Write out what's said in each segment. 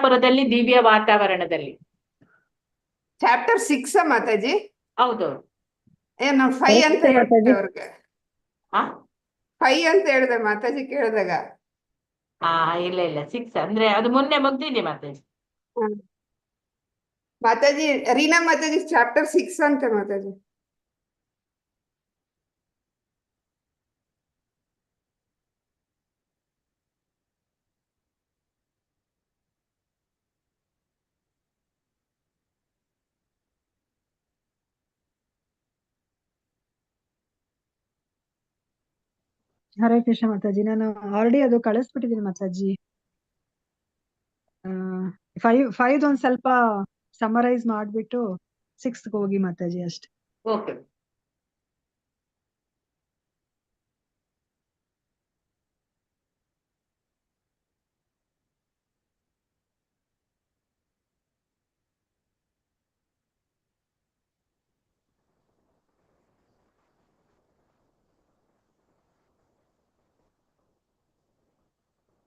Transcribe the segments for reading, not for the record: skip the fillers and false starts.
ಕುಂದಾಪುರದಲ್ಲಿ ದಿವ್ಯ ವಾತಾವರಣದಲ್ಲಿ. ಚಾಪ್ಟರ್ 6 ಮಾತಾಜಿ. ಹೌದು. ನಾನು 5 ಅಂತ ಹೇಳಿದೆ ಅವ್ರಿಗೆ. ಹಾ 5 ಅಂತ ಹೇಳಿದೆ ಮಾತಾಜಿ ಕೇಳಿದಾಗ. ಇಲ್ಲ 6 ಅಂದ್ರೆ ಅದು ಮೊನ್ನೆ ಮುಗ್ದಿದೆ ಮಾತಾಜಿ. ಮಾತಾಜಿ ರೀನಾ ಮಾತಾಜಿ ಚಾಪ್ಟರ್ 6 ಅಂತ ಮಾತಾಜಿ. ಹರೇ ಕೃಷ್ಣ ಮಾತಾಜಿ. ನಾನು ಆಲ್ರೆಡಿ ಅದು ಕಳಿಸ್ಬಿಟ್ಟಿದ್ದೀನಿ ಮಾತಾಜಿ. 5 ಒಂದ್ ಸ್ವಲ್ಪ ಸಮರೈಸ್ ಮಾಡ್ಬಿಟ್ಟು 6th ಹೋಗಿ ಮಾತಾಜಿ ಅಷ್ಟೇ. ಓಕೆ.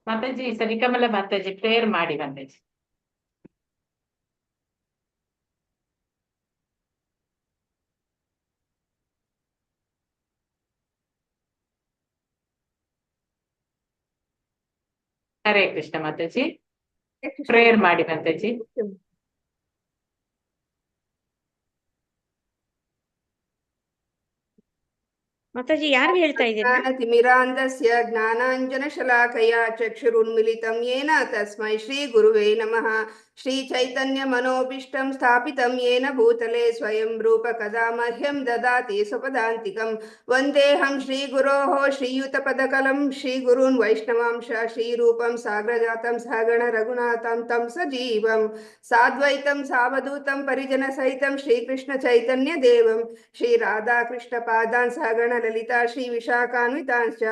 ಮಾತಾಜಿ ಸರಿಕಮಲ ಮಾತಾಜಿ ಪ್ರೇಯರ್ ಮಾಡಿ ಮಾತಾಜಿ. ಹರೇ ಕೃಷ್ಣ ಮಾತಾಜಿ ಪ್ರೇಯರ್ ಮಾಡಿ ಮಾತಾಜಿ. ಮಾತಾಜಿ ಯಾರು ಹೇಳ್ತಾ ಇದ್ದೀರಾ? ಜ್ಞಾನತಿಮಿರಾಂಧಸ್ಯ ಜ್ಞಾನಾಂಜನಶಲಾಕಯಾ ಚಕ್ಷುರುನ್ಮಿಲಿತಂ ಯೇನ ತಸ್ಮೈ ಶ್ರೀ ಗುರುವೇ ನಮಃ. ಶ್ರೀ ಚೈತನ್ಯ ಮನೋಭೀಷ್ಟಂ ಸ್ಥಾಪಿತಂ ಯೇನ ಭೂತಲೆ ಸ್ವಯಂ ರೂಪ ಕದಾ ಮಹ್ಯಂ ದದಾತಿ ಸ್ವಪದಾಂತಿಕಂ. ವಂದೇಹಂ ಶ್ರೀ ಗುರೋಃ ಶ್ರೀಯುತಪದಕಲಂ ಶ್ರೀ ಗುರುನ್ ವೈಷ್ಣವಾಂಶ ಶ್ರೀರೂಪಂ ಸಾಗ್ರಜಾತಂ ಸಗಣ ರಘುನಾಥಂ ತಂ ಸಜೀವಂ ಸಾದ್ವೈತಂ ಸಾವಧೂತಂ ಪರಿಜನ ಸಹಿತಂ ಶ್ರೀಕೃಷ್ಣ ಚೈತನ್ಯ ದೇವಂ ಶ್ರೀ ರಾಧಾಕೃಷ್ಣ ಪಾದಾನ್ ಸಗಣ ಲಲಿತಾ ಶ್ರೀ ವಿಶಾಖಾನ್ವಿತಾಂಶ್ಚ.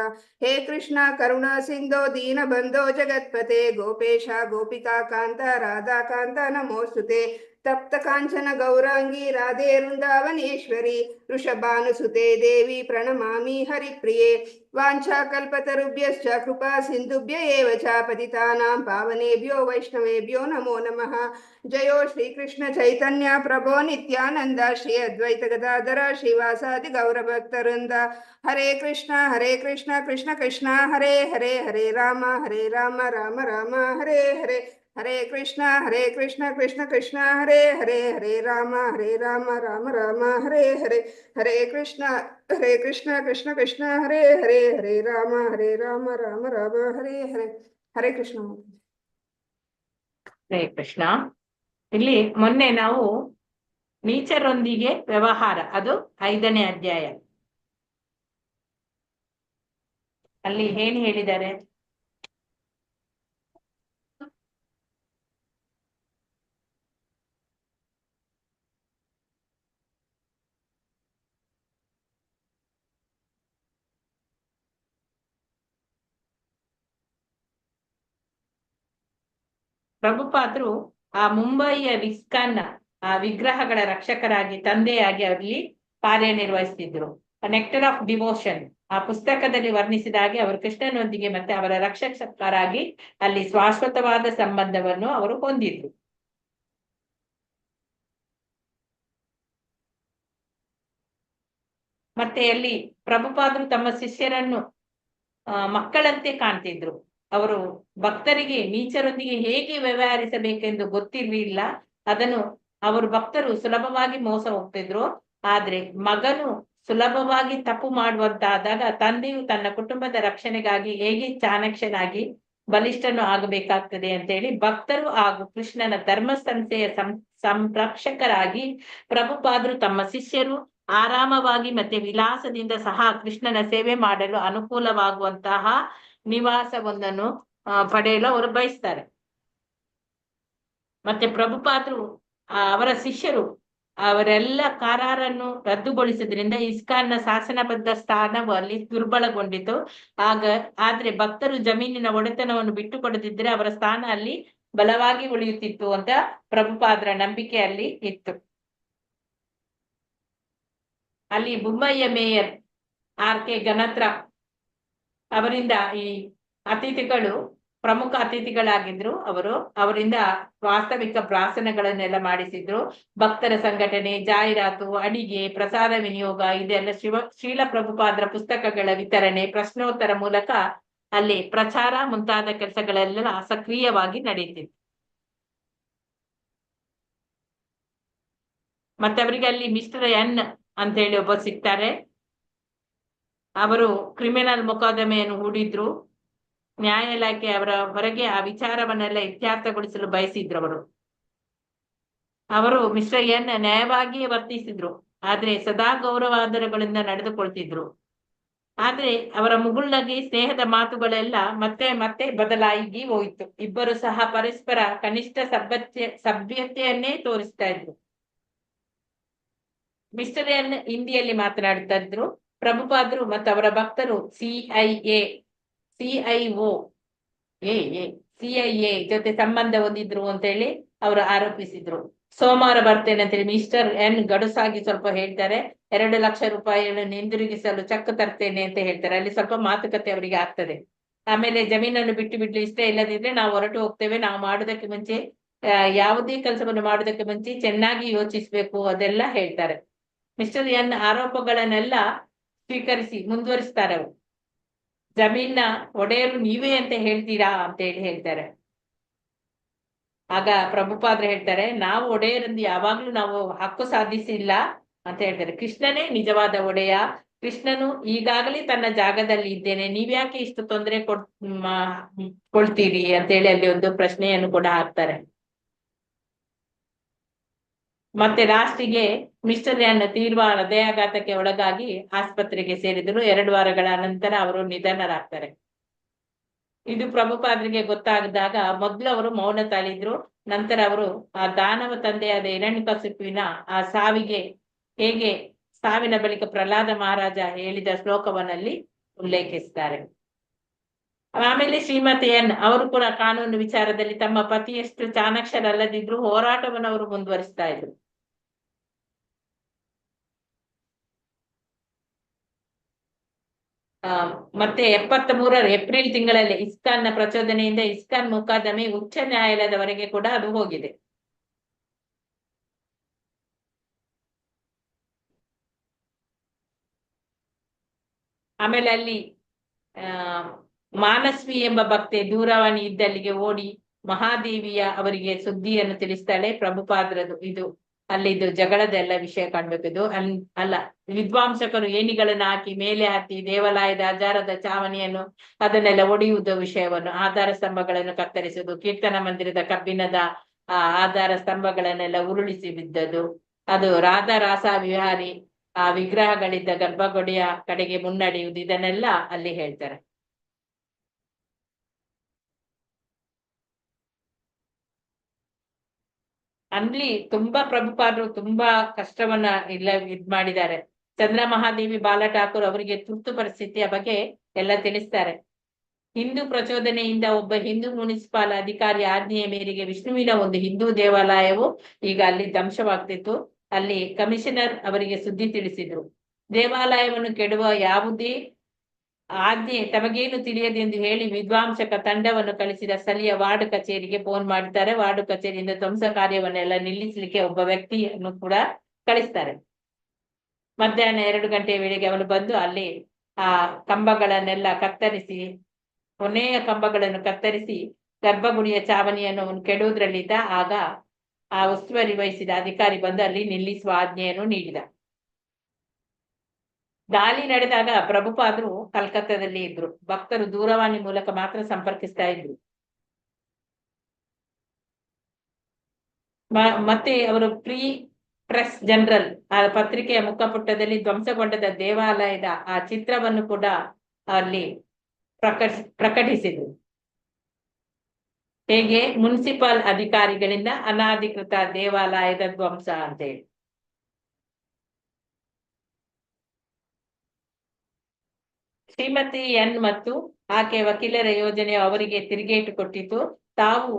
ಹೇ ಕೃಷ್ಣ ಕರುಣಾ ಸಿಂಧೋ ದೀನ ಬಂಧೋ ಜಗತ್ಪತೆ ಗೋಪೇಶ ಗೋಪಿಕಾ ಕಾಂತ ರಾಧಾ ಕಾಂತ ನಮೋಸ್ತುತೆ. ತಪ್ತ ಕಾಂಚನ ಗೌರಾಂಗಿ ರಾಧೆ ವೃಂದಾವನೇಶ್ವರಿ ವೃಷಭಾನುಸುತೆ ದೇವಿ ಪ್ರಣಮಾಮಿ ಹರಿಪ್ರಿಯೆ. ವಾಂಛಾಕಲ್ಪತರುಭ್ಯಶ್ಚ ಕೃಪಾ ಸಿಂಧುಭ್ಯ ಏವ ಚ ಪತಿತಾನಾಂ ಪಾವನೇಭ್ಯೋ ವೈಷ್ಣವೇಭ್ಯೋ ನಮೋ ನಮಃ. ಜಯೋ ಶ್ರೀಕೃಷ್ಣ ಚೈತನ್ಯ ಪ್ರಭೋ ನಿತ್ಯಾನಂದ ಶ್ರೀ ಅದ್ವೈತ ಗದಾಧರ ಶ್ರೀವಾಸಾದಿ ಗೌರಭಕ್ತವೃಂದ. ಹರೇ ಕೃಷ್ಣ ಕೃಷ್ಣ ಕೃಷ್ಣ ಹರೇ ಹರೇ ಹರೇ ರಾಮ ರಾಮ ರಾಮ ಹರೇ ಹರೇ. ಹರೇ ಕೃಷ್ಣ ಕೃಷ್ಣ ಕೃಷ್ಣ ಹರೇ ಹರೇ ಹರೇ ರಾಮ ರಾಮ ರಾಮ ಹರೇ ಹರೇ. ಹರೇ ಕೃಷ್ಣ ಕೃಷ್ಣ ಕೃಷ್ಣ ಹರೇ ಹರೇ ಹರೇ ರಾಮ ರಾಮ ರಾಮ ಹರೇ ಹರೇ. ಹರೇ ಕೃಷ್ಣ. ಹರೇ ಕೃಷ್ಣ. ಇಲ್ಲಿ ಮೊನ್ನೆ ನಾವು ನೀಚರೊಂದಿಗೆ ವ್ಯವಹಾರ, ಅದು 5ನೇ ಅಧ್ಯಾಯ. ಅಲ್ಲಿ ಏನ್ ಹೇಳಿದ್ದಾರೆ? ಪ್ರಭುಪಾದರು ಆ ಮುಂಬಯಿಯ ಇಸ್ಕಾನ್ನ ಆ ವಿಗ್ರಹಗಳ ರಕ್ಷಕರಾಗಿ, ತಂದೆಯಾಗಿ ಅಲ್ಲಿ ಕಾರ್ಯನಿರ್ವಹಿಸ್ತಿದ್ರು. ನೆಕ್ಟರ್ ಆಫ್ ಡಿವೋಷನ್ ಆ ಪುಸ್ತಕದಲ್ಲಿ ವರ್ಣಿಸಿದ ಹಾಗೆ ಅವರು ಕೃಷ್ಣನೊಂದಿಗೆ ಮತ್ತೆ ಅವರ ರಕ್ಷಕರಾಗಿ ಅಲ್ಲಿ ಶಾಶ್ವತವಾದ ಸಂಬಂಧವನ್ನು ಅವರು ಹೊಂದಿದ್ರು. ಮತ್ತೆ ಅಲ್ಲಿ ಪ್ರಭುಪಾದರು ತಮ್ಮ ಶಿಷ್ಯರನ್ನು ಮಕ್ಕಳಂತೆ ಕಾಣ್ತಿದ್ರು. ಅವರು ಭಕ್ತರಿಗೆ ನೀಚರೊಂದಿಗೆ ಹೇಗೆ ವ್ಯವಹರಿಸಬೇಕೆಂದು ಗೊತ್ತಿರಲಿಲ್ಲ. ಅದನ್ನು ಅವರು ಭಕ್ತರು ಸುಲಭವಾಗಿ ಮೋಸ ಹೋಗ್ತಿದ್ರು. ಆದ್ರೆ ಮಗನು ಸುಲಭವಾಗಿ ತಪ್ಪು ಮಾಡುವಂತಾದಾಗ ತಂದೆಯು ತನ್ನ ಕುಟುಂಬದ ರಕ್ಷಣೆಗಾಗಿ ಹೇಗೆ ಚಾಣಕ್ಷನಾಗಿ ಬಲಿಷ್ಠನು ಆಗಬೇಕಾಗ್ತದೆ ಅಂತ ಹೇಳಿ ಭಕ್ತರು ಹಾಗೂ ಕೃಷ್ಣನ ಧರ್ಮ ಸಂಸ್ಥೆಯ ಸಂರಕ್ಷಕರಾಗಿ ಪ್ರಭುಪಾದರು ತಮ್ಮ ಶಿಷ್ಯರು ಆರಾಮವಾಗಿ ಮತ್ತೆ ವಿಲಾಸದಿಂದ ಸಹ ಕೃಷ್ಣನ ಸೇವೆ ಮಾಡಲು ಅನುಕೂಲವಾಗುವಂತಹ ನಿವಾಸವೊಂದನ್ನು ಪಡೆಯಲು ಅವರು ಬಯಸ್ತಾರೆ. ಮತ್ತೆ ಪ್ರಭುಪಾದರು ಅವರ ಶಿಷ್ಯರು ಅವರೆಲ್ಲ ಕಾರಾರನ್ನು ರದ್ದುಗೊಳಿಸಿದ್ರಿಂದ ಇಸ್ಕಾನ್ನ ಶಾಸನಬದ್ಧ ಸ್ಥಾನವು ಅಲ್ಲಿ ದುರ್ಬಲಗೊಂಡಿತು. ಆದ್ರೆ ಭಕ್ತರು ಜಮೀನಿನ ಒಡೆತನವನ್ನು ಬಿಟ್ಟು ಕೊಡದಿದ್ರೆ ಅವರ ಸ್ಥಾನ ಅಲ್ಲಿ ಬಲವಾಗಿ ಉಳಿಯುತ್ತಿತ್ತು ಅಂತ ಪ್ರಭುಪಾದರ ನಂಬಿಕೆ ಅಲ್ಲಿ ಇತ್ತು. ಅಲ್ಲಿ ಮುಂಬಯಿಯ ಮೇಯರ್ RK ಗಣತ್ರ ಅವರಿಂದ ಈ ಅತಿಥಿಗಳು ಪ್ರಮುಖ ಅತಿಥಿಗಳಾಗಿದ್ರು ಅವರು. ಅವರಿಂದ ವಾಸ್ತವಿಕ ಪ್ರಾರ್ಥನೆಗಳನ್ನೆಲ್ಲ ಮಾಡಿಸಿದ್ರು. ಭಕ್ತರ ಸಂಘಟನೆ, ಜಾಹೀರಾತು, ಅಡಿಗೆ, ಪ್ರಸಾದ ವಿನಿಯೋಗ ಇದೆಲ್ಲ ಶ್ರೀಲ ಪ್ರಭುಪಾದರ ಪುಸ್ತಕಗಳ ವಿತರಣೆ, ಪ್ರಶ್ನೋತ್ತರ ಮೂಲಕ ಅಲ್ಲಿ ಪ್ರಚಾರ ಮುಂತಾದ ಕೆಲಸಗಳೆಲ್ಲ ಸಕ್ರಿಯವಾಗಿ ನಡೀತಿತ್ತು. ಮತ್ತೆ ಅವರಿಗೆ ಅಲ್ಲಿ ಮಿಸ್ಟರ್ ಎನ್ ಅಂತ ಹೇಳಿ ಒಬ್ಬ ಸಿಗ್ತಾರೆ. ಅವರು ಕ್ರಿಮಿನಲ್ ಮೊಕದ್ದಮೆಯನ್ನು ಹೂಡಿದ್ರು. ನ್ಯಾಯ ಇಲಾಖೆ ಅವರ ಹೊರಗೆ ಆ ವಿಚಾರವನ್ನೆಲ್ಲ ಇತ್ಯರ್ಥಗೊಳಿಸಲು ಬಯಸಿದ್ರು. ಅವರು ಮಿಸ್ಟರ್ ಎನ್ ನ್ಯಾಯವಾಗಿಯೇ ವರ್ತಿಸಿದ್ರು, ಆದ್ರೆ ಸದಾ ಗೌರವಾದರಗಳಿಂದ ನಡೆದುಕೊಳ್ತಿದ್ರು. ಆದ್ರೆ ಅವರ ಮುಗುಳ್ನಗೆ, ಸ್ನೇಹದ ಮಾತುಗಳೆಲ್ಲ ಮತ್ತೆ ಮತ್ತೆ ಬದಲಾಗಿ ಹೋಯಿತು. ಇಬ್ಬರು ಸಹ ಪರಸ್ಪರ ಕನಿಷ್ಠ ಸಭ್ಯತೆಯನ್ನೇ ತೋರಿಸ್ತಾ ಇದ್ರು. ಮಿಸ್ಟರ್ ಎನ್ ಹಿಂದಿಯಲ್ಲಿ ಮಾತನಾಡ್ತಾ ಇದ್ರು. ಪ್ರಭುಪಾದರು ಮತ್ತು ಅವರ ಭಕ್ತರು ಸಿಐಎ ಜೊತೆ ಸಂಬಂಧ ಹೊಂದಿದ್ರು ಅಂತ ಹೇಳಿ ಅವರು ಆರೋಪಿಸಿದ್ರು. ಸೋಮವಾರ ಬರ್ತೇನೆ ಅಂತ ಹೇಳಿ ಮಿಸ್ಟರ್ ಎನ್ ಗಡುಸಾಗಿ ಸ್ವಲ್ಪ ಹೇಳ್ತಾರೆ. 2 ಲಕ್ಷ ರೂಪಾಯಿಗಳನ್ನು ಹಿಂದಿರುಗಿಸಲು ಚೆಕ್ ತರ್ತೇನೆ ಅಂತ ಹೇಳ್ತಾರೆ. ಅಲ್ಲಿ ಸ್ವಲ್ಪ ಮಾತುಕತೆ ಅವರಿಗೆ ಆಗ್ತದೆ. ಆಮೇಲೆ ಜಮೀನನ್ನು ಬಿಟ್ಟು ಬಿಡ್ಲಿ, ಇಷ್ಟ ಇಲ್ಲದಿದ್ರೆ ನಾವು ಹೊರಟು ಹೋಗ್ತೇವೆ, ನಾವು ಮಾಡೋದಕ್ಕೆ ಮುಂಚೆ ಯಾವುದೇ ಕೆಲಸವನ್ನು ಮಾಡೋದಕ್ಕೆ ಮುಂಚೆ ಚೆನ್ನಾಗಿ ಯೋಚಿಸ್ಬೇಕು, ಅದೆಲ್ಲ ಹೇಳ್ತಾರೆ. ಮಿಸ್ಟರ್ ಎನ್ ಆರೋಪಗಳನ್ನೆಲ್ಲ ಸ್ವೀಕರಿಸಿ ಮುಂದುವರಿಸ್ತಾರೆ. ಅವರು ಜಮೀನ ಒಡೆಯರು ನೀವೇ ಅಂತ ಹೇಳ್ತೀರಾ ಅಂತ ಹೇಳಿ ಹೇಳ್ತಾರೆ. ಆಗ ಪ್ರಭುಪಾದ್ರು ಹೇಳ್ತಾರೆ, ನಾವು ಒಡೆಯರೆಂದು ಯಾವಾಗ್ಲೂ ನಾವು ಹಕ್ಕು ಸಾಧಿಸಿಲ್ಲ ಅಂತ ಹೇಳ್ತಾರೆ. ಕೃಷ್ಣನೇ ನಿಜವಾದ ಒಡೆಯ. ಕೃಷ್ಣನು ಈಗಾಗಲೇ ತನ್ನ ಜಾಗದಲ್ಲಿ ಇದ್ದೇನೆ, ನೀವ್ಯಾಕೆ ಇಷ್ಟು ತೊಂದರೆ ಕೊಳ್ತೀರಿ ಅಂತ ಹೇಳಿ ಅಲ್ಲಿ ಒಂದು ಪ್ರಶ್ನೆಯನ್ನು ಕೂಡ ಹಾಕ್ತಾರೆ. ಮತ್ತೆ ಲಾಸ್ಟಿಗೆ ಮಿಸ್ಟರ್ ಎನ್ ತೀವ್ರ ಹೃದಯಾಘಾತಕ್ಕೆ ಒಳಗಾಗಿ ಆಸ್ಪತ್ರೆಗೆ ಸೇರಿದರು. 2 ವಾರಗಳ ನಂತರ ಅವರು ನಿಧನರಾಗ್ತಾರೆ. ಇದು ಪ್ರಭುಪಾದರಿಗೆ ಗೊತ್ತಾಗದಾಗ ಮೊದಲು ಅವರು ಮೌನ ತಾಳಿದ್ರು. ನಂತರ ಅವರು ಆ ದಾನವ ತಂದೆಯಾದ ಹಿರಣ್ಯಕಶಿಪುವಿನ ಆ ಸಾವಿಗೆ ಹೇಗೆ ಸಾವಿನ ಬಳಿಕ ಪ್ರಹ್ಲಾದ ಮಹಾರಾಜ ಹೇಳಿದ ಶ್ಲೋಕವನ್ನಲ್ಲಿ ಉಲ್ಲೇಖಿಸ್ತಾರೆ. ಆಮೇಲೆ ಶ್ರೀಮತಿ ಎನ್ ಅವರು ಕೂಡ ಕಾನೂನು ವಿಚಾರದಲ್ಲಿ ತಮ್ಮ ಪತಿಯಷ್ಟು ಚಾಣಾಕ್ಷರಲ್ಲದಿದ್ರು ಹೋರಾಟವನ್ನು ಅವರು ಮುಂದುವರಿಸ್ತಾ ಇದ್ರು. ಮತ್ತೆ 73ರ ಏಪ್ರಿಲ್ ತಿಂಗಳಲ್ಲಿ ಇಸ್ಕಾನ್ನ ಪ್ರಚೋದನೆಯಿಂದ ಇಸ್ಕಾನ್ ಮೊಕದ್ದಮೆ ಉಚ್ಚ ನ್ಯಾಯಾಲಯದವರೆಗೆ ಕೂಡ ಅದು ಹೋಗಿದೆ. ಆಮೇಲೆ ಅಲ್ಲಿ ಮಾನಸ್ವಿ ಎಂಬ ಭಕ್ತೆ ದೂರವಾಣಿ ಇದ್ದಲ್ಲಿಗೆ ಓಡಿ ಮಹಾದೇವಿಯ ಅವರಿಗೆ ಸುದ್ದಿಯನ್ನು ತಿಳಿಸ್ತಾಳೆ. ಪ್ರಭುಪಾದರದು ಇದು ಅಲ್ಲಿದ್ದು ಜಗಳದೆಲ್ಲ ವಿಷಯ ಕಾಣ್ಬೇಕು. ಇದು ಅಲ್ಲ, ವಿದ್ವಾಂಸಕರು ಏಣಿಗಳನ್ನು ಹಾಕಿ ಮೇಲೆ ಹತ್ತಿ ದೇವಾಲಯದ ಆಧಾರದ ಚಾವಣಿಯನ್ನು ಅದನ್ನೆಲ್ಲ ಒಡೆಯುವುದು ವಿಷಯವನ್ನು, ಆಧಾರ ಸ್ತಂಭಗಳನ್ನು ಕತ್ತರಿಸುವುದು, ಕೀರ್ತನ ಮಂದಿರದ ಕಬ್ಬಿಣದ ಆಧಾರ ಸ್ತಂಭಗಳನ್ನೆಲ್ಲ ಉರುಳಿಸಿ ಬಿದ್ದದು, ಅದು ರಾಧಾ ರಾಸ ವಿಹಾರಿ ಆ ವಿಗ್ರಹಗಳಿದ್ದ ಗರ್ಭಗುಡಿಯ ಕಡೆಗೆ ಮುನ್ನಡೆಯುವುದು, ಇದನ್ನೆಲ್ಲ ಅಲ್ಲಿ ಹೇಳ್ತಾರೆ. ಅಲ್ಲಿ ತುಂಬಾ ಪ್ರಭುಪಾದರು ತುಂಬಾ ಕಷ್ಟವನ್ನ ಇದ್ ಮಾಡಿದ್ದಾರೆ. ಚಂದ್ರ ಮಹಾದೇವಿ ಬಾಲ ಠಾಕೂರ್ ಅವರಿಗೆ ತುರ್ತು ಪರಿಸ್ಥಿತಿಯ ಬಗ್ಗೆ ಎಲ್ಲ ತಿಳಿಸ್ತಾರೆ. ಹಿಂದೂ ಪ್ರಚೋದನೆಯಿಂದ ಒಬ್ಬ ಹಿಂದೂ ಮುನಿಸಿಪಾಲ್ ಅಧಿಕಾರಿ ಆಜ್ಞೆಯ ಮೇರೆಗೆ ವಿಷ್ಣುವಿನ ಒಂದು ಹಿಂದೂ ದೇವಾಲಯವು ಈಗ ಅಲ್ಲಿ ಧ್ವಂಸವಾಗ್ತಿತ್ತು. ಅಲ್ಲಿ ಕಮಿಷನರ್ ಅವರಿಗೆ ಸುದ್ದಿ ತಿಳಿಸಿದ್ರು. ದೇವಾಲಯವನ್ನು ಕೆಡುವ ಯಾವುದೇ ಆಜ್ಞೆ ತಮಗೇನು ತಿಳಿಯದೆಂದು ಹೇಳಿ ವಿದ್ವಾಂಸಕ ತಂಡವನ್ನು ಕಳಿಸಿದ ಸ್ಥಳೀಯ ವಾರ್ಡ್ ಕಚೇರಿಗೆ ಫೋನ್ ಮಾಡ್ತಾರೆ. ವಾರ್ಡ್ ಕಚೇರಿಯಿಂದ ಧ್ವಂಸ ಕಾರ್ಯವನ್ನೆಲ್ಲ ನಿಲ್ಲಿಸಲಿಕ್ಕೆ ಒಬ್ಬ ವ್ಯಕ್ತಿಯನ್ನು ಕೂಡ ಕಳಿಸ್ತಾರೆ. ಮಧ್ಯಾಹ್ನ 2 ಗಂಟೆಯ ವೇಳೆಗೆ ಅವನು ಬಂದು ಅಲ್ಲಿ ಆ ಕಂಬಗಳನ್ನೆಲ್ಲ ಕತ್ತರಿಸಿ, ಕೊನೆಯ ಕಂಬಗಳನ್ನು ಕತ್ತರಿಸಿ ಗರ್ಭಗುಡಿಯ ಚಾವಣಿಯನ್ನು ಅವನು ಕೆಡುವುದರಲ್ಲಿದ್ದ. ಆಗ ಆ ಉಸ್ತುವಾರಿ ವಹಿಸಿದ ಅಧಿಕಾರಿ ಬಂದು ಅಲ್ಲಿ ನಿಲ್ಲಿಸುವ ಆಜ್ಞೆಯನ್ನು ನೀಡಿದ. ದಾಳಿ ನಡೆದಾಗ ಪ್ರಭುಪಾದರು ಕಲ್ಕತ್ತಾದಲ್ಲಿ ಇದ್ರು. ಭಕ್ತರು ದೂರವಾಣಿ ಮೂಲಕ ಮಾತ್ರ ಸಂಪರ್ಕಿಸ್ತಾ ಇದ್ರು. ಮತ್ತೆ ಅವರು ಪ್ರೆಸ್ ಜನರಲ್ ಆ ಪತ್ರಿಕೆಯ ಮುಖಪುಟದಲ್ಲಿ ಧ್ವಂಸಗೊಂಡ ದೇವಾಲಯದ ಆ ಚಿತ್ರವನ್ನು ಕೂಡ ಅಲ್ಲಿ ಪ್ರಕಟಿಸಿದ್ರು. ಹೇಗೆ ಮುನ್ಸಿಪಲ್ ಅಧಿಕಾರಿಗಳಿಂದ ಅನಾಧಿಕೃತ ದೇವಾಲಯದ ಧ್ವಂಸ ಅಂತ ಹೇಳಿ. ಶ್ರೀಮತಿ ಎನ್ ಮತ್ತು ಆಕೆ ವಕೀಲರ ಯೋಜನೆಯು ಅವರಿಗೆ ತಿರುಗೇಟು ಕೊಟ್ಟಿತು. ತಾವು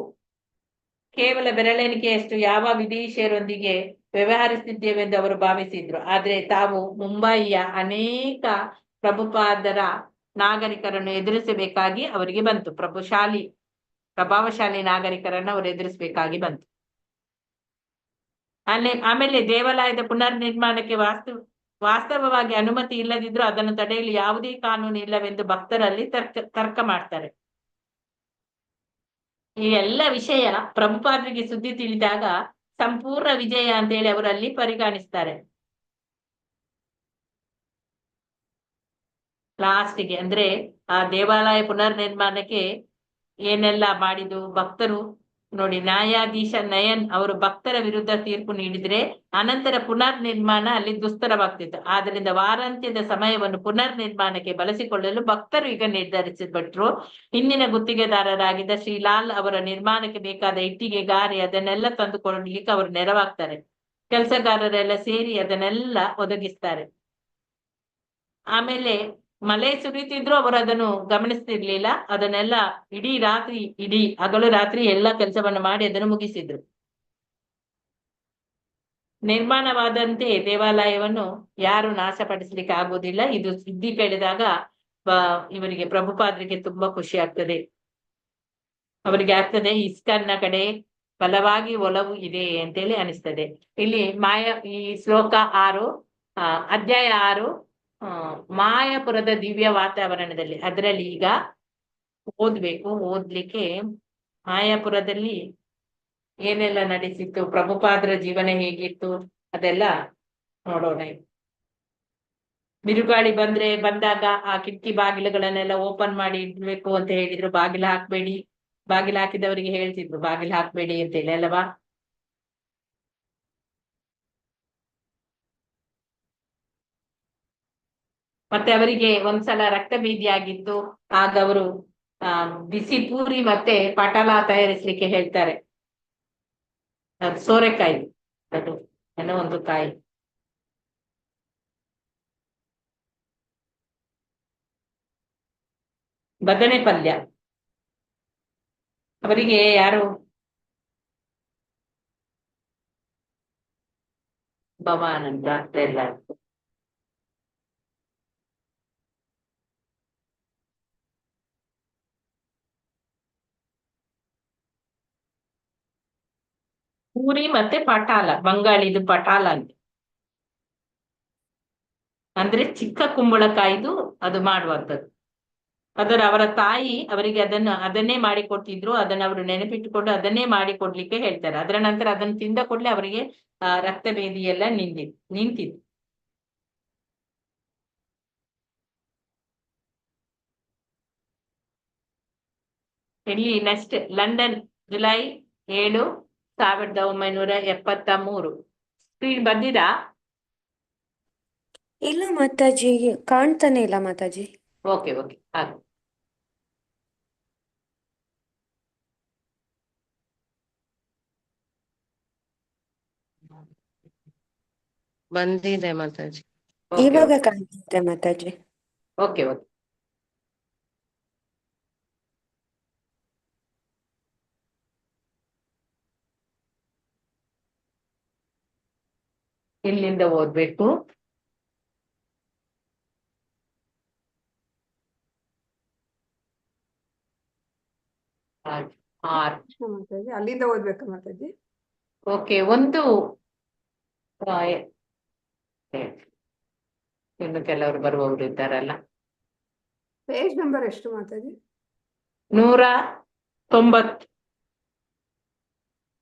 ಕೇವಲ ಬೆರಳೆಣಿಕೆಯಷ್ಟು ಯಾವ ವಿದೇಶಿಯರೊಂದಿಗೆ ವ್ಯವಹರಿಸುತ್ತಿದ್ದೇವೆಂದು ಅವರು ಭಾವಿಸಿದ್ರು. ಆದ್ರೆ ತಾವು ಮುಂಬಯಿಯ ಅನೇಕ ಪ್ರಭುಪಾದರ ನಾಗರಿಕರನ್ನು ಎದುರಿಸಬೇಕಾಗಿ ಅವರಿಗೆ ಬಂತು. ಪ್ರಭುಶಾಲಿ ಪ್ರಭಾವಶಾಲಿ ನಾಗರಿಕರನ್ನ ಅವರು ಎದುರಿಸಬೇಕಾಗಿ ಬಂತು. ಆಮೇಲೆ ದೇವಾಲಯದ ಪುನರ್ ನಿರ್ಮಾಣಕ್ಕೆ ವಾಸ್ತವವಾಗಿ ಅನುಮತಿ ಇಲ್ಲದಿದ್ರೂ ಅದನ್ನು ತಡೆಯಲು ಯಾವುದೇ ಕಾನೂನು ಇಲ್ಲವೆಂದು ಭಕ್ತರಲ್ಲಿ ತರ್ಕ ಮಾಡ್ತಾರೆ. ಈ ಎಲ್ಲ ವಿಷಯ ಪ್ರಭುಪಾದರಿಗೆ ಸುದ್ದಿ ತಿಳಿದಾಗ ಸಂಪೂರ್ಣ ವಿಜಯ ಅಂತ ಹೇಳಿ ಅವರಲ್ಲಿ ಪರಿಗಣಿಸ್ತಾರೆ. ಲಾಸ್ಟಿಗೆ ಅಂದ್ರೆ ಆ ದೇವಾಲಯ ಪುನರ್ ನಿರ್ಮಾಣಕ್ಕೆ ಏನೆಲ್ಲ ಮಾಡಿದ್ದು ಭಕ್ತರು ನೋಡಿ. ನ್ಯಾಯಾಧೀಶ ನಯನ್ ಅವರು ಭಕ್ತರ ವಿರುದ್ಧ ತೀರ್ಪು ನೀಡಿದ್ರೆ ಅನಂತರ ಪುನರ್ ನಿರ್ಮಾಣ ಅಲ್ಲಿ ದುಸ್ತರವಾಗ್ತಿತ್ತು. ಆದ್ರಿಂದ ವಾರಾಂತ್ಯದ ಸಮಯವನ್ನು ಪುನರ್ ನಿರ್ಮಾಣಕ್ಕೆ ಬಳಸಿಕೊಳ್ಳಲು ಭಕ್ತರು ಈಗ ನಿರ್ಧರಿಸಿಬಿಟ್ರು. ಹಿಂದಿನ ಗುತ್ತಿಗೆದಾರರಾಗಿದ್ದ ಶ್ರೀಲಾಲ್ ಅವರ ನಿರ್ಮಾಣಕ್ಕೆ ಬೇಕಾದ ಇಟ್ಟಿಗೆ, ಗಾರೆ ಅದನ್ನೆಲ್ಲ ತಂದುಕೊಳ್ಳಲಿಕ್ಕೆ ಅವರು ನೆರವಾಗ್ತಾರೆ. ಕೆಲಸಗಾರರೆಲ್ಲ ಸೇರಿ ಅದನ್ನೆಲ್ಲ ಒದಗಿಸ್ತಾರೆ. ಆಮೇಲೆ ಮಳೆ ಸುರಿತಿದ್ರು ಅವರು ಅದನ್ನು ಗಮನಿಸ್ತಿರ್ಲಿಲ್ಲ. ಅದನ್ನೆಲ್ಲ ಇಡೀ ಹಗಲು ರಾತ್ರಿ ಎಲ್ಲ ಕೆಲಸವನ್ನು ಮಾಡಿ ಅದನ್ನು ಮುಗಿಸಿದ್ರು. ನಿರ್ಮಾಣವಾದಂತೆ ದೇವಾಲಯವನ್ನು ಯಾರು ನಾಶಪಡಿಸ್ಲಿಕ್ಕೆ ಆಗುವುದಿಲ್ಲ. ಇದು ಸುದ್ದಿ ಕೇಳಿದಾಗ ಇವರಿಗೆ ಪ್ರಭುಪಾದರಿಗೆ ತುಂಬಾ ಖುಷಿ ಆಗ್ತದೆ. ಅವರಿಗೆ ಆಗ್ತದೆ ಇಸ್ಕಾನ್ನ ಕಡೆ ಬಲವಾಗಿ ಒಲವು ಇದೆ ಅಂತೇಳಿ ಅನಿಸ್ತದೆ. ಇಲ್ಲಿ ಈ ಶ್ಲೋಕ 6 ಅಧ್ಯಾಯ 6 ಮಾಯಾಪುರದ ದಿವ್ಯ ವಾತಾವರಣದಲ್ಲಿ, ಅದರಲ್ಲಿ ಈಗ ಓದ್ಲಿಕ್ಕೆ ಮಾಯಾಪುರದಲ್ಲಿ ಏನೆಲ್ಲ ನಡೆಸಿತ್ತು, ಪ್ರಭುಪಾದರ ಜೀವನ ಹೇಗಿತ್ತು ಅದೆಲ್ಲ ನೋಡೋಣ. ಬಿರುಗಾಳಿ ಬಂದಾಗ ಆ ಕಿಟಕಿ ಬಾಗಿಲುಗಳನ್ನೆಲ್ಲ ಓಪನ್ ಮಾಡಿ ಇಡ್ಬೇಕು ಅಂತ ಹೇಳಿದ್ರು. ಬಾಗಿಲು ಹಾಕ್ಬೇಡಿ, ಬಾಗಿಲು ಹಾಕಿದವರಿಗೆ ಹೇಳ್ತಿದ್ರು ಬಾಗಿಲು ಹಾಕ್ಬೇಡಿ ಅಂತ ಹೇಳಿ ಅಲ್ಲವಾ. ಮತ್ತೆ ಅವರಿಗೆ ಒಂದ್ಸಲ ರಕ್ತ ಭೇದಿ ಆಗಿತ್ತು. ಆಗ ಅವರು ಬಿಸಿ ಪೂರಿ ಮತ್ತೆ ಪಟಾಲ ತಯಾರಿಸ್ಲಿಕ್ಕೆ ಹೇಳ್ತಾರೆ. ಅದು ಸೋರೆಕಾಯಿ, ಅದು ಏನೋ ಒಂದು ಕಾಯಿ, ಬದನೆ ಪಲ್ಯ. ಅವರಿಗೆ ಯಾರು ಭವಾನ್ ಅಂತ ಎಲ್ಲ ಪೂರಿ ಮತ್ತೆ ಪಟಾಲ, ಬಂಗಾಳಿದು ಪಟಾಲ ಅಂತ ಅಂದ್ರೆ ಚಿಕ್ಕ ಕುಂಬಳಕಾಯಿದು ಅದು ಮಾಡುವಂಥದ್ದು. ಅವರ ತಾಯಿ ಅವರಿಗೆ ಅದನ್ನೇ ಮಾಡಿಕೊಡ್ತಿದ್ರು. ಅದನ್ನ ಅವರು ನೆನಪಿಟ್ಟುಕೊಂಡು ಅದನ್ನೇ ಮಾಡಿಕೊಡ್ಲಿಕ್ಕೆ ಹೇಳ್ತಾರೆ. ಅದರ ನಂತರ ಅದನ್ನು ತಿಂದ ಕೂಡಲೇ ಅವರಿಗೆ ರಕ್ತ ಭೇದಿ ಎಲ್ಲ ನಿಂತಿತ್ತು. ಇಲ್ಲಿ ನೆಕ್ಸ್ಟ್ ಲಂಡನ್ ಜುಲೈ 7, 1973. ಸ್ಕ್ರೀನ್ ಬಂದಿರಾ? ಇಲ್ಲ ಮಾತಾಜಿ, ಕಾಣ್ತಾನೆ ಇಲ್ಲ ಮಾತಾಜಿ. ಓಕೆ ಆಗ ಬಂದಿದೆ ಮಾತಾಜಿ. ಇವಾಗ ಕಾಣ್ತಿದೆ ಮಾತಾಜಿ. ಓಕೆ ಇಲ್ಲಿಂದ ಓದ್ಬೇಕು. ಅಲ್ಲಿಂದ ಓದ್ಬೇಕಾ ಮಾತಾಜಿ? ಓಕೆ, ಒಂದು ಇನ್ನು ಕೆಲವರು ಬರುವವರು ಇದ್ದಾರಲ್ಲ. ಪೇಜ್ ನಂಬರ್ ಎಷ್ಟು ಮಾತಾಜಿ? 190.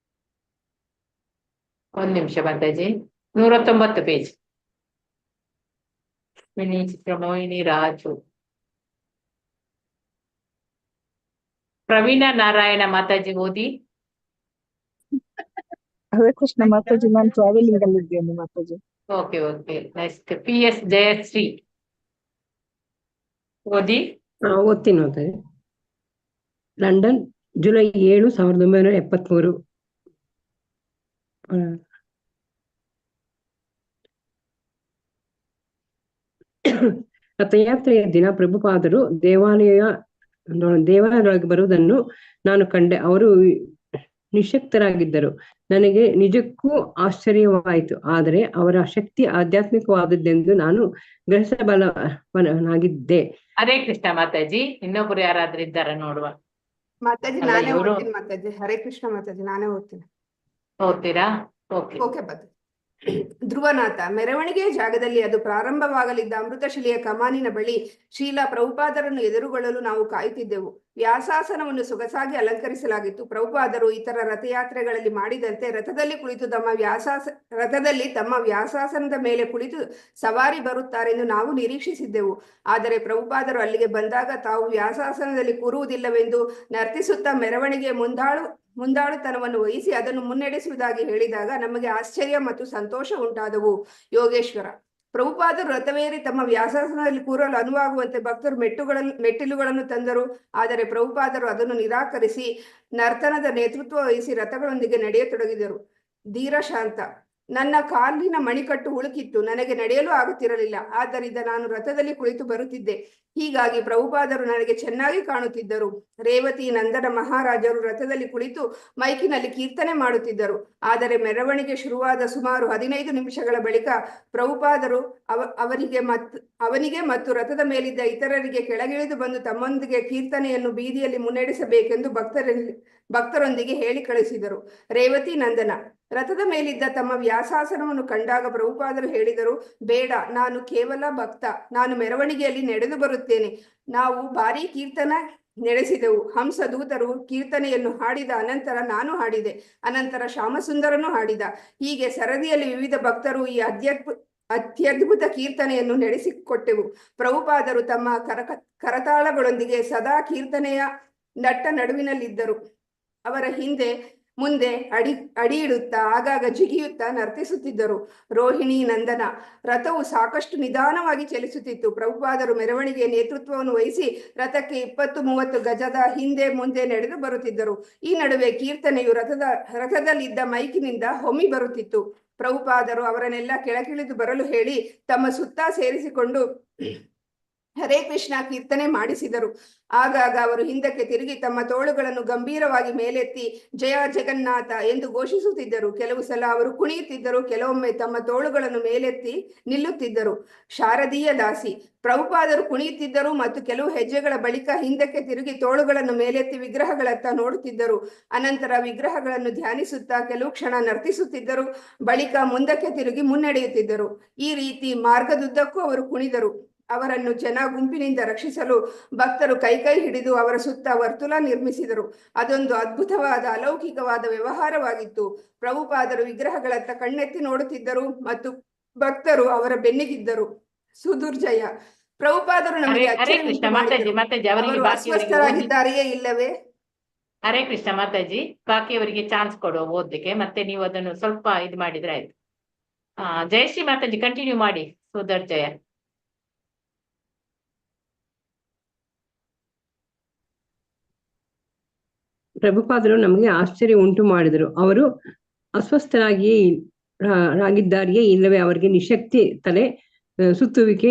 ಒಂದ್ ನಿಮಿಷ ಮಾತಾಜಿ. 190 ಪೇಜ್. ಚಿತ್ರಮೋಹಿನಿ ರಾಜು, ಪ್ರವೀಣ ನಾರಾಯಣ ಮಾತಾಜಿ ಓದಿ. ಹರೇ ಕೃಷ್ಣ ಮಾತಾಜಿ, ನಾನು ಟ್ರಾವೆಲಿಂಗ್ ಅಲ್ಲಿ ಇದ್ದೇನೆ Mataji. Okay next PS Jayashree ಓದಿ. ಓದ್ತೀನಿ ಮಾತಾಜಿ. London July 7, 1973. ರಥಯಾತ್ರೆಯ ದಿನ ಪ್ರಭುಪಾದರು ದೇವಾಲಯದೊಳಗೆ ಬರುವುದನ್ನು ನಾನು ಕಂಡೆ. ಅವರು ನಿಶ್ಶಕ್ತರಾಗಿದ್ದರು. ನನಗೆ ನಿಜಕ್ಕೂ ಆಶ್ಚರ್ಯವಾಯಿತು. ಆದರೆ ಅವರ ಶಕ್ತಿ ಆಧ್ಯಾತ್ಮಿಕವಾದದ್ದೆಂದು ನಾನು ಗ್ರಹಿಸಬಲ್ಲನಾಗಿದ್ದೆ. ಹರೇ ಕೃಷ್ಣ ಮಾತಾಜಿ. ಇನ್ನೊಬ್ರು ಯಾರಾದ್ರೂ ಇದ್ದಾರ ನೋಡುವ. ಮಾತಾಜಿ ಅಲ್ಲ, ನಾನೇ ಇವ್ರು- ಓದ್ತೀನಿ ಮಾತಾಜಿ. ಹರೇ ಕೃಷ್ಣ ಮಾತಾಜಿ, ನಾನೇ ಓದ್ತೀನಿ. ಓದ್ತೀರಾ? ಓಕೆ. ಓಕೆ ಮಾತಾಜಿ. ಧ್ರುವನಾಥ. ಮೆರವಣಿಗೆಯ ಜಾಗದಲ್ಲಿ ಅದು ಪ್ರಾರಂಭವಾಗಲಿದ್ದ ಅಮೃತಶಿಲೆಯ ಕಮಾನಿನ ಬಳಿ ಶ್ರೀಲ ಪ್ರಭುಪಾದರನ್ನು ಎದುರುಗೊಳ್ಳಲು ನಾವು ಕಾಯುತ್ತಿದ್ದೆವು. ವ್ಯಾಸಾಸನವನ್ನು ಸೊಗಸಾಗಿ ಅಲಂಕರಿಸಲಾಗಿತ್ತು. ಪ್ರಭುಪಾದರು ಇತರ ರಥಯಾತ್ರೆಗಳಲ್ಲಿ ಮಾಡಿದಂತೆ ರಥದಲ್ಲಿ ತಮ್ಮ ವ್ಯಾಸಾಸನದ ಮೇಲೆ ಕುಳಿತು ಸವಾರಿ ಬರುತ್ತಾರೆಂದು ನಾವು ನಿರೀಕ್ಷಿಸಿದ್ದೆವು. ಆದರೆ ಪ್ರಭುಪಾದರು ಅಲ್ಲಿಗೆ ಬಂದಾಗ ತಾವು ವ್ಯಾಸಾಸನದಲ್ಲಿ ಕೂರುವುದಿಲ್ಲವೆಂದು ನರ್ತಿಸುತ್ತಾ ಮೆರವಣಿಗೆಯ ಮುಂದಾಳುತನವನ್ನು ವಹಿಸಿ ಅದನ್ನು ಮುನ್ನಡೆಸುವುದಾಗಿ ಹೇಳಿದಾಗ ನಮಗೆ ಆಶ್ಚರ್ಯ ಮತ್ತು ಸಂತೋಷ ಉಂಟಾದವು. ಯೋಗೇಶ್ವರ. ಪ್ರಭುಪಾದರು ರಥವೇರಿ ತಮ್ಮ ವ್ಯಾಸಾಸನದಲ್ಲಿ ಕೂರಲು ಅನುವಾಗುವಂತೆ ಭಕ್ತರು ಮೆಟ್ಟಿಲುಗಳನ್ನು ತಂದರು. ಆದರೆ ಪ್ರಭುಪಾದರು ಅದನ್ನು ನಿರಾಕರಿಸಿ ನರ್ತನದ ನೇತೃತ್ವ ವಹಿಸಿ ರಥಗಳೊಂದಿಗೆ ನಡೆಯತೊಡಗಿದರು. ಧೀರಶಾಂತ. ನನ್ನ ಕಾಲಿನ ಮಣಿಕಟ್ಟು ಉಳುಕಿತ್ತು, ನನಗೆ ನಡೆಯಲು ಆಗುತ್ತಿರಲಿಲ್ಲ. ಆದ್ದರಿಂದ ನಾನು ರಥದಲ್ಲಿ ಕುಳಿತು ಬರುತ್ತಿದ್ದೆ. ಹೀಗಾಗಿ ಪ್ರಭುಪಾದರು ನನಗೆ ಚೆನ್ನಾಗಿ ಕಾಣುತ್ತಿದ್ದರು. ರೇವತಿ ನಂದನ ಮಹಾರಾಜರು ರಥದಲ್ಲಿ ಕುಳಿತು ಮೈಕಿನಲ್ಲಿ ಕೀರ್ತನೆ ಮಾಡುತ್ತಿದ್ದರು. ಆದರೆ ಮೆರವಣಿಗೆ ಶುರುವಾದ ಸುಮಾರು 15 ನಿಮಿಷಗಳ ಬಳಿಕ ಪ್ರಭುಪಾದರು ಅವನಿಗೆ ಮತ್ತು ರಥದ ಮೇಲಿದ್ದ ಇತರರಿಗೆ ಕೆಳಗಿಳಿದು ಬಂದು ತಮ್ಮೊಂದಿಗೆ ಕೀರ್ತನೆಯನ್ನು ಬೀದಿಯಲ್ಲಿ ಮುನ್ನಡೆಸಬೇಕೆಂದು ಭಕ್ತರೊಂದಿಗೆ ಹೇಳಿ ಕಳಿಸಿದರು. ರೇವತಿ ನಂದನ. ರಥದ ಮೇಲಿದ್ದ ತಮ್ಮ ವ್ಯಾಸಾಸನವನ್ನು ಕಂಡಾಗ ಪ್ರಭುಪಾದರು ಹೇಳಿದರು, ಬೇಡ, ನಾನು ಕೇವಲ ಭಕ್ತ, ನಾನು ಮೆರವಣಿಗೆಯಲ್ಲಿ ನಡೆದು ಬರುತ್ತೇನೆ. ನಾವು ಭಾರೀ ಕೀರ್ತನ ನಡೆಸಿದೆವು. ಹಂಸದೂತರು ಕೀರ್ತನೆಯನ್ನು ಹಾಡಿದ ಅನಂತರ ನಾನು ಹಾಡಿದೆ. ಅನಂತರ ಶ್ಯಾಮಸುಂದರನು ಹಾಡಿದ. ಹೀಗೆ ಸರದಿಯಲ್ಲಿ ವಿವಿಧ ಭಕ್ತರು ಈ ಅತ್ಯದ್ಭುತ ಕೀರ್ತನೆಯನ್ನು ನಡೆಸಿಕೊಟ್ಟೆವು. ಪ್ರಭುಪಾದರು ತಮ್ಮ ಕರತಾಳಗಳೊಂದಿಗೆ ಸದಾ ಕೀರ್ತನೆಯ ನಡುವಿನಲ್ಲಿದ್ದರು. ಅವರ ಹಿಂದೆ ಮುಂದೆ ಅಡಿ ಇಡುತ್ತಾ ಆಗಾಗ ಜಿಗಿಯುತ್ತಾ ನರ್ತಿಸುತ್ತಿದ್ದರು. ರೋಹಿಣಿ ನಂದನ. ರಥವು ಸಾಕಷ್ಟು ನಿಧಾನವಾಗಿ ಚಲಿಸುತ್ತಿತ್ತು. ಪ್ರಭುಪಾದರು ಮೆರವಣಿಗೆಯ ನೇತೃತ್ವವನ್ನು ವಹಿಸಿ ರಥಕ್ಕೆ 20-30 ಗಜದ ಹಿಂದೆ ಮುಂದೆ ನಡೆದು ಬರುತ್ತಿದ್ದರು. ಈ ನಡುವೆ ಕೀರ್ತನೆಯು ರಥದಲ್ಲಿದ್ದ ಮೈಕಿನಿಂದ ಹೊಮ್ಮಿ ಬರುತ್ತಿತ್ತು. ಪ್ರಭುಪಾದರು ಅವರನ್ನೆಲ್ಲ ಕೆಳಗಿಳಿದು ಬರಲು ಹೇಳಿ ತಮ್ಮ ಸುತ್ತ ಸೇರಿಸಿಕೊಂಡು ಹರೇ ಕೃಷ್ಣ ಕೀರ್ತನೆ ಮಾಡಿಸಿದರು. ಆಗಾಗ ಅವರು ಹಿಂದಕ್ಕೆ ತಿರುಗಿ ತಮ್ಮ ತೋಳುಗಳನ್ನು ಗಂಭೀರವಾಗಿ ಮೇಲೆತ್ತಿ ಜಯ ಜಗನ್ನಾಥ ಎಂದು ಘೋಷಿಸುತ್ತಿದ್ದರು. ಕೆಲವು ಸಲ ಅವರು ಕುಣಿಯುತ್ತಿದ್ದರು, ಕೆಲವೊಮ್ಮೆ ತಮ್ಮ ತೋಳುಗಳನ್ನು ಮೇಲೆತ್ತಿ ನಿಲ್ಲುತ್ತಿದ್ದರು. ಶಾರದೀಯ ದಾಸಿ. ಪ್ರಭುಪಾದರು ಕುಣಿಯುತ್ತಿದ್ದರು ಮತ್ತು ಕೆಲವು ಹೆಜ್ಜೆಗಳ ಬಳಿಕ ಹಿಂದಕ್ಕೆ ತಿರುಗಿ ತೋಳುಗಳನ್ನು ಮೇಲೆತ್ತಿ ವಿಗ್ರಹಗಳತ್ತ ನೋಡುತ್ತಿದ್ದರು. ಅನಂತರ ವಿಗ್ರಹಗಳನ್ನು ಧ್ಯಾನಿಸುತ್ತಾ ಕೆಲವು ಕ್ಷಣ ನರ್ತಿಸುತ್ತಿದ್ದರು. ಬಳಿಕ ಮುಂದಕ್ಕೆ ತಿರುಗಿ ಮುನ್ನಡೆಯುತ್ತಿದ್ದರು. ಈ ರೀತಿ ಮಾರ್ಗದುದ್ದಕ್ಕೂ ಅವರು ಕುಣಿದರು. ಅವರನ್ನು ಜನ ಗುಂಪಿನಿಂದ ರಕ್ಷಿಸಲು ಭಕ್ತರು ಕೈ ಹಿಡಿದು ಅವರ ಸುತ್ತ ವರ್ತುಲ ನಿರ್ಮಿಸಿದರು. ಅದೊಂದು ಅದ್ಭುತವಾದ ಅಲೌಕಿಕವಾದ ವ್ಯವಹಾರವಾಗಿತ್ತು. ಪ್ರಭುಪಾದರು ವಿಗ್ರಹಗಳತ್ತ ಕಣ್ಣೆತ್ತಿ ನೋಡುತ್ತಿದ್ದರು ಮತ್ತು ಭಕ್ತರು ಅವರ ಬೆನ್ನಿಗಿದ್ದರು. ಸುದುರ್ಜಯ. ಪ್ರಭುಪಾದರು ನಮಗೆ ಅವರು ಅಸ್ವಸ್ಥರಾಗಿದ್ದಾರೆಯೇ ಇಲ್ಲವೇ? ಹರೇ ಕೃಷ್ಣ ಮಾತಾಜಿ, ಬಾಕಿಯವರಿಗೆ ಚಾನ್ಸ್ ಕೊಡುವ ಓದಲಿಕ್ಕೆ, ಮತ್ತೆ ನೀವು ಅದನ್ನು ಸ್ವಲ್ಪ ಇದು ಮಾಡಿದ್ರೆ ಆಯ್ತು. ಜಯಶ್ರೀ ಮಾತಾಜಿ ಕಂಟಿನ್ಯೂ ಮಾಡಿ. ಸುಧರ್ಜಯ. ಪ್ರಭುಪಾದರು ನಮಗೆ ಆಶ್ಚರ್ಯ ಉಂಟು ಮಾಡಿದರು. ಅವರು ಅಸ್ವಸ್ಥರಾಗಿಯೇ ಇಲ್ಲವೇ? ಅವರಿಗೆ ನಿಶಕ್ತಿ, ತಲೆ ಸುತ್ತುವಿಕೆ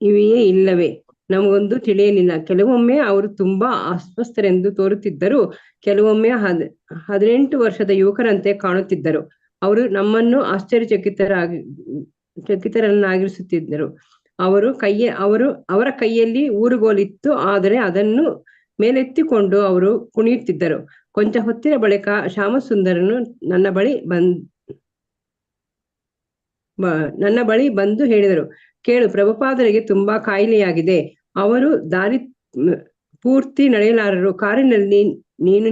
ಇವೆಯೇ ಇಲ್ಲವೇ? ನಮಗೊಂದು ತಿಳಿಯಲಿಲ್ಲ. ಕೆಲವೊಮ್ಮೆ ಅವರು ತುಂಬಾ ಅಸ್ವಸ್ಥರೆಂದು ತೋರುತ್ತಿದ್ದರು. ಕೆಲವೊಮ್ಮೆ 18 ವರ್ಷದ ಯುವಕರಂತೆ ಕಾಣುತ್ತಿದ್ದರು. ಅವರು ನಮ್ಮನ್ನು ಚಕಿತರನ್ನಾಗಿಸುತ್ತಿದ್ದರು. ಅವರ ಕೈಯಲ್ಲಿ ಊರುಗೋಲಿತ್ತು, ಆದರೆ ಅದನ್ನು ಮೇಲೆತ್ತಿಕೊಂಡು ಅವರು ಕುಣಿಯುತ್ತಿದ್ದರು. ಕೊಂಚ ಹೊತ್ತಿನ ಬಳಿಕ ಶ್ಯಾಮಸುಂದರನು ನನ್ನ ಬಳಿ ಬಂದು ಹೇಳಿದರು, ಕೇಳು, ಪ್ರಭುಪಾದರಿಗೆ ತುಂಬಾ ಕಾಯಿಲೆಯಾಗಿದೆ. ಅವರು ದಾರಿ ಪೂರ್ತಿ ನಡೆಯಲಾರರು. ಕಾರಿನಲ್ಲಿ ನೀನು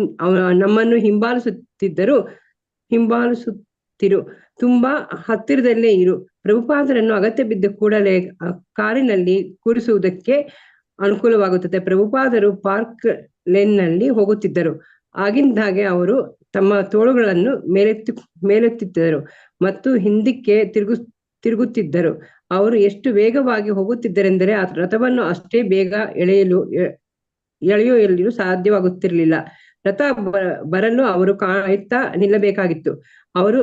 ನಮ್ಮನ್ನು ಹಿಂಬಾಲಿಸುತ್ತಿರು. ತುಂಬಾ ಹತ್ತಿರದಲ್ಲೇ ಇರು. ಪ್ರಭುಪಾದರನ್ನು ಅಗತ್ಯ ಬಿದ್ದ ಕೂಡಲೇ ಕಾರಿನಲ್ಲಿ ಕೂರಿಸುವುದಕ್ಕೆ ಅನುಕೂಲವಾಗುತ್ತದೆ. ಪ್ರಭುಪಾದರು ಪಾರ್ಕ್ ಲೇನ್ನಲ್ಲಿ ಹೋಗುತ್ತಿದ್ದರು. ಆಗಿಂದಾಗೆ ಅವರು ತಮ್ಮ ತೋಳುಗಳನ್ನು ಮೇಲೆತ್ತಿದ್ದರು ಮತ್ತು ಹಿಂದಕ್ಕೆ ತಿರುಗುತ್ತಿದ್ದರು. ಅವರು ಎಷ್ಟು ವೇಗವಾಗಿ ಹೋಗುತ್ತಿದ್ದರೆಂದರೆ ಆ ರಥವನ್ನು ಅಷ್ಟೇ ಬೇಗ ಎಳೆಯಲು ಸಾಧ್ಯವಾಗುತ್ತಿರಲಿಲ್ಲ. ರಥ ಬರಲು ಅವರು ಕಾಯುತ್ತಾ ನಿಲ್ಲಬೇಕಾಗಿತ್ತು. ಅವರು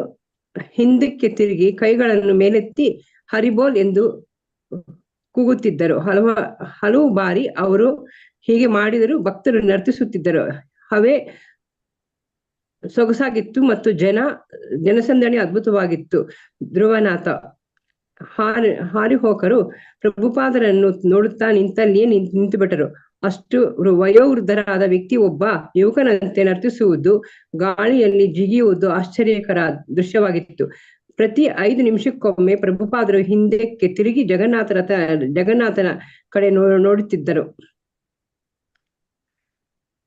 ಹಿಂದಕ್ಕೆ ತಿರುಗಿ ಕೈಗಳನ್ನು ಮೇಲೆತ್ತಿ ಹರಿಬೋಲ್ ಎಂದು ಕೂಗುತ್ತಿದ್ದರು. ಹಲವು ಬಾರಿ ಅವರು ಹೀಗೆ ಮಾಡಿದರೂ ಭಕ್ತರು ನರ್ತಿಸುತ್ತಿದ್ದರು. ಹವೆ ಸೊಗಸಾಗಿತ್ತು ಮತ್ತು ಜನಸಂದಣಿ ಅದ್ಭುತವಾಗಿತ್ತು. ಧ್ರುವನಾಥ. ಹಾರಿಹೋಕರು ಪ್ರಭುಪಾದರನ್ನು ನೋಡುತ್ತಾ ನಿಂತಲ್ಲಿಯೇ ನಿಂತು ಬಿಟ್ಟರು. ಅಷ್ಟು ವಯೋವೃದ್ಧರಾದ ವ್ಯಕ್ತಿ ಒಬ್ಬ ಯುವಕನಂತೆ ನರ್ತಿಸುವುದು, ಗಾಳಿಯಲ್ಲಿ ಜಿಗಿಯುವುದು ಆಶ್ಚರ್ಯಕರ ದೃಶ್ಯವಾಗಿತ್ತು. ಪ್ರತಿ 5 ನಿಮಿಷಕ್ಕೊಮ್ಮೆ ಪ್ರಭುಪಾದರು ಹಿಂದಕ್ಕೆ ತಿರುಗಿ ಜಗನ್ನಾಥನ ಕಡೆ ನೋಡುತ್ತಿದ್ದರು.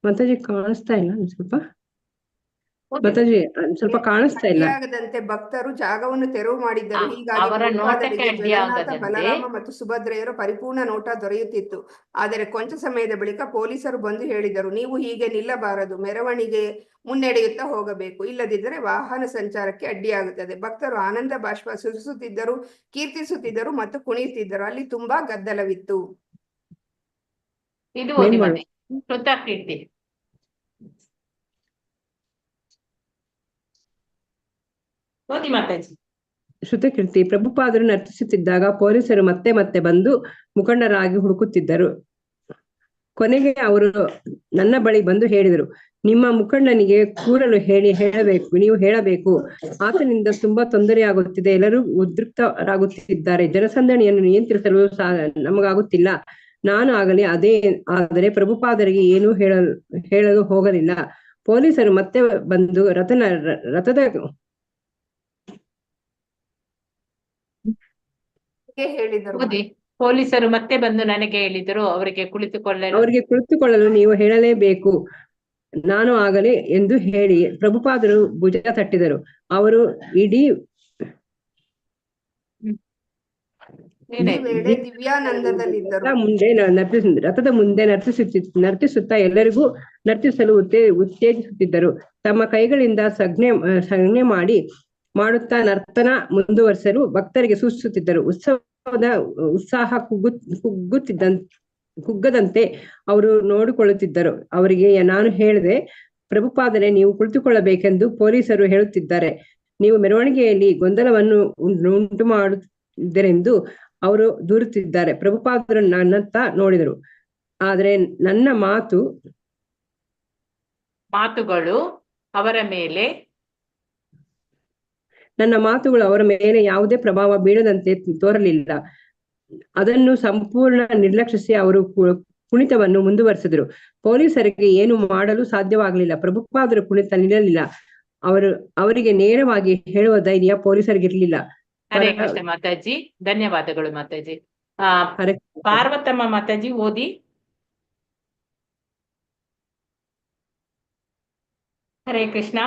ಮಾತಾಜಿ ಕಾಣಿಸ್ತಾ ಇಲ್ಲ ಸ್ವಲ್ಪ. ಮಾತಾಜಿ ಸ್ವಲ್ಪ ಕಾಣಿಸ್ತಾ ಇಲ್ಲ. ಅಡ್ಡಿಯಾಗದಂತೆ ಭಕ್ತರು ಜಾಗವನ್ನು ತೆರವು ಮಾಡಿದ್ದರು. ಹೀಗಾಗಿ ಅವರ ನೋಟಕ್ಕೆ ಪ್ರಭುಪಾದರಿಗೆ ಜಗನ್ನಾಥ, ಅಡ್ಡಿಯಾಗದಂತೆ ಬಲರಾಮ ಮತ್ತು ಸುಭದ್ರೆಯರ ಪರಿಪೂರ್ಣ ನೋಟ ದೊರೆಯುತ್ತಿತ್ತು. ಆದರೆ ಕೊಂಚ ಸಮಯದ ಬಳಿಕ ಪೊಲೀಸರು ಬಂದು ಹೇಳಿದರು, ನೀವು ಹೀಗೆ ನಿಲ್ಲಬಾರದು, ಮೆರವಣಿಗೆ ಮುನ್ನಡೆಯುತ್ತಾ ಹೋಗಬೇಕು, ಇಲ್ಲದಿದ್ದರೆ ವಾಹನ ಸಂಚಾರಕ್ಕೆ ಅಡ್ಡಿಯಾಗುತ್ತದೆ. ಭಕ್ತರು ಆನಂದ ಬಾಷ್ಪ ಸುರಿಸುತ್ತಿದ್ದರು, ಕೀರ್ತಿಸುತ್ತಿದ್ದರು ಮತ್ತು ಕುಣಿಯುತ್ತಿದ್ದರು. ಅಲ್ಲಿ ತುಂಬಾ ಗದ್ದಲವಿತ್ತು. ಇದು ಓದಿ ಮತ್ತೆ ಕೃತಕೀರ್ತಿ. ಓದಿ ಮಾತಾಜಿ. ಶ್ರುತಕೀರ್ತಿ. ಪ್ರಭುಪಾದರು ನರ್ತಿಸುತ್ತಿದ್ದಾಗ ಪೊಲೀಸರು ಮತ್ತೆ ಮತ್ತೆ ಬಂದು ಮುಖಂಡರಾಗಿ ಹುಡುಕುತ್ತಿದ್ದರು. ಕೊನೆಗೆ ಅವರು ನನ್ನ ಬಳಿ ಬಂದು ಹೇಳಿದರು, ನಿಮ್ಮ ಮುಖಂಡನಿಗೆ ಕೂರಲು ನೀವು ಹೇಳಬೇಕು. ಆತನಿಂದ ತುಂಬಾ ತೊಂದರೆಯಾಗುತ್ತಿದೆ. ಎಲ್ಲರೂ ಉದ್ರಿಕ್ತರಾಗುತ್ತಿದ್ದಾರೆ. ಜನಸಂದಣಿಯನ್ನು ನಿಯಂತ್ರಿಸಲು ನಮಗಾಗುತ್ತಿಲ್ಲ. ನಾನು ಆದರೆ ಪ್ರಭುಪಾದರಿಗೆ ಏನೂ ಹೇಳಲು ಹೋಗಲಿಲ್ಲ. ಪೊಲೀಸರು ಮತ್ತೆ ಬಂದು ರಥದ ಹೇಳಿದರು. ಪೊಲೀಸರು ಮತ್ತೆ ಬಂದು ನನಗೆ ಹೇಳಿದರು, ಅವರಿಗೆ ಕುಳಿತುಕೊಳ್ಳಲು ನೀವು ಹೇಳಲೇಬೇಕು. ನಾನು ಆಗಲಿ ಎಂದು ಹೇಳಿ ಪ್ರಭುಪಾದರು ಭುಜ ತಟ್ಟಿದರು. ಅವರು ಇಡೀ ದಿವ್ಯಾನಂದದಲ್ಲಿದ್ದರು. ರಥದ ಮುಂದೆ ನರ್ತಿಸುತ್ತಾ ಎಲ್ಲರಿಗೂ ನರ್ತಿಸಲು ಉತ್ತೇಜಿಸುತ್ತಿದ್ದರು. ತಮ್ಮ ಕೈಗಳಿಂದ ಸಂಜ್ಞೆ ಮಾಡುತ್ತಾ ನರ್ತನ ಮುಂದುವರಿಸಲು ಭಕ್ತರಿಗೆ ಸೂಚಿಸುತ್ತಿದ್ದರು. ಉತ್ಸಾಹ ಕುಗ್ಗದಂತೆ ಅವರು ನೋಡಿಕೊಳ್ಳುತ್ತಿದ್ದರು. ಅವರಿಗೆ ನಾನು ಹೇಳಿದೆ, ಪ್ರಭುಪಾದರೆ ನೀವು ಕುಳಿತುಕೊಳ್ಳಬೇಕೆಂದು ಪೊಲೀಸರು ಹೇಳುತ್ತಿದ್ದಾರೆ. ನೀವು ಮೆರವಣಿಗೆಯಲ್ಲಿ ಗೊಂದಲವನ್ನು ಉಂಟು ಮಾಡುತ್ತಿದ್ದರೆಂದು ಅವರು ದೂರುತ್ತಿದ್ದಾರೆ. ಪ್ರಭುಪಾದರು ನನ್ನತ್ತ ನೋಡಿದರು. ಆದರೆ ನನ್ನ ಮಾತುಗಳು ಅವರ ಮೇಲೆ ಯಾವುದೇ ಪ್ರಭಾವ ಬೀಳದಂತೆ ತೋರಲಿಲ್ಲ. ಅದನ್ನು ಸಂಪೂರ್ಣ ನಿರ್ಲಕ್ಷಿಸಿ ಅವರು ಕುಣಿತವನ್ನು ಮುಂದುವರಿಸಿದರು. ಪೊಲೀಸರಿಗೆ ಏನು ಮಾಡಲು ಸಾಧ್ಯವಾಗಲಿಲ್ಲ. ಪ್ರಭುಪಾದರು ಕುಣಿತ ನಿಲ್ಲಲಿಲ್ಲ. ಅವರಿಗೆ ನೇರವಾಗಿ ಹೇಳುವ ಧೈರ್ಯ ಪೊಲೀಸರಿಗಿರ್ಲಿಲ್ಲ. ಹರೇ ಕೃಷ್ಣ ಮಾತಾಜಿ, ಧನ್ಯವಾದಗಳು ಮಾತಾಜಿ. ಪಾರ್ವತಮ್ಮ ಮಾತಾಜಿ ಓದಿ. ಹರೇ ಕೃಷ್ಣ.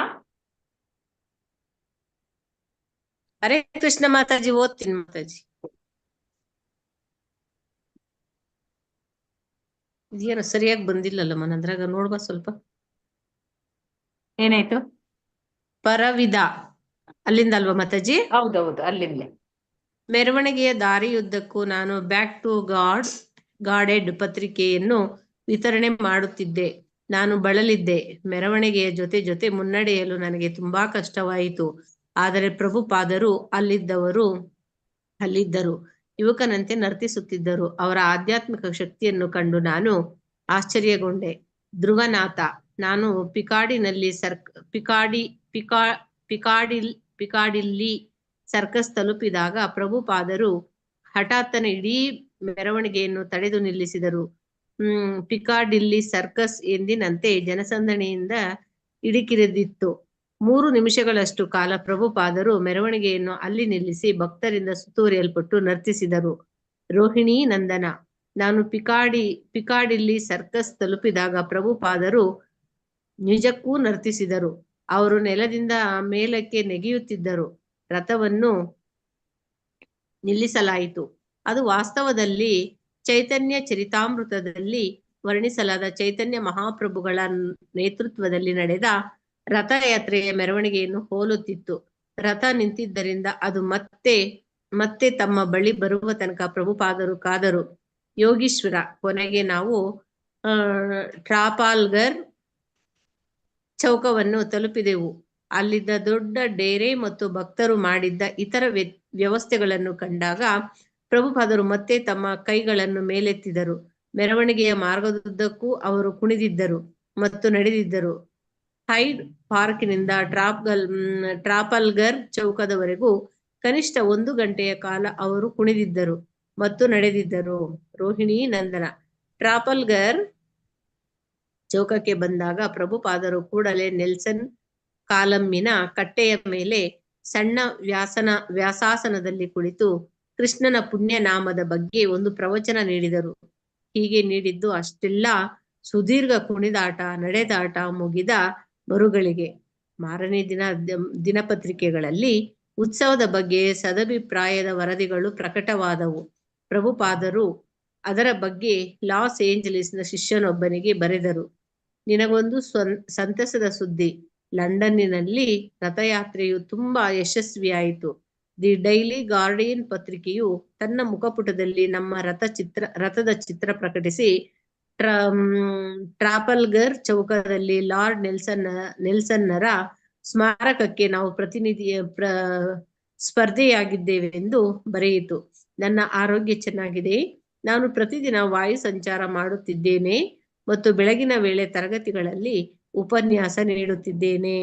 ಹರೇ ಕೃಷ್ಣ ಮಾತಾಜಿ, ಓದ್ತೀನಿ ಮಾತಾಜಿ. ಇದೇನು ಸರಿಯಾಗಿ ಬಂದಿಲ್ಲಲ್ಲ ಮನಂದ್ರಾಗ, ನೋಡ್ಬಾ ಸ್ವಲ್ಪ. ಏನಾಯ್ತು? ಪರವಿದ ಅಲ್ಲಿಂದ ಅಲ್ವಾ ಮಾತಾಜಿ? ಹೌದೌದು, ಅಲ್ಲಿಂದ. ಮೆರವಣಿಗೆಯ ದಾರಿಯುದ್ದಕ್ಕೂ ನಾನು ಬ್ಯಾಕ್ ಟು ಗಾಡೆಡ್ ಪತ್ರಿಕೆಯನ್ನು ವಿತರಣೆ ಮಾಡುತ್ತಿದ್ದೆ. ನಾನು ಬಳಲಿದ್ದೆ. ಮೆರವಣಿಗೆಯ ಜೊತೆ ಮುನ್ನಡೆಯಲು ನನಗೆ ತುಂಬಾ ಕಷ್ಟವಾಯಿತು. ಆದರೆ ಪ್ರಭುಪಾದರು ಅಲ್ಲಿದ್ದರು. ಯುವಕನಂತೆ ನರ್ತಿಸುತ್ತಿದ್ದರು. ಅವರ ಆಧ್ಯಾತ್ಮಿಕ ಶಕ್ತಿಯನ್ನು ಕಂಡು ನಾನು ಆಶ್ಚರ್ಯಗೊಂಡೆ. ಧ್ರುವನಾಥ. ನಾನು ಪಿಕಾಡಿಲ್ಲಿ ಸರ್ಕಸ್ ತಲುಪಿದಾಗ ಪ್ರಭುಪಾದರು ಹಠಾತ್ತನೆ ಇಡೀ ಮೆರವಣಿಗೆಯನ್ನು ತಡೆದು ನಿಲ್ಲಿಸಿದರು. ಪಿಕಾಡಿಲ್ಲಿ ಸರ್ಕಸ್ ಎಂದಿನಂತೆ ಜನಸಂದಣಿಯಿಂದ ಇಡಿಕಿರಿದಿತ್ತು. 3 ನಿಮಿಷಗಳಷ್ಟು ಕಾಲ ಪ್ರಭುಪಾದರು ಮೆರವಣಿಗೆಯನ್ನು ಅಲ್ಲಿ ನಿಲ್ಲಿಸಿ ಭಕ್ತರಿಂದ ಸುತ್ತುವರಿಯಲ್ಪಟ್ಟು ನರ್ತಿಸಿದರು. ರೋಹಿಣಿ ನಂದನ. ನಾನು ಪಿಕಾಡಿಲ್ಲಿ ಸರ್ಕಸ್ ತಲುಪಿದಾಗ ಪ್ರಭುಪಾದರು ನಿಜಕ್ಕೂ ನರ್ತಿಸಿದರು. ಅವರು ನೆಲದಿಂದ ಮೇಲಕ್ಕೆ ನೆಗೆಯುತ್ತಿದ್ದರು. ರಥವನ್ನು ನಿಲ್ಲಿಸಲಾಯಿತು. ಅದು ವಾಸ್ತವದಲ್ಲಿ ಚೈತನ್ಯ ಚರಿತಾಮೃತದಲ್ಲಿ ವರ್ಣಿಸಲಾದ ಚೈತನ್ಯ ಮಹಾಪ್ರಭುಗಳ ನೇತೃತ್ವದಲ್ಲಿ ನಡೆದ ರಥಯಾತ್ರೆಯ ಮೆರವಣಿಗೆಯನ್ನು ಹೋಲುತ್ತಿತ್ತು. ರಥ ನಿಂತಿದ್ದರಿಂದ ಅದು ಮತ್ತೆ ತಮ್ಮ ಬಳಿ ಬರುವ ತನಕ ಪ್ರಭುಪಾದರು ಕಾದರು. ಯೋಗೀಶ್ವರ. ಕೊನೆಗೆ ನಾವು ಟ್ರಾಫಾಲ್ಗರ್ ಚೌಕವನ್ನು ತಲುಪಿದೆವು. ಅಲ್ಲಿದ್ದ ದೊಡ್ಡ ಡೇರೆ ಮತ್ತು ಭಕ್ತರು ಮಾಡಿದ್ದ ಇತರ ವ್ಯವಸ್ಥೆಗಳನ್ನು ಕಂಡಾಗ ಪ್ರಭುಪಾದರು ಮತ್ತೆ ತಮ್ಮ ಕೈಗಳನ್ನು ಮೇಲೆತ್ತಿದರು. ಮೆರವಣಿಗೆಯ ಮಾರ್ಗದುದ್ದಕ್ಕೂ ಅವರು ಕುಣಿದಿದ್ದರು ಮತ್ತು ನಡೆದಿದ್ದರು. ಹೈಡ್ ಪಾರ್ಕ್ನಿಂದ ಟ್ರಾಫಲ್ಗರ್ ಚೌಕದವರೆಗೂ ಕನಿಷ್ಠ 1 ಗಂಟೆಯ ಕಾಲ ಅವರು ಕುಣಿದಿದ್ದರು ಮತ್ತು ನಡೆದಿದ್ದರು. ರೋಹಿಣಿ ನಂದನ. ಟ್ರಾಫಲ್ಗರ್ ಚೌಕಕ್ಕೆ ಬಂದಾಗ ಪ್ರಭುಪಾದರು ಕೂಡಲೇ ನೆಲ್ಸನ್ ಕಾಲಮ್ಮಿನ ಕಟ್ಟೆಯ ಮೇಲೆ ಸಣ್ಣ ವ್ಯಾಸಾಸನದಲ್ಲಿ ಕುಳಿತು ಕೃಷ್ಣನ ಪುಣ್ಯ ನಾಮದ ಬಗ್ಗೆ ಒಂದು ಪ್ರವಚನ ನೀಡಿದರು. ಹೀಗೆ ನೀಡಿದ್ದು ಅಷ್ಟೆಲ್ಲ ಸುದೀರ್ಘ ಕುಣಿದಾಟ ನಡೆದಾಟ ಮುಗಿದ ಮರುಗಳಿಗೆ ಮಾರನೇ ದಿನ ದಿನಪತ್ರಿಕೆಗಳಲ್ಲಿ ಉತ್ಸವದ ಬಗ್ಗೆ ಸದಭಿಪ್ರಾಯದ ವರದಿಗಳು ಪ್ರಕಟವಾದವು. ಪ್ರಭುಪಾದರು ಅದರ ಬಗ್ಗೆ ಲಾಸ್ ಏಂಜಲೀಸ್ನ ಶಿಷ್ಯನೊಬ್ಬನಿಗೆ ಬರೆದರು. ನಿನಗೊಂದು ಸಂತಸದ ಸುದ್ದಿ, ಲಂಡನ್ನಿನಲ್ಲಿ ರಥಯಾತ್ರೆಯು ತುಂಬಾ ಯಶಸ್ವಿಯಾಯಿತು. ದಿ ಡೈಲಿ ಗಾರ್ಡಿಯನ್ ಪತ್ರಿಕೆಯು ತನ್ನ ಮುಖಪುಟದಲ್ಲಿ ನಮ್ಮ ರಥದ ಚಿತ್ರ ಪ್ರಕಟಿಸಿ ಟ್ರಾಫಲ್ಗರ್ ಚೌಕದಲ್ಲಿ ಲಾರ್ಡ್ ನೆಲ್ಸನ್ನರ ಸ್ಮಾರಕಕ್ಕೆ ನಾವು ಸ್ಪರ್ಧೆಯಾಗಿದ್ದೇವೆಂದು ಬರೆಯಿತು. ನನ್ನ ಆರೋಗ್ಯ ಚೆನ್ನಾಗಿದೆ. ನಾನು ಪ್ರತಿದಿನ ವಾಯು ಸಂಚಾರ ಮಾಡುತ್ತಿದ್ದೇನೆ ಮತ್ತು ಬೆಳಗಿನ ವೇಳೆ ತರಗತಿಗಳಲ್ಲಿ ಉಪನ್ಯಾಸ ನೀಡುತ್ತಿದ್ದೇನೆ.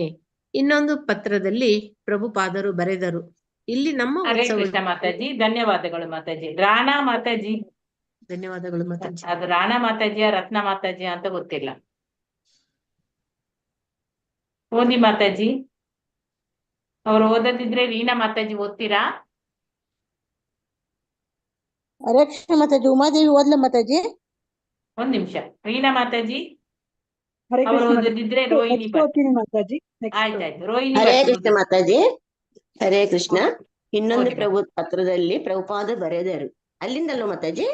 ಇನ್ನೊಂದು ಪತ್ರದಲ್ಲಿ ಪ್ರಭುಪಾದರು ಬರೆದರು, ಇಲ್ಲಿ ನಮ್ಮ ಹರೇ ಕೃಷ್ಣ ಮಾತಾಜಿ, ಧನ್ಯವಾದಗಳು ಮಾತಾಜಿ. ರಾಣಾ ಮಾತಾಜಿ. ಧನ್ಯವಾದಗಳು ಮಾತಾಜಿ. ಅದು ರಾಣಾ ಮಾತಾಜಿಯ ರತ್ನ ಮಾತಾಜಿ ಅಂತ ಗೊತ್ತಿಲ್ಲ. ಓದಿ ಮಾತಾಜಿ. ಅವ್ರು ಓದದಿದ್ರೆ ರೀನಾ ಮಾತಾಜಿ ಓದ್ತೀರಾ? ಹರೇ ಕೃಷ್ಣ ಮಾತಾಜಿ. ಉಮಾದೇವಿ ಓದ್ಲ ಮಾತಾಜಿ? ಒಂದ್ ನಿಮಿಷ. ರೀನಾ ಮಾತಾಜಿ ಹರೇ ಅವ್ರು ಕೃಷ್ಣ ಓದದಿದ್ರೆ ರೋಹಿಣಿ ನೆಕ್ಸ್ಟ್ ಓದ್ತೀನಿ ಮಾತಾಜಿ. ಆಯ್ತಾಯ್ತು, ರೋಹಿಣಿ ಹರೇ ಭಟ್ ಕೃಷ್ಣ ಮಾತಾಜಿ. ಹರೇ ಕೃಷ್ಣ. ಇನ್ನೊಂದು ಓದಿ ಪತ್ರದಲ್ಲಿ ಪ್ರಭುಪಾದ ಬರೆದರು. ಅಲ್ಲಿಂದಲ್ವ ಮಾತಾಜಿ?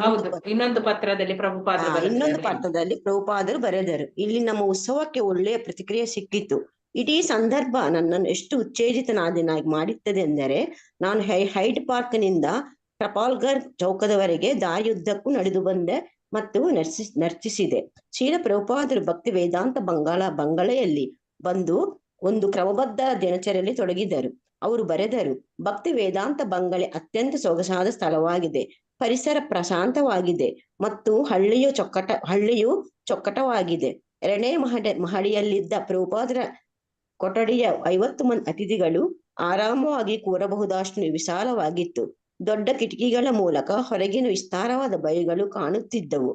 ಹೌದು, ಇನ್ನೊಂದು ಪತ್ರದಲ್ಲಿ ಪ್ರಭುಪಾದರು ಇನ್ನೊಂದು ಬರೆದಿದ್ದಾರೆ. ಪತ್ರದಲ್ಲಿ ಪ್ರಭುಪಾದರು ಬರೆದರು. ಇಲ್ಲಿ ನಮ್ಮ ಉತ್ಸವಕ್ಕೆ ಒಳ್ಳೆಯ ಪ್ರತಿಕ್ರಿಯೆ ಸಿಕ್ಕಿತು. ಇಡೀ ಸಂದರ್ಭ ನನ್ನನ್ನು ಎಷ್ಟು ಉತ್ತೇಜಿತನಾಗಿ ಮಾಡುತ್ತದೆ ಎಂದರೆ, ನಾನು ಹೈಡ್ ಪಾರ್ಕ್ ನಿಂದ ಟ್ರಫಾಲ್ಗರ್ ಚೌಕದವರೆಗೆ ದಾರಿಯುದ್ದಕ್ಕೂ ನಡೆದು ಬಂದೆ ಮತ್ತು ನರ್ಚಿಸಿದೆ. ಶ್ರೀಲ ಪ್ರಭುಪಾದರು ಭಕ್ತಿ ವೇದಾಂತ ಬಂಗಳೆಯಲ್ಲಿ ಬಂದು ಒಂದು ಕ್ರಮಬದ್ಧ ದಿನಚರಿಯಲ್ಲಿ ತೊಡಗಿದರು. ಅವರು ಬರೆದರು, ಭಕ್ತಿ ವೇದಾಂತ ಬಂಗಲೆ ಅತ್ಯಂತ ಸೊಗಸಾದ ಸ್ಥಳವಾಗಿದೆ. ಪರಿಸರ ಪ್ರಶಾಂತವಾಗಿದೆ ಮತ್ತು ಹಳ್ಳಿಯು ಚೊಕ್ಕಟವಾಗಿದೆ. 2ನೇ ಮಹಡಿಯಲ್ಲಿದ್ದ ಪ್ರಭುಪಾದರ ಕೊಠಡಿಯ 50 ಮಂದಿ ಅತಿಥಿಗಳು ಆರಾಮವಾಗಿ ಕೂರಬಹುದಷ್ಟು ವಿಶಾಲವಾಗಿತ್ತು. ದೊಡ್ಡ ಕಿಟಕಿಗಳ ಮೂಲಕ ಹೊರಗಿನ ವಿಸ್ತಾರವಾದ ಬಯಲುಗಳು ಕಾಣುತ್ತಿದ್ದವು.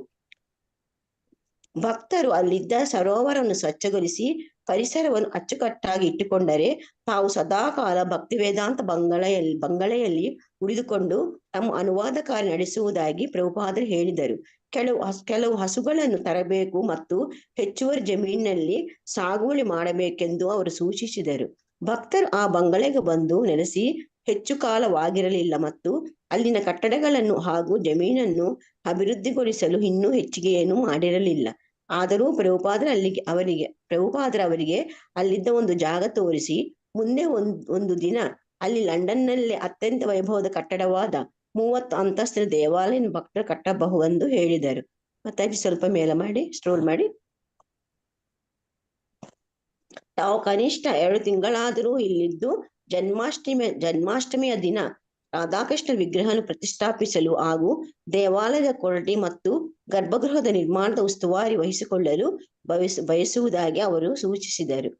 ಭಕ್ತರು ಅಲ್ಲಿದ್ದ ಸರೋವರವನ್ನು ಸ್ವಚ್ಛಗೊಳಿಸಿ ಪರಿಸರವನ್ನು ಅಚ್ಚುಕಟ್ಟಾಗಿ ಇಟ್ಟುಕೊಂಡರೆ ತಾವು ಸದಾಕಾಲ ಭಕ್ತಿ ವೇದಾಂತ ಬಂಗಳೆಯಲ್ಲಿ ಉಳಿದುಕೊಂಡು ತಮ್ಮ ಅನುವಾದ ಕಾರ್ಯ ನಡೆಸುವುದಾಗಿ ಪ್ರಭುಪಾದರು ಹೇಳಿದರು. ಕೆಲವು ಹಸುಗಳನ್ನು ತರಬೇಕು ಮತ್ತು ಹೆಚ್ಚುವರಿ ಜಮೀನಿನಲ್ಲಿ ಸಾಗುವಳಿ ಮಾಡಬೇಕೆಂದು ಅವರು ಸೂಚಿಸಿದರು. ಭಕ್ತರು ಆ ಬಂಗಲೆಗೆ ಬಂದು ನೆಲೆಸಿ ಹೆಚ್ಚು ಕಾಲವಾಗಿರಲಿಲ್ಲ ಮತ್ತು ಅಲ್ಲಿನ ಕಟ್ಟಡಗಳನ್ನು ಹಾಗೂ ಜಮೀನನ್ನು ಅಭಿವೃದ್ಧಿಗೊಳಿಸಲು ಇನ್ನೂ ಹೆಚ್ಚಿಗೆ ಏನೂ ಮಾಡಿರಲಿಲ್ಲ. ಆದರೂ ಪ್ರಭುಪಾದರ ಅವರಿಗೆ ಅಲ್ಲಿದ್ದ ಒಂದು ಜಾಗ ತೋರಿಸಿ ಮುಂದೆ ಒಂದು ದಿನ ಅಲ್ಲಿ ಲಂಡನ್ನಲ್ಲಿ ಅತ್ಯಂತ ವೈಭವದ ಕಟ್ಟಡವಾದ 30 ಅಂತಸ್ತಿನ ದೇವಾಲಯ ಭಕ್ತರು ಕಟ್ಟಬಹುದೆಂದು ಹೇಳಿದರು. ಮತ್ತೆ ಸ್ವಲ್ಪ ಮೇಲೆ ಮಾಡಿ ಸ್ಕ್ರೋಲ್ ಮಾಡಿ. ತಾವು ಕನಿಷ್ಠ 2 ತಿಂಗಳಾದರೂ ಇಲ್ಲಿದ್ದು ಜನ್ಮಾಷ್ಟಮಿಯ ದಿನ ರಾಧಾಕೃಷ್ಣ ವಿಗ್ರಹವನ್ನು ಪ್ರತಿಷ್ಠಾಪಿಸಲು ಹಾಗೂ ದೇವಾಲಯದ ಕೊರಟಿ ಮತ್ತು ಗರ್ಭಗೃಹದ ನಿರ್ಮಾಣದ ಉಸ್ತುವಾರಿ ವಹಿಸಿಕೊಳ್ಳಲು ಬಯಸುವುದಾಗಿ ಅವರು ಸೂಚಿಸಿದರು.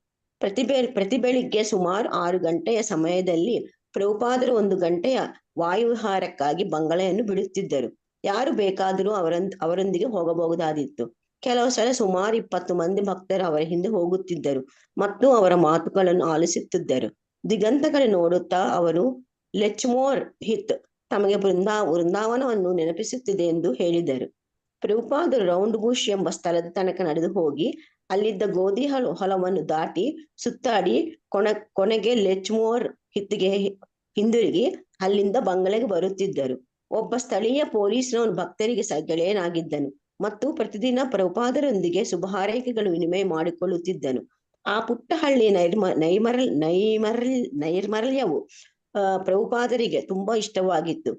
ಪ್ರತಿ ಬೆಳಿಗ್ಗೆ ಸುಮಾರು 6 ಗಂಟೆಯ ಸಮಯದಲ್ಲಿ ಪ್ರಭುಪಾದರು 1 ಗಂಟೆಯ ವಾಯುವಿಹಾರಕ್ಕಾಗಿ ಬಂಗಲೆಯನ್ನು ಬಿಡುತ್ತಿದ್ದರು. ಯಾರು ಬೇಕಾದರೂ ಅವರೊಂದಿಗೆ ಹೋಗಬಹುದಾದಿತ್ತು. ಕೆಲವು ಸಲ ಸುಮಾರು 20 ಮಂದಿ ಭಕ್ತರು ಅವರ ಹಿಂದೆ ಹೋಗುತ್ತಿದ್ದರು ಮತ್ತು ಅವರ ಮಾತುಗಳನ್ನು ಆಲಿಸುತ್ತಿದ್ದರು. ದಿಗಂತಗಳ ನೋಡುತ್ತಾ ಅವರು ಲೆಚ್ಮೋರ್ ಹಿತ್ ತಮಗೆ ವೃಂದಾವನವನ್ನು ನೆನಪಿಸುತ್ತಿದೆ ಎಂದು ಹೇಳಿದರು. ಪ್ರಭುಪಾದರು ರೌಂಡ್ ಬುಷ್ ಎಂಬ ಸ್ಥಳದ ತನಕ ನಡೆದು ಹೋಗಿ ಅಲ್ಲಿದ್ದ ಗೋಧಿ ಹೊಲವನ್ನು ದಾಟಿ ಸುತ್ತಾಡಿ ಕೊನೆಗೆ ಲೆಚ್ಮೋರ್ ಹಿತ್ಗೆ ಹಿಂದಿರುಗಿ ಅಲ್ಲಿಂದ ಬಂಗಲೆಗೆ ಬರುತ್ತಿದ್ದರು. ಒಬ್ಬ ಸ್ಥಳೀಯ ಪೊಲೀಸ್ನವನು ಭಕ್ತರಿಗೆ ಗೆಳೆಯನಾಗಿದ್ದನು ಮತ್ತು ಪ್ರತಿದಿನ ಪ್ರಭುಪಾದರೊಂದಿಗೆ ಶುಭ ಹಾರೈಕೆಗಳು ವಿನಿಮಯ ಮಾಡಿಕೊಳ್ಳುತ್ತಿದ್ದನು. ಆ ಪುಟ್ಟ ಹಳ್ಳಿಯ ನೈರ್ಮಲ್ಯವು ಪ್ರಭುಪಾದರಿಗೆ ತುಂಬಾ ಇಷ್ಟವಾಗಿತ್ತು.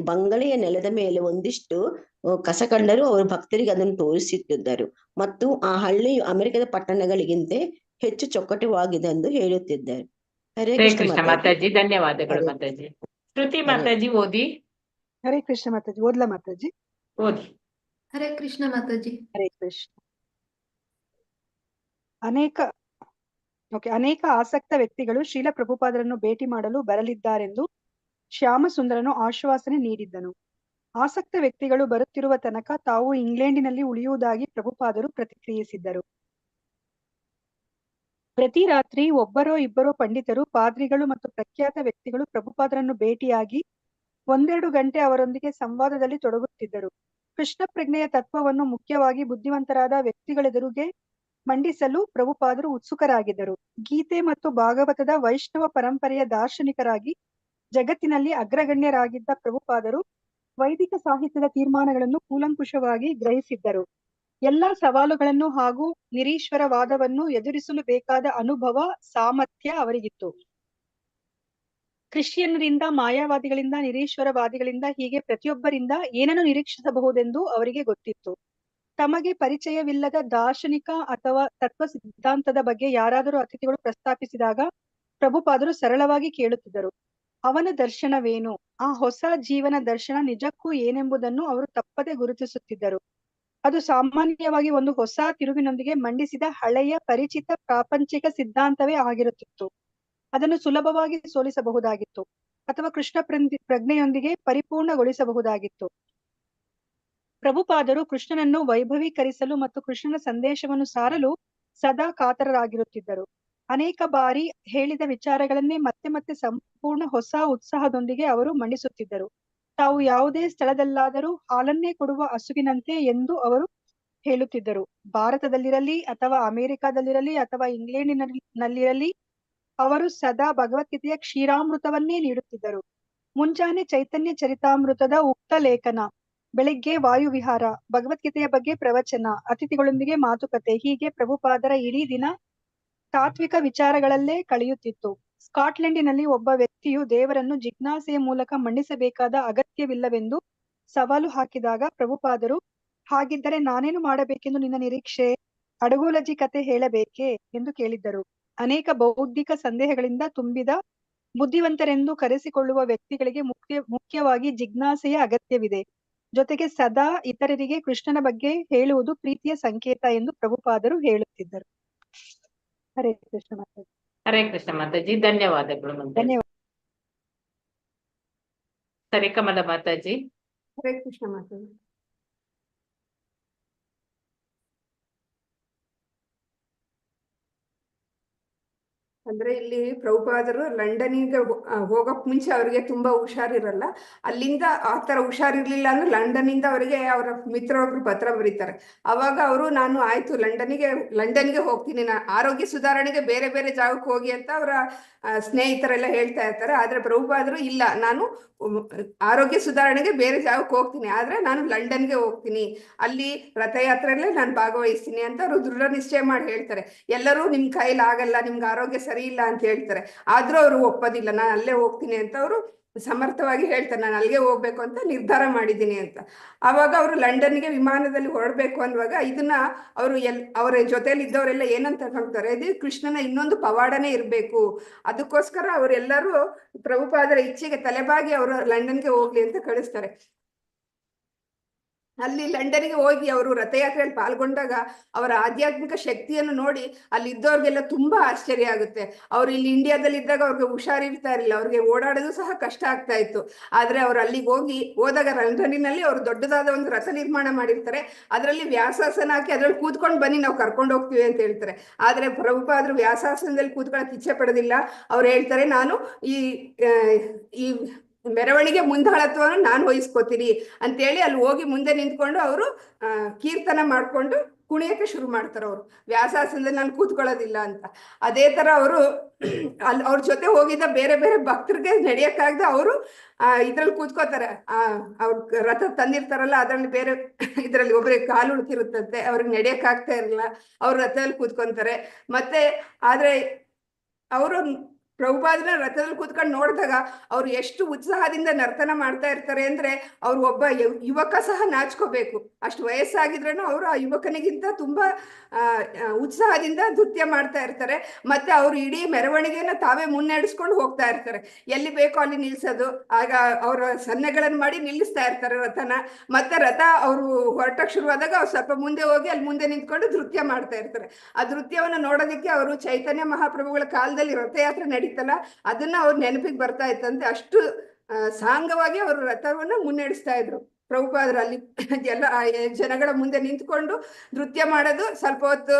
ಬಂಗಲೆಯ ನೆಲದ ಮೇಲೆ ಒಂದಿಷ್ಟು ಕಸ ಕಂಡರೂ ಅವರು ಭಕ್ತರಿಗೆ ಅದನ್ನು ತೋರಿಸುತ್ತಿದ್ದರು ಮತ್ತು ಆ ಹಳ್ಳಿಯು ಅಮೆರಿಕದ ಪಟ್ಟಣಗಳಿಗಿಂತ ಹೆಚ್ಚು ಚೊಕ್ಕಟವಾಗಿದೆ ಎಂದು ಹೇಳುತ್ತಿದ್ದರು. ಹರೇ ಕೃಷ್ಣ ಮಾತಾಜಿ. ಧನ್ಯವಾದಗಳು ಮಾತಾಜಿ. ಶ್ರುತಿ ಮಾತಾಜಿ ಓದಿ. ಹರೇ ಕೃಷ್ಣ ಮಾತಾಜಿ. ಓದ್ಲಾ ಮಾತಾಜಿ? ಓದಿ. ಹರೇ ಕೃಷ್ಣ ಮಾತಾಜಿ. ಹರೇ ಕೃಷ್ಣ. ಅನೇಕ ಆಸಕ್ತ ವ್ಯಕ್ತಿಗಳು ಶ್ರೀಲ ಪ್ರಭುಪಾದರನ್ನು ಭೇಟಿ ಮಾಡಲು ಬರಲಿದ್ದಾರೆಂದು ಶ್ಯಾಮಸುಂದರನು ಆಶ್ವಾಸನೆ ನೀಡಿದ್ದನು. ಆಸಕ್ತ ವ್ಯಕ್ತಿಗಳು ಬರುತ್ತಿರುವ ತನಕ ತಾವು ಇಂಗ್ಲೆಂಡಿನಲ್ಲಿ ಉಳಿಯುವುದಾಗಿ ಪ್ರಭುಪಾದರು ಪ್ರತಿಕ್ರಿಯಿಸಿದ್ದರು. ಪ್ರತಿ ರಾತ್ರಿ ಒಬ್ಬರೋ ಇಬ್ಬರೋ ಪಂಡಿತರು, ಪಾದ್ರಿಗಳು ಮತ್ತು ಪ್ರಖ್ಯಾತ ವ್ಯಕ್ತಿಗಳು ಪ್ರಭುಪಾದರನ್ನು ಭೇಟಿಯಾಗಿ 1-2 ಗಂಟೆ ಅವರೊಂದಿಗೆ ಸಂವಾದದಲ್ಲಿ ತೊಡಗುತ್ತಿದ್ದರು. ಕೃಷ್ಣ ಪ್ರಜ್ಞೆಯ ತತ್ವವನ್ನು ಮುಖ್ಯವಾಗಿ ಬುದ್ಧಿವಂತರಾದ ವ್ಯಕ್ತಿಗಳೆದುರಿಗೆ ಮಂಡಿಸಲು ಪ್ರಭುಪಾದರು ಉತ್ಸುಕರಾಗಿದ್ದರು. ಗೀತೆ ಮತ್ತು ಭಾಗವತದ ವೈಷ್ಣವ ಪರಂಪರೆಯ ದಾರ್ಶನಿಕರಾಗಿ ಜಗತ್ತಿನಲ್ಲಿ ಅಗ್ರಗಣ್ಯರಾಗಿದ್ದ ಪ್ರಭುಪಾದರು ವೈದಿಕ ಸಾಹಿತ್ಯದ ತೀರ್ಮಾನಗಳನ್ನು ಕೂಲಂಕುಷವಾಗಿ ಗ್ರಹಿಸಿದ್ದರು. ಎಲ್ಲಾ ಸವಾಲುಗಳನ್ನು ಹಾಗೂ ನಿರೀಶ್ವರವಾದವನ್ನು ಎದುರಿಸಲು ಬೇಕಾದ ಅನುಭವ, ಸಾಮರ್ಥ್ಯ ಅವರಿಗಿತ್ತು. ಕ್ರಿಶ್ಚಿಯನ್ನರಿಂದ, ಮಾಯಾವಾದಿಗಳಿಂದ, ನಿರೀಶ್ವರವಾದಿಗಳಿಂದ ಹೀಗೆ ಪ್ರತಿಯೊಬ್ಬರಿಂದ ಏನನ್ನು ನಿರೀಕ್ಷಿಸಬಹುದೆಂದು ಅವರಿಗೆ ಗೊತ್ತಿತ್ತು. ತಮಗೆ ಪರಿಚಯವಿಲ್ಲದ ದಾರ್ಶನಿಕ ಅಥವಾ ತತ್ವ ಸಿದ್ಧಾಂತದ ಬಗ್ಗೆ ಯಾರಾದರೂ ಅತಿಥಿಗಳು ಪ್ರಸ್ತಾಪಿಸಿದಾಗ ಪ್ರಭುಪಾದರು ಸರಳವಾಗಿ ಕೇಳುತ್ತಿದ್ದರು. ಅವನ ದರ್ಶನವೇನು? ಆ ಹೊಸ ಜೀವನ ದರ್ಶನ ನಿಜಕ್ಕೂ ಏನೆಂಬುದನ್ನು ಅವರು ತಪ್ಪದೆ ಗುರುತಿಸುತ್ತಿದ್ದರು. ಅದು ಸಾಮಾನ್ಯವಾಗಿ ಒಂದು ಹೊಸ ತಿರುವಿನೊಂದಿಗೆ ಮಂಡಿಸಿದ ಹಳೆಯ ಪರಿಚಿತ ಪ್ರಾಪಂಚಿಕ ಸಿದ್ಧಾಂತವೇ ಆಗಿರುತ್ತಿತ್ತು. ಅದನ್ನು ಸುಲಭವಾಗಿ ಸೋಲಿಸಬಹುದಾಗಿತ್ತು ಅಥವಾ ಕೃಷ್ಣ ಪ್ರಜ್ಞೆಯೊಂದಿಗೆ ಪರಿಪೂರ್ಣಗೊಳಿಸಬಹುದಾಗಿತ್ತು. ಪ್ರಭುಪಾದರು ಕೃಷ್ಣನನ್ನು ವೈಭವೀಕರಿಸಲು ಮತ್ತು ಕೃಷ್ಣನ ಸಂದೇಶವನ್ನು ಸಾರಲು ಸದಾ ಕಾತರರಾಗಿರುತ್ತಿದ್ದರು. ಅನೇಕ ಬಾರಿ ಹೇಳಿದ ವಿಚಾರಗಳನ್ನೇ ಮತ್ತೆ ಮತ್ತೆ ಸಂಪೂರ್ಣ ಹೊಸ ಉತ್ಸಾಹದೊಂದಿಗೆ ಅವರು ಮಂಡಿಸುತ್ತಿದ್ದರು. ತಾವು ಯಾವುದೇ ಸ್ಥಳದಲ್ಲಾದರೂ ಹಾಲನ್ನೇ ಕೊಡುವ ಹಸುವಿನಂತೆ ಎಂದು ಅವರು ಹೇಳುತ್ತಿದ್ದರು. ಭಾರತದಲ್ಲಿರಲಿ ಅಥವಾ ಅಮೆರಿಕಾದಲ್ಲಿರಲಿ ಅಥವಾ ಇಂಗ್ಲೆಂಡಿನಲ್ಲಿರಲಿ ಅವರು ಸದಾ ಭಗವದ್ಗೀತೆಯ ಕ್ಷೀರಾಮೃತವನ್ನೇ ನೀಡುತ್ತಿದ್ದರು. ಮುಂಜಾನೆ ಚೈತನ್ಯ ಚರಿತಾಮೃತದ ಉಕ್ತ ಲೇಖನ, ಬೆಳಿಗ್ಗೆ ವಾಯುವಿಹಾರ, ಭಗವದ್ಗೀತೆಯ ಬಗ್ಗೆ ಪ್ರವಚನ, ಅತಿಥಿಗಳೊಂದಿಗೆ ಮಾತುಕತೆ, ಹೀಗೆ ಪ್ರಭುಪಾದರ ಇಡೀ ದಿನ ತಾತ್ವಿಕ ವಿಚಾರಗಳಲ್ಲೇ ಕಳೆಯುತ್ತಿತ್ತು. ಸ್ಕಾಟ್ಲೆಂಡಿನಲ್ಲಿ ಒಬ್ಬ ವ್ಯಕ್ತಿಯು ದೇವರನ್ನು ಜಿಜ್ಞಾಸೆಯ ಮೂಲಕ ಮಂಡಿಸಬೇಕಾದ ಅಗತ್ಯವಿಲ್ಲವೆಂದು ಸವಾಲು ಹಾಕಿದಾಗ ಪ್ರಭುಪಾದರು, ಹಾಗಿದ್ದರೆ ನಾನೇನು ಮಾಡಬೇಕೆಂದು ನಿನ್ನ ನಿರೀಕ್ಷೆ? ಅಡಗೋಲಜಿ ಕತೆ ಹೇಳಬೇಕೇ ಎಂದು ಕೇಳಿದ್ದರು. ಅನೇಕ ಬೌದ್ಧಿಕ ಸಂದೇಹಗಳಿಂದ ತುಂಬಿದ ಬುದ್ಧಿವಂತರೆಂದು ಕರೆಸಿಕೊಳ್ಳುವ ವ್ಯಕ್ತಿಗಳಿಗೆ ಮುಖ್ಯವಾಗಿ ಜಿಜ್ಞಾಸೆಯ ಅಗತ್ಯವಿದೆ. ಜೊತೆಗೆ ಸದಾ ಇತರರಿಗೆ ಕೃಷ್ಣನ ಬಗ್ಗೆ ಹೇಳುವುದು ಪ್ರೀತಿಯ ಸಂಕೇತ ಎಂದು ಪ್ರಭುಪಾದರು ಹೇಳುತ್ತಿದ್ದರು. ಹರೇ ಕೃಷ್ಣ ಮಾತಾಜಿ. ಹರೇ ಕೃಷ್ಣ ಮಾತಾಜಿ, ಧನ್ಯವಾದಗಳು ಮಾತಾಜಿ. ಧನ್ಯವಾದ. ಸರಿ ಕಮಲ ಮಾತಾಜಿ. ಹರೇ ಕೃಷ್ಣ ಮಾತಾಜಿ. ಅಂದ್ರೆ ಇಲ್ಲಿ ಪ್ರಭುಪಾದರು ಲಂಡನಿಗೆ ಹೋಗಕ್ ಮುಂಚೆ ಅವರಿಗೆ ತುಂಬಾ ಹುಷಾರಿರಲ್ಲ. ಅಲ್ಲಿಂದ ಆ ತರ ಹುಷಾರಿರ್ಲಿಲ್ಲ ಅಂದ್ರೆ ಲಂಡನ್ನಿಂದ ಅವರಿಗೆ ಅವರ ಮಿತ್ರರೊಬ್ರು ಪತ್ರ ಬರೀತಾರೆ. ಅವಾಗ ಅವರು, ನಾನು ಆಯ್ತು ಲಂಡನ್ಗೆ ಹೋಗ್ತೀನಿ, ಆರೋಗ್ಯ ಸುಧಾರಣೆಗೆ ಬೇರೆ ಬೇರೆ ಜಾಗಕ್ಕೆ ಹೋಗಿ ಅಂತ ಅವರ ಸ್ನೇಹಿತರೆಲ್ಲ ಹೇಳ್ತಾ ಇರ್ತಾರೆ. ಆದ್ರೆ ಪ್ರಭುಪಾದರು, ಇಲ್ಲ, ನಾನು ಆರೋಗ್ಯ ಸುಧಾರಣೆಗೆ ಬೇರೆ ಜಾಗಕ್ಕೆ ಹೋಗ್ತೀನಿ, ಆದ್ರೆ ನಾನು ಲಂಡನ್ಗೆ ಹೋಗ್ತೀನಿ, ಅಲ್ಲಿ ರಥಯಾತ್ರೆಯಲ್ಲೇ ನಾನು ಭಾಗವಹಿಸ್ತೀನಿ ಅಂತ ಅವರು ದೃಢ ನಿಶ್ಚಯ ಮಾಡಿ ಹೇಳ್ತಾರೆ. ಎಲ್ಲರೂ ನಿಮ್ ಕೈಲಿ ಆಗಲ್ಲ, ನಿಮ್ಗೆ ಆರೋಗ್ಯ ಸರಿ ಇಲ್ಲ ಅಂತ ಹೇಳ್ತಾರೆ. ಆದ್ರೂ ಅವರು ಒಪ್ಪೋದಿಲ್ಲ, ನಾನು ಅಲ್ಲೇ ಹೋಗ್ತೀನಿ ಅಂತ ಅವರು ಸಮರ್ಥವಾಗಿ ಹೇಳ್ತಾರೆ. ನಾನು ಅಲ್ಲಿಗೆ ಹೋಗ್ಬೇಕು ಅಂತ ನಿರ್ಧಾರ ಮಾಡಿದ್ದೀನಿ ಅಂತ. ಆವಾಗ ಅವರು ಲಂಡನ್ಗೆ ವಿಮಾನದಲ್ಲಿ ಹೊರಡ್ಬೇಕು ಅನ್ನುವಾಗ ಇದನ್ನ ಅವರು ಅವರ ಜೊತೆಲಿ ಇದ್ದವರೆಲ್ಲ ಏನಂತ ಹೇಳ್ತಾರೆ, ಇದು ಕೃಷ್ಣನ ಇನ್ನೊಂದು ಪವಾಡನೇ ಇರಬೇಕು, ಅದಕ್ಕೋಸ್ಕರ ಅವರೆಲ್ಲರೂ ಪ್ರಭುಪಾದರ ಇಚ್ಛೆಗೆ ತಲೆಬಾಗಿ ಅವರು ಲಂಡನ್ಗೆ ಹೋಗ್ಲಿ ಅಂತ ಕಳಿಸ್ತಾರೆ. ಅಲ್ಲಿ ಲಂಡನ್ಗೆ ಹೋಗಿ ಅವರು ರಥಯಾತ್ರೆಯಲ್ಲಿ ಪಾಲ್ಗೊಂಡಾಗ ಅವರ ಆಧ್ಯಾತ್ಮಿಕ ಶಕ್ತಿಯನ್ನು ನೋಡಿ ಅಲ್ಲಿ ಇದ್ದವ್ರಿಗೆಲ್ಲ ತುಂಬಾ ಆಶ್ಚರ್ಯ ಆಗುತ್ತೆ. ಅವ್ರು ಇಲ್ಲಿ ಇಂಡಿಯಾದಲ್ಲಿ ಇದ್ದಾಗ ಅವ್ರಿಗೆ ಹುಷಾರಿರ್ತಾ ಇರಲಿಲ್ಲ, ಅವ್ರಿಗೆ ಓಡಾಡೋದು ಸಹ ಕಷ್ಟ ಆಗ್ತಾ ಇತ್ತು. ಆದ್ರೆ ಅವ್ರು ಅಲ್ಲಿಗೆ ಹೋದಾಗ ಲಂಡನ್ನಿನಲ್ಲಿ ಅವರು ದೊಡ್ಡದಾದ ಒಂದು ರಥ ನಿರ್ಮಾಣ ಮಾಡಿರ್ತಾರೆ. ಅದರಲ್ಲಿ ವ್ಯಾಸಾಸನ ಹಾಕಿ ಅದ್ರಲ್ಲಿ ಕೂತ್ಕೊಂಡು ಬನ್ನಿ, ನಾವು ಕರ್ಕೊಂಡು ಹೋಗ್ತೀವಿ ಅಂತ ಹೇಳ್ತಾರೆ. ಆದ್ರೆ ಪ್ರಭುಪಾದರು ವ್ಯಾಸಾಸನದಲ್ಲಿ ಕೂತ್ಕೊಳ್ಳೋಕೆ ಇಚ್ಛೆ ಪಡೋದಿಲ್ಲ. ಅವ್ರು ಹೇಳ್ತಾರೆ, ನಾನು ಈ ಮೆರವಣಿಗೆ ಮುಂದಾಳತ್ವವನ್ನು ನಾನು ವಹಿಸ್ಕೋತೀನಿ ಅಂತೇಳಿ ಅಲ್ಲಿ ಹೋಗಿ ಮುಂದೆ ನಿಂತ್ಕೊಂಡು ಅವರು ಕೀರ್ತನ ಮಾಡ್ಕೊಂಡು ಕುಣಿಯಕ್ಕೆ ಶುರು ಮಾಡ್ತಾರೆ. ಅವರು ವ್ಯಾಸಾಸನದಲ್ಲಿ ನಾನು ಕೂತ್ಕೊಳ್ಳೋದಿಲ್ಲ ಅಂತ. ಅದೇ ತರ ಅವರು ಅಲ್ಲಿ ಅವ್ರ ಜೊತೆ ಹೋಗಿದ್ದ ಬೇರೆ ಬೇರೆ ಭಕ್ತರಿಗೆ ನಡೆಯಕ್ಕಾಗದೆ ಅವರು ಇದ್ರಲ್ಲಿ ಕೂತ್ಕೋತಾರೆ. ಅವ್ರ ರಥ ತಂದಿರ್ತಾರಲ್ಲ, ಅದರಲ್ಲಿ ಬೇರೆ ಇದ್ರಲ್ಲಿ ಒಬ್ಬರಿಗೆ ಕಾಲು ಉಳ್ತಿರುತ್ತಂತೆ, ಅವ್ರಿಗೆ ನಡೆಯಕ್ಕಾಗ್ತಾ ಇರಲಿಲ್ಲ, ಅವ್ರ ರಥದಲ್ಲಿ ಕೂತ್ಕೊಂತಾರೆ. ಮತ್ತೆ ಆದ್ರೆ ಅವರು ಪ್ರಭುಪಾದನ ರಥದಲ್ಲಿ ಕೂತ್ಕೊಂಡು ನೋಡಿದಾಗ ಅವ್ರು ಎಷ್ಟು ಉತ್ಸಾಹದಿಂದ ನರ್ತನ ಮಾಡ್ತಾ ಇರ್ತಾರೆ ಅಂದ್ರೆ ಅವ್ರು ಒಬ್ಬ ಯುವಕ ಸಹ ನಾಚ್ಕೋಬೇಕು. ಅಷ್ಟು ವಯಸ್ಸಾಗಿದ್ರೂ ಅವರು ಆ ಯುವಕನಿಗಿಂತ ತುಂಬಾ ಉತ್ಸಾಹದಿಂದ ನೃತ್ಯ ಮಾಡ್ತಾ ಇರ್ತಾರೆ. ಮತ್ತೆ ಅವ್ರು ಇಡೀ ಮೆರವಣಿಗೆನ ತಾವೇ ಮುನ್ನಡೆಸ್ಕೊಂಡು ಹೋಗ್ತಾ ಇರ್ತಾರೆ. ಎಲ್ಲಿ ಬೇಕೋ ಅಲ್ಲಿ ನಿಲ್ಸೋದು, ಆಗ ಅವರ ಸನ್ನೆಗಳನ್ನು ಮಾಡಿ ನಿಲ್ಲಿಸ್ತಾ ಇರ್ತಾರೆ ರಥನ. ಮತ್ತೆ ರಥ ಅವರು ಹೊರಟಕ್ಕೆ ಶುರುವಾದಾಗ ಅವ್ರು ಸ್ವಲ್ಪ ಮುಂದೆ ಹೋಗಿ ಅಲ್ಲಿ ಮುಂದೆ ನಿಂತ್ಕೊಂಡು ನೃತ್ಯ ಮಾಡ್ತಾ ಇರ್ತಾರೆ. ಆ ನೃತ್ಯವನ್ನು ನೋಡೋದಕ್ಕೆ ಅವರು ಚೈತನ್ಯ ಮಹಾಪ್ರಭುಗಳ ಕಾಲದಲ್ಲಿ ರಥಯಾತ್ರೆ ನಡೀತಲ್ಲ, ಅದನ್ನ ಅವ್ರ ನೆನಪಿಗೆ ಬರ್ತಾ ಇತ್ತಂತೆ. ಅಷ್ಟು ಸಾಂಗವಾಗಿ ಅವರು ರಥವನ್ನ ಮುನ್ನಡೆಸ್ತಾ ಇದ್ರು. ಪ್ರಭುಪಾದರು ಅಲ್ಲಿ ಎಲ್ಲ ಜನಗಳ ಮುಂದೆ ನಿಂತ್ಕೊಂಡು ನೃತ್ಯ ಮಾಡೋದು, ಸ್ವಲ್ಪ ಹೊತ್ತು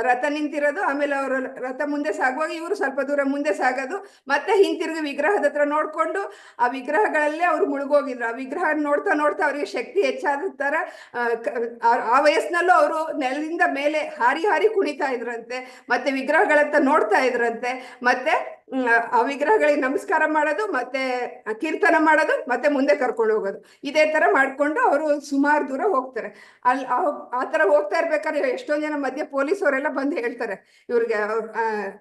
ರಥ ನಿಂತಿರೋದು, ಆಮೇಲೆ ಅವರು ರಥ ಮುಂದೆ ಸಾಗುವಾಗ ಇವರು ಸ್ವಲ್ಪ ದೂರ ಮುಂದೆ ಸಾಗೋದು, ಮತ್ತೆ ಹಿಂತಿರುಗಿ ವಿಗ್ರಹದ ಹತ್ರ ನೋಡ್ಕೊಂಡು ಆ ವಿಗ್ರಹಗಳಲ್ಲೇ ಅವ್ರು ಮುಳುಗೋಗಿದ್ರು. ಆ ವಿಗ್ರಹ ನೋಡ್ತಾ ನೋಡ್ತಾ ಅವರಿಗೆ ಶಕ್ತಿ ಹೆಚ್ಚಾದ ತರ ಆ ವಯಸ್ಸಿನಲ್ಲೂ ಅವರು ನೆಲದಿಂದ ಮೇಲೆ ಹಾರಿ ಹಾರಿ ಕುಣಿತಾ ಇದ್ರಂತೆ, ಮತ್ತೆ ವಿಗ್ರಹಗಳತ್ತ ನೋಡ್ತಾ ಇದ್ರಂತೆ, ಮತ್ತೆ ಆ ವಿಗ್ರಹಗಳಿಗೆ ನಮಸ್ಕಾರ ಮಾಡೋದು, ಮತ್ತೆ ಕೀರ್ತನ ಮಾಡೋದು, ಮತ್ತೆ ಮುಂದೆ ಕರ್ಕೊಂಡು ಹೋಗೋದು. ಇದೇ ತರ ಮಾಡ್ಕೊಂಡು ಅವರು ಸುಮಾರು ದೂರ ಹೋಗ್ತಾರೆ. ಆ ತರ ಹೋಗ್ತಾ ಇರ್ಬೇಕಾದ್ರೆ ಎಷ್ಟೊಂದ್ ಜನ ಮಧ್ಯೆ ಪೊಲೀಸ್ ಅವರೆಲ್ಲ ಬಂದು ಹೇಳ್ತಾರೆ ಇವ್ರಿಗೆ,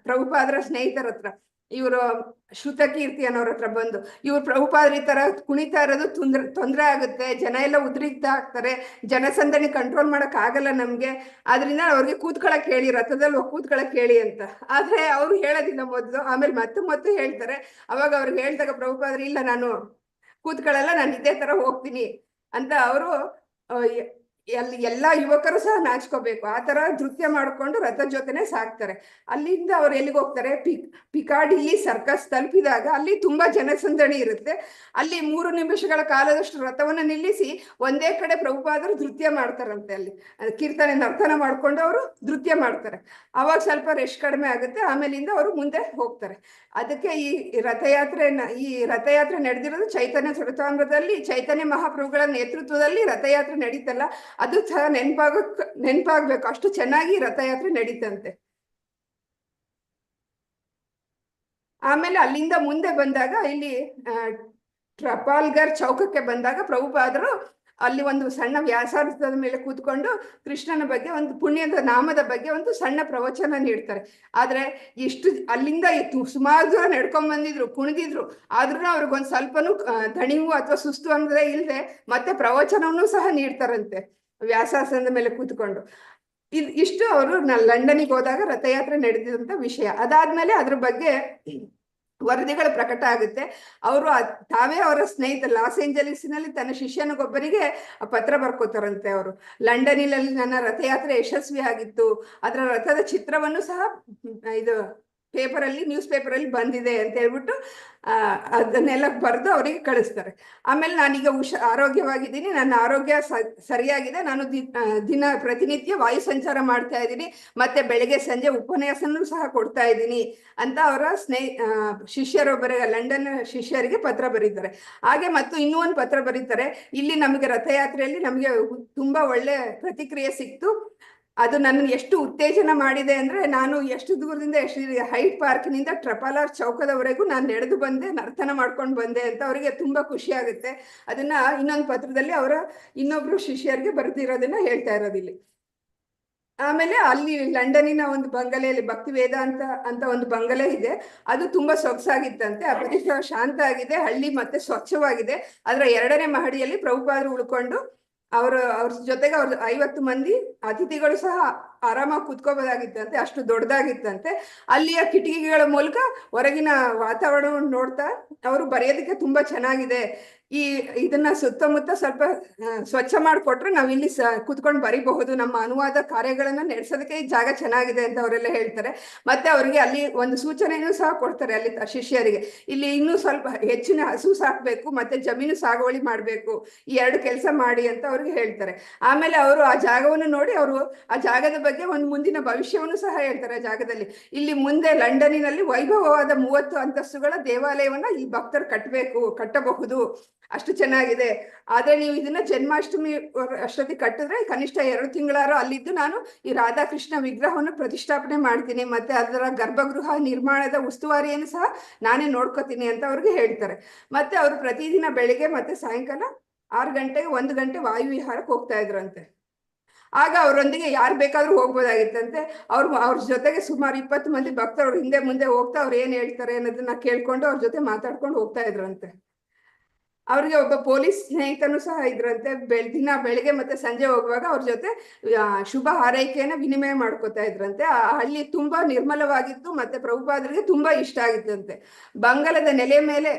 ಪ್ರಭುಪಾದರ ಸ್ನೇಹಿತರ ಹತ್ರ, ಇವರು ಶ್ರುತಕೀರ್ತಿ ಅನ್ನೋರ ಹತ್ರ ಬಂದು, ಇವ್ರು ಪ್ರಭುಪಾದ್ರ ಈ ತರ ಕುಣಿತಾ ಇರೋದು ತೊಂದ್ರೆ ಆಗುತ್ತೆ, ಜನ ಎಲ್ಲ ಉದ್ರಿಕ್ತ ಆಗ್ತಾರೆ, ಜನಸಂದಣಿ ಕಂಟ್ರೋಲ್ ಮಾಡಕ್ ಆಗಲ್ಲ ನಮ್ಗೆ, ಆದ್ರಿಂದ ಅವ್ರಿಗೆ ಕೂತ್ಕೊಳಕ್ ಹೇಳಿ, ರಥದಲ್ಲಿ ಹೋಗಿ ಕೂತ್ಕೊಳಕ್ ಹೇಳಿ ಅಂತ. ಆದ್ರೆ ಅವ್ರು ಹೇಳೋದಿಲ್ಲ ಮೊದ್ಲು, ಆಮೇಲೆ ಮತ್ತೆ ಹೇಳ್ತಾರೆ. ಅವಾಗ ಅವ್ರಿಗೆ ಹೇಳ್ದಾಗ ಪ್ರಭುಪಾದ್ರ ಇಲ್ಲ ನಾನು ಕೂತ್ಕೊಳ್ಳಲ್ಲ, ನಾನು ಇದೇ ತರ ಹೋಗ್ತೀನಿ ಅಂತ ಅವರು ಎಲ್ಲಾ ಯುವಕರು ಸಹ ನಾಚ್ಕೋಬೇಕು, ಆ ತರ ನೃತ್ಯ ಮಾಡ್ಕೊಂಡು ರಥದ ಜೊತೆನೆ ಸಾಕ್ತಾರೆ. ಅಲ್ಲಿಂದ ಅವ್ರು ಎಲ್ಲಿಗೆ ಹೋಗ್ತಾರೆ, ಪಿಕಾಡಿಲಿ ಸರ್ಕಸ್ ತಲುಪಿದಾಗ ಅಲ್ಲಿ ತುಂಬಾ ಜನಸಂದಣಿ ಇರುತ್ತೆ. ಅಲ್ಲಿ 3 ನಿಮಿಷಗಳ ಕಾಲದಷ್ಟು ರಥವನ್ನ ನಿಲ್ಲಿಸಿ ಒಂದೇ ಕಡೆ ಪ್ರಭುಪಾದರು ನೃತ್ಯ ಮಾಡ್ತಾರಂತೆ. ಅಲ್ಲಿ ಕೀರ್ತನೆ ನರ್ತನ ಮಾಡ್ಕೊಂಡು ಅವರು ನೃತ್ಯ ಮಾಡ್ತಾರೆ. ಅವಾಗ ಸ್ವಲ್ಪ ರೆಸ್ಟ್ ಕಡಿಮೆ ಆಗುತ್ತೆ, ಆಮೇಲಿಂದ ಅವರು ಮುಂದೆ ಹೋಗ್ತಾರೆ. ಅದಕ್ಕೆ ಈ ರಥಯಾತ್ರೆ ನಡೆದಿರೋದು ಚೈತನ್ಯ ಚರಿತಾಮೃತದಲ್ಲಿ ಚೈತನ್ಯ ಮಹಾಪ್ರಭುಗಳ ನೇತೃತ್ವದಲ್ಲಿ ರಥಯಾತ್ರೆ ನಡೀತಲ್ಲ, ಅದು ಸಹ ನೆನ್ಪಾಗ್ಬೇಕು, ಅಷ್ಟು ಚೆನ್ನಾಗಿ ರಥಯಾತ್ರೆ ನಡೀತಂತೆ. ಆಮೇಲೆ ಅಲ್ಲಿಂದ ಮುಂದೆ ಬಂದಾಗ ಇಲ್ಲಿ ಟ್ರಫಾಲ್ಗರ್ ಚೌಕಕ್ಕೆ ಬಂದಾಗ ಪ್ರಭುಪಾದರು ಅಲ್ಲಿ ಒಂದು ಸಣ್ಣ ವ್ಯಾಸಾರ್ಥದ ಮೇಲೆ ಕೂತ್ಕೊಂಡು ಕೃಷ್ಣನ ಬಗ್ಗೆ, ಒಂದು ಪುಣ್ಯದ ನಾಮದ ಬಗ್ಗೆ ಒಂದು ಸಣ್ಣ ಪ್ರವಚನ ನೀಡ್ತಾರೆ. ಆದ್ರೆ ಇಷ್ಟು ಅಲ್ಲಿಂದ ಸುಮಾರು ದೂರ ನಡ್ಕೊಂಡ್ ಬಂದಿದ್ರು, ಕುಣಿದಿದ್ರು, ಆದ್ರೂ ಅವ್ರಿಗೊಂದು ಸ್ವಲ್ಪನೂ ದಣಿವು ಅಥವಾ ಸುಸ್ತು ಅಂದ್ರೆ ಇಲ್ಲದೆ ಮತ್ತೆ ಪ್ರವಚನವನ್ನು ಸಹ ನೀಡ್ತಾರಂತೆ ವ್ಯಾಸಾಸನದ ಮೇಲೆ ಕೂತ್ಕೊಂಡು. ಇಷ್ಟು ಅವರು ಲಂಡನ್ನಿಗೆ ಹೋದಾಗ ರಥಯಾತ್ರೆ ನಡೆದಿದಂತ ವಿಷಯ. ಅದಾದ್ಮೇಲೆ ಅದ್ರ ಬಗ್ಗೆ ವರದಿಗಳು ಪ್ರಕಟ ಆಗುತ್ತೆ. ಅವರು ತಾವೇ ಅವರ ಸ್ನೇಹಿತ ಲಾಸ್ ಏಂಜಲೀಸ್ನಲ್ಲಿ ತನ್ನ ಶಿಷ್ಯನಿಗೊಬ್ಬರಿಗೆ ಪತ್ರ ಬರ್ಕೋತಾರಂತೆ. ಅವರು ಲಂಡನ್ನಲ್ಲಿ ನನ್ನ ರಥಯಾತ್ರೆ ಯಶಸ್ವಿ ಆಗಿತ್ತು, ಅದರ ರಥದ ಚಿತ್ರವನ್ನು ಸಹ ಇದು ನ್ಯೂಸ್ ಪೇಪರಲ್ಲಿ ಬಂದಿದೆ ಅಂತ ಹೇಳ್ಬಿಟ್ಟು ಅದನ್ನೆಲ್ಲ ಬರೆದು ಅವರಿಗೆ ಕಳಿಸ್ತಾರೆ. ಆಮೇಲೆ ನಾನೀಗ ಆರೋಗ್ಯವಾಗಿದ್ದೀನಿ, ನನ್ನ ಆರೋಗ್ಯ ಸರಿಯಾಗಿದೆ, ನಾನು ಪ್ರತಿನಿತ್ಯ ವಾಯು ಸಂಚಾರ ಮಾಡ್ತಾ ಇದ್ದೀನಿ, ಮತ್ತೆ ಬೆಳಗ್ಗೆ ಸಂಜೆ ಉಪನ್ಯಾಸನೂ ಸಹ ಕೊಡ್ತಾ ಇದ್ದೀನಿ ಅಂತ ಅವರ ಶಿಷ್ಯರೊಬ್ಬರಿಗೆ, ಲಂಡನ್ ಶಿಷ್ಯರಿಗೆ ಪತ್ರ ಬರೀತಾರೆ. ಹಾಗೆ ಮತ್ತು ಇನ್ನೂ ಒಂದು ಪತ್ರ ಬರೀತಾರೆ, ಇಲ್ಲಿ ನಮಗೆ ರಥಯಾತ್ರೆಯಲ್ಲಿ ನಮಗೆ ತುಂಬಾ ಒಳ್ಳೆ ಪ್ರತಿಕ್ರಿಯೆ ಸಿಕ್ತು, ಅದು ನನ್ನ ಎಷ್ಟು ಉತ್ತೇಜನ ಮಾಡಿದೆ ಅಂದ್ರೆ, ನಾನು ಎಷ್ಟು ದೂರದಿಂದ ಹೈಟ್ ಪಾರ್ಕ್ನಿಂದ ಟ್ರಫಾಲರ್ ಚೌಕದವರೆಗೂ ನಾನು ನಡೆದು ಬಂದೆ, ನರ್ತನ ಮಾಡ್ಕೊಂಡು ಬಂದೆ ಅಂತ ಅವರಿಗೆ ತುಂಬಾ ಖುಷಿ ಆಗುತ್ತೆ. ಅದನ್ನ ಇನ್ನೊಂದು ಪತ್ರದಲ್ಲಿ ಅವರ ಇನ್ನೊಬ್ರು ಶಿಷ್ಯರಿಗೆ ಬರೆದಿರೋದನ್ನ ಹೇಳ್ತಾ ಇರೋದಿಲ್ಲಿ. ಆಮೇಲೆ ಅಲ್ಲಿ ಲಂಡನ್ನಿನ ಒಂದು ಬಂಗಲೆಯಲ್ಲಿ ಭಕ್ತಿ ವೇದಾಂತ ಅಂತ ಒಂದು ಬಂಗಲೆ ಇದೆ, ಅದು ತುಂಬಾ ಸೊಗಸಾಗಿತ್ತಂತೆ. ಆ ಪ್ರದೇಶ ಶಾಂತ ಆಗಿದೆ, ಹಳ್ಳಿ ಮತ್ತೆ ಸ್ವಚ್ಛವಾಗಿದೆ. ಅದರ 2ನೇ ಮಹಡಿಯಲ್ಲಿ ಪ್ರಭುಪಾದರು ಉಳ್ಕೊಂಡು ಅವ್ರ ಜೊತೆಗೆ 50 ಮಂದಿ ಅತಿಥಿಗಳು ಸಹ ಆರಾಮಾಗಿ ಕುತ್ಕೋಬೋದಾಗಿತ್ತಂತೆ, ಅಷ್ಟು ದೊಡ್ಡದಾಗಿತ್ತಂತೆ. ಅಲ್ಲಿಯ ಕಿಟಕಿಗಳ ಮೂಲಕ ಹೊರಗಿನ ವಾತಾವರಣವನ್ನು ನೋಡ್ತಾ ಅವರು ಬರೆಯೋದಕ್ಕೆ ತುಂಬಾ ಚೆನ್ನಾಗಿದೆ, ಇದನ್ನ ಸುತ್ತಮುತ್ತ ಸ್ವಲ್ಪ ಸ್ವಚ್ಛ ಮಾಡಿಕೊಟ್ರೆ ನಾವ್ ಇಲ್ಲಿ ಕುತ್ಕೊಂಡು ಬರಿಬಹುದು, ನಮ್ಮ ಅನುವಾದ ಕಾರ್ಯಗಳನ್ನ ನಡೆಸೋದಕ್ಕೆ ಈ ಜಾಗ ಚೆನ್ನಾಗಿದೆ ಅಂತ ಅವರೆಲ್ಲ ಹೇಳ್ತಾರೆ. ಮತ್ತೆ ಅವರಿಗೆ ಅಲ್ಲಿ ಒಂದು ಸೂಚನೆಯನ್ನು ಸಹ ಕೊಡ್ತಾರೆ ಅಲ್ಲಿ ಶಿಷ್ಯರಿಗೆ, ಇಲ್ಲಿ ಇನ್ನೂ ಸ್ವಲ್ಪ ಹೆಚ್ಚಿನ ಹಸು ಸಾಕ್ಬೇಕು, ಮತ್ತೆ ಜಮೀನು ಸಾಗುವಳಿ ಮಾಡ್ಬೇಕು, ಈ 2 ಕೆಲಸ ಮಾಡಿ ಅಂತ ಅವ್ರಿಗೆ ಹೇಳ್ತಾರೆ. ಆಮೇಲೆ ಅವರು ಆ ಜಾಗವನ್ನು ನೋಡಿ ಅವರು ಆ ಜಾಗದ ಬಗ್ಗೆ ಒಂದು ಮುಂದಿನ ಭವಿಷ್ಯವನ್ನು ಸಹ ಹೇಳ್ತಾರೆ. ಆ ಜಾಗದಲ್ಲಿ ಇಲ್ಲಿ ಮುಂದೆ ಲಂಡನ್ನಿನಲ್ಲಿ ವೈಭವವಾದ 30 ಅಂತಸ್ತುಗಳ ದೇವಾಲಯವನ್ನ ಈ ಭಕ್ತರು ಕಟ್ಟಬಹುದು, ಅಷ್ಟು ಚೆನ್ನಾಗಿದೆ. ಆದ್ರೆ ನೀವು ಇದನ್ನ ಜನ್ಮಾಷ್ಟಮಿ ಅಷ್ಟೊತ್ತಿಗೆ ಕಟ್ಟಿದ್ರೆ ಕನಿಷ್ಠ 2 ತಿಂಗಳಾರು ಅಲ್ಲಿದ್ದು ನಾನು ಈ ರಾಧಾಕೃಷ್ಣ ವಿಗ್ರಹವನ್ನು ಪ್ರತಿಷ್ಠಾಪನೆ ಮಾಡ್ತೀನಿ, ಮತ್ತೆ ಅದರ ಗರ್ಭಗೃಹ ನಿರ್ಮಾಣದ ಉಸ್ತುವಾರಿಯನ್ನು ಸಹ ನಾನೇ ನೋಡ್ಕೋತೀನಿ ಅಂತ ಅವ್ರಿಗೆ ಹೇಳ್ತಾರೆ. ಮತ್ತೆ ಅವರು ಪ್ರತಿದಿನ ಬೆಳಿಗ್ಗೆ ಮತ್ತೆ ಸಾಯಂಕಾಲ 6 ಗಂಟೆಗೆ 1 ಗಂಟೆ ವಾಯು ವಿಹಾರಕ್ಕೆ ಹೋಗ್ತಾ ಇದ್ರಂತೆ. ಆಗ ಅವರೊಂದಿಗೆ ಯಾರು ಬೇಕಾದ್ರೂ ಹೋಗ್ಬೋದಾಗಿತ್ತಂತೆ. ಅವ್ರ ಜೊತೆಗೆ ಸುಮಾರು 20 ಮಂದಿ ಭಕ್ತರು ಅವ್ರ ಹಿಂದೆ ಮುಂದೆ ಹೋಗ್ತಾ ಅವ್ರು ಏನ್ ಹೇಳ್ತಾರೆ ಅನ್ನೋದನ್ನ ಕೇಳ್ಕೊಂಡು ಅವ್ರ ಜೊತೆ ಮಾತಾಡ್ಕೊಂಡು ಹೋಗ್ತಾ ಇದ್ರಂತೆ. ಅವ್ರಿಗೆ ಒಬ್ಬ ಪೊಲೀಸ್ ಸ್ನೇಹಿತನು ಸಹ ಇದ್ರಂತೆ. ದಿನ ಬೆಳಿಗ್ಗೆ ಮತ್ತೆ ಸಂಜೆ ಹೋಗುವಾಗ ಅವ್ರ ಜೊತೆ ಶುಭ ಹಾರೈಕೆಯನ್ನ ವಿನಿಮಯ ಮಾಡ್ಕೋತಾ ಇದ್ರಂತೆ. ಆ ಹಳ್ಳಿ ತುಂಬಾ ನಿರ್ಮಲವಾಗಿತ್ತು, ಮತ್ತೆ ಪ್ರಭುಪಾದರಿಗೆ ತುಂಬಾ ಇಷ್ಟ ಆಗಿತ್ತಂತೆ. ಬಂಗಲದ ನೆಲೆ ಮೇಲೆ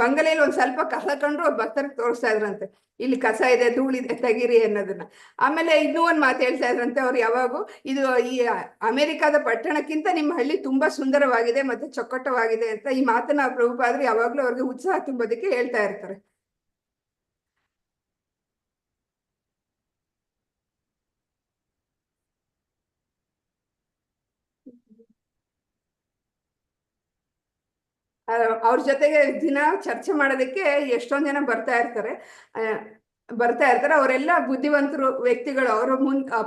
ಬಂಗಲೆಯಲ್ಲಿ ಒಂದ್ ಸ್ವಲ್ಪ ಕಸ ಕಂಡ್ರು ಅವ್ರ ಭಕ್ತರಿಗೆ ತೋರಿಸ್ತಾ ಇದ್ರಂತೆ, ಇಲ್ಲಿ ಕಸ ಇದೆ, ಧೂಳಿದೆ, ತೆಗಿರಿ ಅನ್ನೋದನ್ನ. ಆಮೇಲೆ ಇನ್ನೂ ಒಂದ್ ಮಾತು ಹೇಳ್ತಾ ಇದ್ರಂತೆ ಅವ್ರು ಯಾವಾಗೂ, ಇದು ಈ ಅಮೆರಿಕಾದ ಪಟ್ಟಣಕ್ಕಿಂತ ನಿಮ್ಮ ಹಳ್ಳಿ ತುಂಬಾ ಸುಂದರವಾಗಿದೆ ಮತ್ತೆ ಚೊಕ್ಕಟವಾಗಿದೆ ಅಂತ ಈ ಮಾತನ್ನ ಪ್ರಭುಪಾದರು ಯಾವಾಗ್ಲೂ ಅವ್ರಿಗೆ ಉತ್ಸಾಹ ತುಂಬೋದಕ್ಕೆ ಹೇಳ್ತಾ ಇರ್ತಾರೆ. ಅವ್ರ ಜೊತೆಗೆ ದಿನ ಚರ್ಚೆ ಮಾಡೋದಕ್ಕೆ ಎಷ್ಟೊಂದ್ ಜನ ಬರ್ತಾ ಇರ್ತಾರೆ. ಅವರೆಲ್ಲ ಬುದ್ಧಿವಂತರು ವ್ಯಕ್ತಿಗಳು. ಅವರ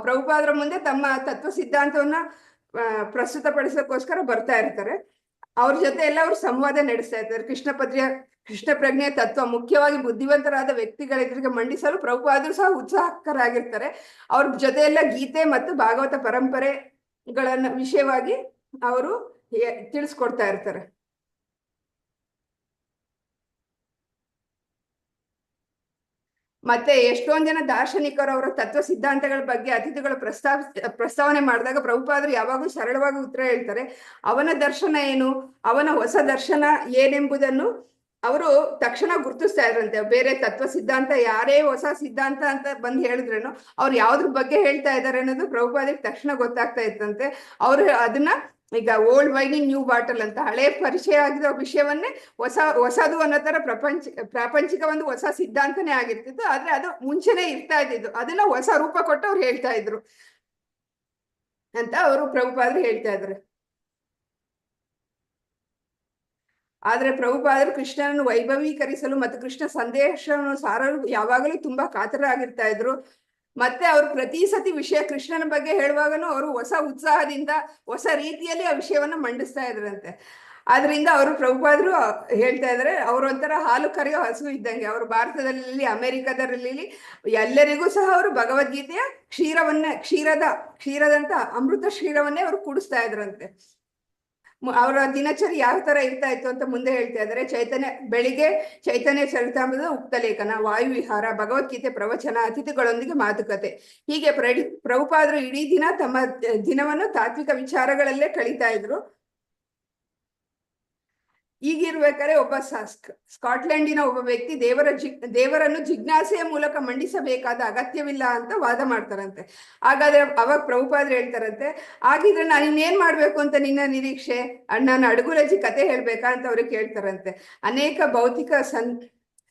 ಪ್ರಭುಪಾದರ ಮುಂದೆ ತಮ್ಮ ತತ್ವ ಸಿದ್ಧಾಂತವನ್ನ ಪ್ರಸ್ತುತಪಡಿಸೋಕ್ಕೋಸ್ಕರ ಬರ್ತಾ ಇರ್ತಾರೆ. ಅವ್ರ ಜೊತೆ ಎಲ್ಲ ಅವ್ರು ಸಂವಾದ ನಡೆಸ್ತಾ ಇರ್ತಾರೆ. ಕೃಷ್ಣ ಪ್ರಜ್ಞೆ ತತ್ವ ಮುಖ್ಯವಾಗಿ ಬುದ್ಧಿವಂತರಾದ ವ್ಯಕ್ತಿಗಳ ಎದುರಿಗೆ ಮಂಡಿಸಲು ಪ್ರಭುಪಾದರು ಸಹ ಉತ್ಸಾಹಕರಾಗಿರ್ತಾರೆ. ಅವ್ರ ಜೊತೆ ಎಲ್ಲ ಗೀತೆ ಮತ್ತು ಭಾಗವತ ಪರಂಪರೆಗಳನ್ನ ವಿಷಯವಾಗಿ ಅವರು ತಿಳಿಸ್ಕೊಡ್ತಾ ಇರ್ತಾರೆ. ಮತ್ತೆ ಎಷ್ಟೊಂದ್ ಜನ ದಾರ್ಶನಿಕರು ಅವರ ತತ್ವ ಸಿದ್ಧಾಂತಗಳ ಬಗ್ಗೆ ಅತಿಥಿಗಳು ಪ್ರಸ್ತಾವನೆ ಮಾಡಿದಾಗ ಪ್ರಭುಪಾದರು ಯಾವಾಗಲೂ ಸರಳವಾಗಿ ಉತ್ತರ ಹೇಳ್ತಾರೆ. ಅವನ ದರ್ಶನ ಏನು, ಅವನ ಹೊಸ ದರ್ಶನ ಏನೆಂಬುದನ್ನು ಅವರು ತಕ್ಷಣ ಗುರುತಿಸ್ತಾ ಇದ್ರಂತೆ. ಬೇರೆ ತತ್ವ ಸಿದ್ಧಾಂತ ಯಾರೇ ಹೊಸ ಸಿದ್ಧಾಂತ ಅಂತ ಬಂದು ಹೇಳಿದ್ರೇನು ಅವ್ರು ಯಾವ್ದ್ರ ಬಗ್ಗೆ ಹೇಳ್ತಾ ಇದ್ದಾರೆ ಅನ್ನೋದು ಪ್ರಭುಪಾದಕ್ಕೆ ತಕ್ಷಣ ಗೊತ್ತಾಗ್ತಾ ಇತ್ತಂತೆ. ಅವ್ರು ಅದನ್ನ ಈಗ old wine in new bottle ಅಂತ ಹಳೆ ಪರಿಚಯ ಆಗಿರೋ ವಿಷಯವನ್ನೇ ಹೊಸದು ಅನ್ನೋ ತರ ಪ್ರಾಪಂಚಿಕ ಒಂದು ಹೊಸ ಸಿದ್ಧಾಂತನೇ ಆಗಿರ್ತಿತ್ತು. ಆದ್ರೆ ಅದು ಮುಂಚೆನೆ ಇರ್ತಾ ಇದ್ದಿದ್ದು, ಅದನ್ನ ಹೊಸ ರೂಪ ಕೊಟ್ಟು ಅವ್ರು ಹೇಳ್ತಾ ಇದ್ರು ಅಂತ ಅವರು ಪ್ರಭುಪಾದರು ಹೇಳ್ತಾ ಇದ್ರು. ಆದ್ರೆ ಪ್ರಭುಪಾದರು ಕೃಷ್ಣನನ್ನು ವೈಭವೀಕರಿಸಲು ಮತ್ತು ಕೃಷ್ಣ ಸಂದೇಶವನ್ನು ಸಾರಲು ಯಾವಾಗಲೂ ತುಂಬಾ ಕಾತರಾಗಿರ್ತಾ ಇದ್ರು. ಮತ್ತೆ ಅವ್ರು ಪ್ರತಿ ಸತಿ ವಿಷಯ ಕೃಷ್ಣನ ಬಗ್ಗೆ ಹೇಳುವಾಗನು ಅವರು ಹೊಸ ಉತ್ಸಾಹದಿಂದ ಹೊಸ ರೀತಿಯಲ್ಲಿ ಆ ವಿಷಯವನ್ನ ಮಂಡಿಸ್ತಾ ಇದ್ರಂತೆ. ಆದ್ರಿಂದ ಅವರು ಪ್ರಭುಪಾದರು ಹೇಳ್ತಾ ಇದ್ದಾರೆ, ಅವ್ರು ಒಂಥರ ಹಾಲು ಕರೆಯೋ ಹಸು ಇದ್ದಂಗೆ. ಅವರು ಭಾರತದಲ್ಲಿ ಅಮೆರಿಕದಲ್ಲಿ ಎಲ್ಲರಿಗೂ ಸಹ ಅವರು ಭಗವದ್ಗೀತೆಯ ಕ್ಷೀರದಂತ ಅಮೃತ ಕ್ಷೀರವನ್ನೇ ಅವರು ಕುಡಿಸ್ತಾ ಇದ್ರಂತೆ. ಅವರ ದಿನಚರಿ ಯಾವ ತರ ಇರ್ತಾ ಇತ್ತು ಅಂತ ಮುಂದೆ ಹೇಳ್ತಾ ಇದ್ದಾರೆ. ಬೆಳಿಗ್ಗೆ ಚೈತನ್ಯ ಚರಿತಾಮೃತದ ಉಕ್ತಲೇಖನ, ವಾಯುವಿಹಾರ, ಭಗವದ್ಗೀತೆ ಪ್ರವಚನ, ಅತಿಥಿಗಳೊಂದಿಗೆ ಮಾತುಕತೆ. ಹೀಗೆ ಪ್ರಭುಪಾದರು ಇಡೀ ದಿನ ತಮ್ಮ ದಿನವನ್ನು ತಾತ್ವಿಕ ವಿಚಾರಗಳಲ್ಲೇ ಕಳೀತಾ ಇದ್ರು. ಈಗಿರ್ಬೇಕಾದ್ರೆ ಒಬ್ಬ ಸ್ಕಾಟ್ಲೆಂಡಿನ ಒಬ್ಬ ವ್ಯಕ್ತಿ ದೇವರನ್ನು ಜಿಜ್ಞಾಸೆಯ ಮೂಲಕ ಮಂಡಿಸಬೇಕಾದ ಅಗತ್ಯವಿಲ್ಲ ಅಂತ ವಾದ ಮಾಡ್ತಾರಂತೆ. ಹಾಗಾದ್ರೆ ಅವಾಗ ಪ್ರಭುಪಾದರು ಹೇಳ್ತಾರಂತೆ, ಆಗಿದ್ರೆ ನಾನು ಇನ್ನೇನ್ ಮಾಡ್ಬೇಕು ಅಂತ ನಿನ್ನ ನಿರೀಕ್ಷೆ, ನಾನು ಅಡುಗುರಜ್ಜಿ ಕತೆ ಹೇಳ್ಬೇಕಾ ಅಂತ ಅವ್ರಿಗೆ ಕೇಳ್ತಾರಂತೆ. ಅನೇಕ ಭೌತಿಕ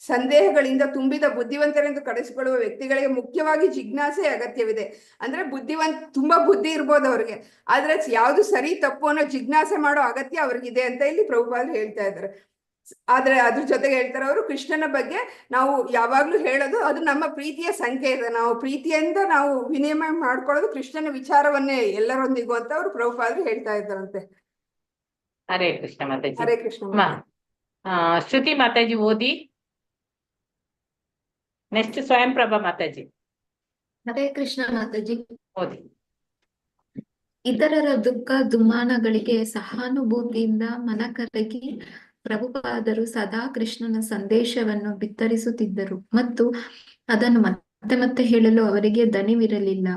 ಸಂದೇಹಗಳಿಂದ ತುಂಬಿದ ಬುದ್ಧಿವಂತರೆಂದು ಕರೆಸಿಕೊಳ್ಳುವ ವ್ಯಕ್ತಿಗಳಿಗೆ ಮುಖ್ಯವಾಗಿ ಜಿಜ್ಞಾಸೆ ಅಗತ್ಯವಿದೆ. ಅಂದ್ರೆ ತುಂಬಾ ಬುದ್ಧಿ ಇರ್ಬೋದು ಅವ್ರಿಗೆ, ಆದ್ರೆ ಯಾವ್ದು ಸರಿ ತಪ್ಪು ಅನ್ನೋ ಜಿಜ್ಞಾಸೆ ಮಾಡೋ ಅಗತ್ಯ ಅವ್ರಿಗಿದೆ ಅಂತ ಇಲ್ಲಿ ಪ್ರಭುಪಾದರು ಹೇಳ್ತಾ ಇದ್ದಾರೆ. ಆದ್ರೆ ಅದ್ರ ಜೊತೆಗೆ ಹೇಳ್ತಾರೆ ಅವರು, ಕೃಷ್ಣನ ಬಗ್ಗೆ ನಾವು ಯಾವಾಗ್ಲೂ ಹೇಳೋದು ಅದು ನಮ್ಮ ಪ್ರೀತಿಯ ಸಂಕೇತ. ನಾವು ಪ್ರೀತಿಯಿಂದ ನಾವು ವಿನಿಮಯ ಮಾಡ್ಕೊಳ್ಳೋದು ಕೃಷ್ಣನ ವಿಚಾರವನ್ನೇ ಎಲ್ಲರೊಂದಿಗೂ ಅಂತ ಅವರು ಪ್ರಭುಪಾದರು ಹೇಳ್ತಾ ಇದ್ದಾರಂತೆ. ಹರೇ ಕೃಷ್ಣ ಮಾತಾಜಿ. ಹರೇ ಕೃಷ್ಣ. ಶ್ರುತಿ ಮಾತಾಜಿ ಓದಿ. ನೆಕ್ಸ್ಟ್ ಸ್ವಯಂ ಪ್ರಭಾ ಮಾತಾಜಿ. ಹರೇ ಕೃಷ್ಣ ಮಾತಾಜಿ. ಓದಿ. ಇತರರ ದುಃಖ ದುಮ್ಮಾನಗಳಿಗೆ ಸಹಾನುಭೂತಿಯಿಂದ ಮನಕರಗಿ ಪ್ರಭುಪಾದರು ಸದಾ ಕೃಷ್ಣನ ಸಂದೇಶವನ್ನು ಬಿತ್ತರಿಸುತ್ತಿದ್ದರು ಮತ್ತು ಅದನ್ನು ಮತ್ತೆ ಮತ್ತೆ ಹೇಳಲು ಅವರಿಗೆ ದಣಿವಿರಲಿಲ್ಲ.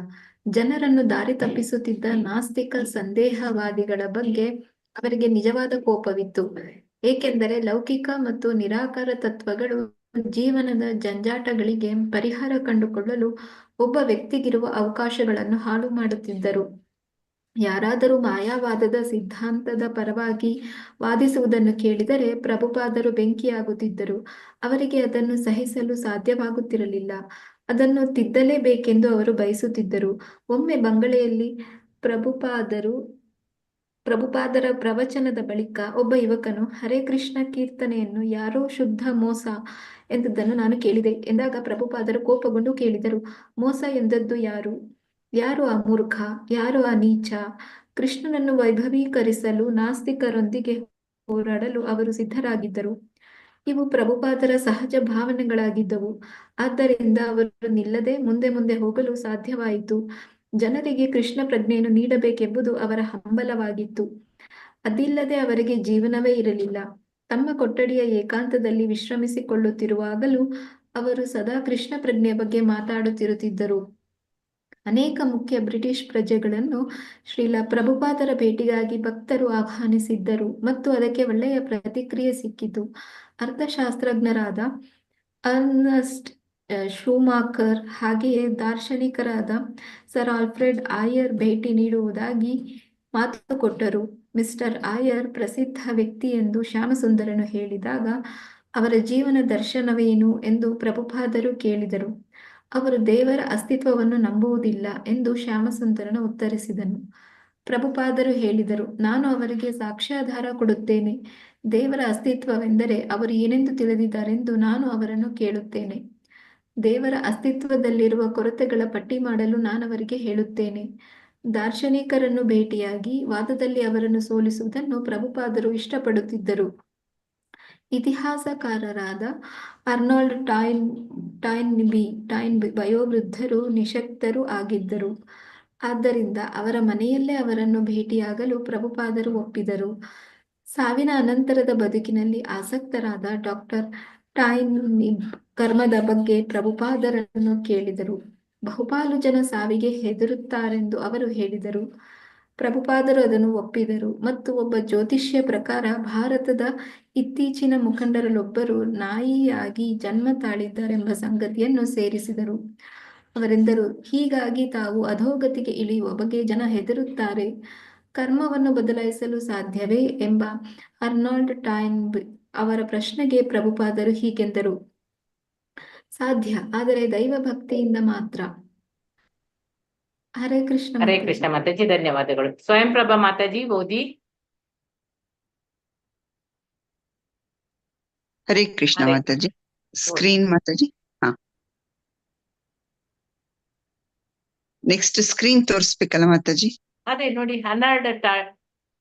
ಜನರನ್ನು ದಾರಿ ತಪ್ಪಿಸುತ್ತಿದ್ದ ನಾಸ್ತಿಕ ಸಂದೇಹವಾದಿಗಳ ಬಗ್ಗೆ ಅವರಿಗೆ ನಿಜವಾದ ಕೋಪವಿತ್ತು. ಏಕೆಂದರೆ ಲೌಕಿಕ ಮತ್ತು ನಿರಾಕಾರ ತತ್ವಗಳು ಜೀವನದ ಜಂಜಾಟಗಳಿಗೆ ಪರಿಹಾರ ಕಂಡುಕೊಳ್ಳಲು ಒಬ್ಬ ವ್ಯಕ್ತಿಗಿರುವ ಅವಕಾಶಗಳನ್ನು ಹಾಳು ಮಾಡುತ್ತಿದ್ದರು. ಯಾರಾದರೂ ಮಾಯಾವಾದದ ಸಿದ್ಧಾಂತದ ಪರವಾಗಿ ವಾದಿಸುವುದನ್ನು ಕೇಳಿದರೆ ಪ್ರಭುಪಾದರು ಬೆಂಕಿಯಾಗುತ್ತಿದ್ದರು. ಅವರಿಗೆ ಅದನ್ನು ಸಹಿಸಲು ಸಾಧ್ಯವಾಗುತ್ತಿರಲಿಲ್ಲ. ಅದನ್ನು ತಿದ್ದಲೇಬೇಕೆಂದು ಅವರು ಬಯಸುತ್ತಿದ್ದರು. ಒಮ್ಮೆ ಬಂಗಲೆಯಲ್ಲಿ ಪ್ರಭುಪಾದರ ಪ್ರವಚನದ ಬಳಿಕ ಒಬ್ಬ ಯುವಕನು ಹರೇ ಕೃಷ್ಣ ಕೀರ್ತನೆಯನ್ನು ಯಾರೋ ಶುದ್ಧ ಮೋಸ ಎಂದದ್ದನ್ನು ನಾನು ಕೇಳಿದೆ ಎಂದಾಗ ಪ್ರಭುಪಾದರು ಕೋಪಗೊಂಡು ಕೇಳಿದರು, ಮೋಸ ಎಂದದ್ದು ಯಾರು ಆ ಮೂರ್ಖ, ಯಾರು ಆ ನೀಚ? ಕೃಷ್ಣನನ್ನು ವೈಭವೀಕರಿಸಲು ನಾಸ್ತಿಕರೊಂದಿಗೆ ಹೋರಾಡಲು ಅವರು ಸಿದ್ಧರಾಗಿದ್ದರು. ಇವು ಪ್ರಭುಪಾದರ ಸಹಜ ಭಾವನೆಗಳಾಗಿದ್ದವು. ಆದ್ದರಿಂದ ಅವರು ನಿಲ್ಲದೆ ಮುಂದೆ ಹೋಗಲು ಸಾಧ್ಯವಾಯಿತು. ಜನರಿಗೆ ಕೃಷ್ಣ ಪ್ರಜ್ಞೆಯನ್ನು ನೀಡಬೇಕೆಂಬುದು ಅವರ ಹಂಬಲವಾಗಿತ್ತು. ಅದಿಲ್ಲದೆ ಅವರಿಗೆ ಜೀವನವೇ ಇರಲಿಲ್ಲ. ತಮ್ಮ ಕೊಠಡಿಯ ಏಕಾಂತದಲ್ಲಿ ವಿಶ್ರಮಿಸಿಕೊಳ್ಳುತ್ತಿರುವಾಗಲೂ ಅವರು ಸದಾ ಕೃಷ್ಣ ಪ್ರಜ್ಞೆಯ ಬಗ್ಗೆ ಮಾತಾಡುತ್ತಿರುತ್ತಿದ್ದರು. ಅನೇಕ ಮುಖ್ಯ ಬ್ರಿಟಿಷ್ ಪ್ರಜೆಗಳನ್ನು ಶ್ರೀಲ ಪ್ರಭುಪಾದರ ಭೇಟಿಗಾಗಿ ಭಕ್ತರು ಆಹ್ವಾನಿಸಿದ್ದರು ಮತ್ತು ಅದಕ್ಕೆ ಒಳ್ಳೆಯ ಪ್ರತಿಕ್ರಿಯೆ ಸಿಕ್ಕಿತು. ಅರ್ಥಶಾಸ್ತ್ರಜ್ಞರಾದ ಅರ್ನಸ್ಟ್ ಶೂಮಾಕರ್ ಹಾಗೆಯೇ ದಾರ್ಶನಿಕರಾದ ಸರ್ ಆಲ್ಫ್ರೆಡ್ ಆಯರ್ ಭೇಟಿ ನೀಡುವುದಾಗಿ ಮಾತು ಕೊಟ್ಟರು. ಮಿಸ್ಟರ್ ಆಯರ್ ಪ್ರಸಿದ್ಧ ವ್ಯಕ್ತಿ ಎಂದು ಶ್ಯಾಮಸುಂದರನು ಹೇಳಿದಾಗ ಅವರ ಜೀವನ ದರ್ಶನವೇನು ಎಂದು ಪ್ರಭುಪಾದರು ಕೇಳಿದರು. ಅವರು ದೇವರ ಅಸ್ತಿತ್ವವನ್ನು ನಂಬುವುದಿಲ್ಲ ಎಂದು ಶ್ಯಾಮಸುಂದರನು ಉತ್ತರಿಸಿದನು. ಪ್ರಭುಪಾದರು ಹೇಳಿದರು, ನಾನು ಅವರಿಗೆ ಸಾಕ್ಷ್ಯಾಧಾರ ಕೊಡುತ್ತೇನೆ. ದೇವರ ಅಸ್ತಿತ್ವವೆಂದರೆ ಅವರು ಏನೆಂದು ತಿಳಿದಿದ್ದಾರೆಂದು ನಾನು ಅವರನ್ನು ಕೇಳುತ್ತೇನೆ. ದೇವರ ಅಸ್ತಿತ್ವದಲ್ಲಿರುವ ಕೊರತೆಗಳ ಪಟ್ಟಿ ಮಾಡಲು ನಾನವರಿಗೆ ಹೇಳುತ್ತೇನೆ. ದಾರ್ಶನಿಕರನ್ನು ಭೇಟಿಯಾಗಿ ವಾದದಲ್ಲಿ ಅವರನ್ನು ಸೋಲಿಸುವುದನ್ನು ಪ್ರಭುಪಾದರು ಇಷ್ಟಪಡುತ್ತಿದ್ದರು. ಇತಿಹಾಸಕಾರರಾದ ಅರ್ನಾಲ್ಡ್ ಟಾಯ್ನ್ಬಿ ವಯೋವೃದ್ಧರು, ನಿಶಕ್ತರೂ ಆಗಿದ್ದರು. ಆದ್ದರಿಂದ ಅವರ ಮನೆಯಲ್ಲೇ ಅವರನ್ನು ಭೇಟಿಯಾಗಲು ಪ್ರಭುಪಾದರು ಒಪ್ಪಿದರು. ಸಾವಿನ ಅನಂತರದ ಬದುಕಿನಲ್ಲಿ ಆಸಕ್ತರಾದ ಡಾಕ್ಟರ್ ಟಾಯ್ನ್ಬಿ ಕರ್ಮದ ಬಗ್ಗೆ ಪ್ರಭುಪಾದರನ್ನು ಕೇಳಿದರು. ಬಹುಪಾಲು ಜನ ಸಾವಿಗೆ ಹೆದರುತ್ತಾರೆಂದು ಅವರು ಹೇಳಿದರು. ಪ್ರಭುಪಾದರು ಅದನ್ನು ಒಪ್ಪಿದರು ಮತ್ತು ಒಬ್ಬ ಜ್ಯೋತಿಷ್ಯ ಪ್ರಕಾರ ಭಾರತದ ಇತ್ತೀಚಿನ ಮುಖಂಡರಲ್ಲೊಬ್ಬರು ನಾಯಿಯಾಗಿ ಜನ್ಮ ತಾಳಿದ್ದಾರೆಂಬ ಸಂಗತಿಯನ್ನು ಸೇರಿಸಿದರು. ಅವರೆಂದರು, ಹೀಗಾಗಿ ತಾವು ಅಧೋಗತಿಗೆ ಇಳಿಯುವ ಬಗ್ಗೆ ಜನ ಹೆದರುತ್ತಾರೆ. ಕರ್ಮವನ್ನು ಬದಲಾಯಿಸಲು ಸಾಧ್ಯವೇ ಎಂಬ ಅರ್ನಾಲ್ಡ್ ಟಾಯ್ನ್ಬಿ ಅವರ ಪ್ರಶ್ನೆಗೆ ಪ್ರಭುಪಾದರು ಹೀಗೆಂದರು, ಸಾಧ್ಯ, ಆದರೆ ದೈವ ಭಕ್ತಿಯಿಂದ ಮಾತ್ರ. ಹರೇ ಕೃಷ್ಣ ಹರೇ ಮಾತಾಜಿ. ಕೃಷ್ಣ ಮಾತಾಜಿ, ಧನ್ಯವಾದಗಳು. ಸ್ವಯಂ ಪ್ರಭಾ ಮಾತಾಜಿ ಓದಿ. ಹರೇ ಕೃಷ್ಣ ಹರೇ ಮಾತಾಜಿ. ಸ್ಕ್ರೀನ್ ಮಾತಾಜಿ. ಹಾ, ನೆಕ್ಸ್ಟ್ ಸ್ಕ್ರೀನ್ ತೋರಿಸ್ಬೇಕಲ್ಲ ಮಾತಾಜಿ? ಅದೇ ನೋಡಿ,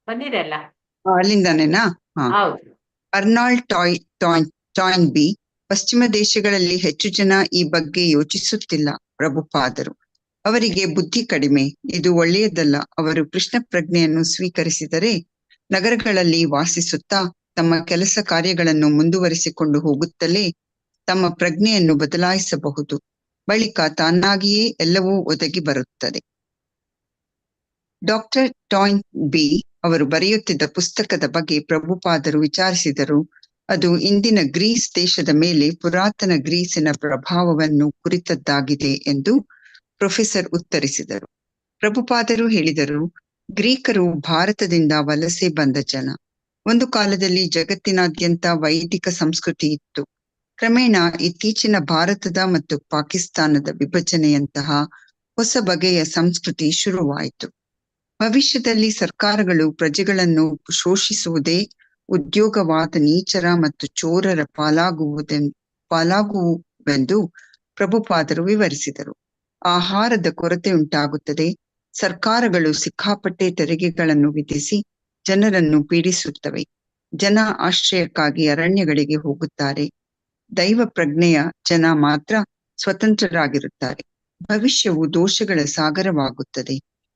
ಬಂದಿದೆ ಅಲ್ಲ. ಅಲ್ಲಿಂದಾನೇನಾ? ಹಾ. ಹೌದು. ಅರ್ನಾಲ್ಡ್ ಟಾಯ್ನ್ಬಿ, ಪಶ್ಚಿಮ ದೇಶಗಳಲ್ಲಿ ಹೆಚ್ಚು ಜನ ಈ ಬಗ್ಗೆ ಯೋಚಿಸುತ್ತಿಲ್ಲ. ಪ್ರಭುಪಾದರು ಅವರಿಗೆ ಬುದ್ಧಿ ಕಡಿಮೆ, ಇದು ಒಳ್ಳೆಯದಲ್ಲ. ಅವರು ಕೃಷ್ಣ ಪ್ರಜ್ಞೆಯನ್ನು ಸ್ವೀಕರಿಸಿದರೆ ನಗರಗಳಲ್ಲಿ ವಾಸಿಸುತ್ತಾ ತಮ್ಮ ಕೆಲಸ ಕಾರ್ಯಗಳನ್ನು ಮುಂದುವರಿಸಿಕೊಂಡು ಹೋಗುತ್ತಲೇ ತಮ್ಮ ಪ್ರಜ್ಞೆಯನ್ನು ಬದಲಾಯಿಸಬಹುದು. ಬಳಿಕ ತಾನಾಗಿಯೇ ಎಲ್ಲವೂ ಒದಗಿ ಬರುತ್ತದೆ. ಡಾಕ್ಟರ್ ಟಾಯ್ನ್ಬಿ ಅವರು ಬರೆಯುತ್ತಿದ್ದ ಪುಸ್ತಕದ ಬಗ್ಗೆ ಪ್ರಭುಪಾದರು ವಿಚಾರಿಸಿದರು. ಅದು ಇಂದಿನ ಗ್ರೀಸ್ ದೇಶದ ಮೇಲೆ ಪುರಾತನ ಗ್ರೀಸಿನ ಪ್ರಭಾವವನ್ನು ಕುರಿತದ್ದಾಗಿದೆ ಎಂದು ಪ್ರೊಫೆಸರ್ ಉತ್ತರಿಸಿದರು. ಪ್ರಭುಪಾದರು ಹೇಳಿದರು, ಗ್ರೀಕರು ಭಾರತದಿಂದ ವಲಸೆ ಬಂದ ಜನ. ಒಂದು ಕಾಲದಲ್ಲಿ ಜಗತ್ತಿನಾದ್ಯಂತ ವೈದಿಕ ಸಂಸ್ಕೃತಿ ಇತ್ತು. ಕ್ರಮೇಣ ಇತ್ತೀಚಿನ ಭಾರತದ ಮತ್ತು ಪಾಕಿಸ್ತಾನದ ವಿಭಜನೆಯಂತಹ ಹೊಸ ಬಗೆಯ ಸಂಸ್ಕೃತಿ ಶುರುವಾಯಿತು. ಭವಿಷ್ಯದಲ್ಲಿ ಸರ್ಕಾರಗಳು ಪ್ರಜೆಗಳನ್ನು ಶೋಷಿಸುವುದೇ ಉದ್ಯೋಗವಾದ ನೀಚರ ಮತ್ತು ಚೋರರ ಪಾಲಾಗುವೆಂದು ಪ್ರಭುಪಾದರು ವಿವರಿಸಿದರು. ಆಹಾರದ ಕೊರತೆ ಉಂಟಾಗುತ್ತದೆ. ಸರ್ಕಾರಗಳು ಸಿಕ್ಕಾಪಟ್ಟೆ ತೆರಿಗೆಗಳನ್ನು ವಿಧಿಸಿ ಜನರನ್ನು ಪೀಡಿಸುತ್ತವೆ. ಜನ ಆಶ್ರಯಕ್ಕಾಗಿ ಅರಣ್ಯಗಳಿಗೆ ಹೋಗುತ್ತಾರೆ. ದೈವ ಪ್ರಜ್ಞೆಯ ಜನ ಮಾತ್ರ ಸ್ವತಂತ್ರರಾಗಿರುತ್ತಾರೆ. ಭವಿಷ್ಯವು ದೋಷಗಳ ಸಾಗರವಾಗುತ್ತದೆ.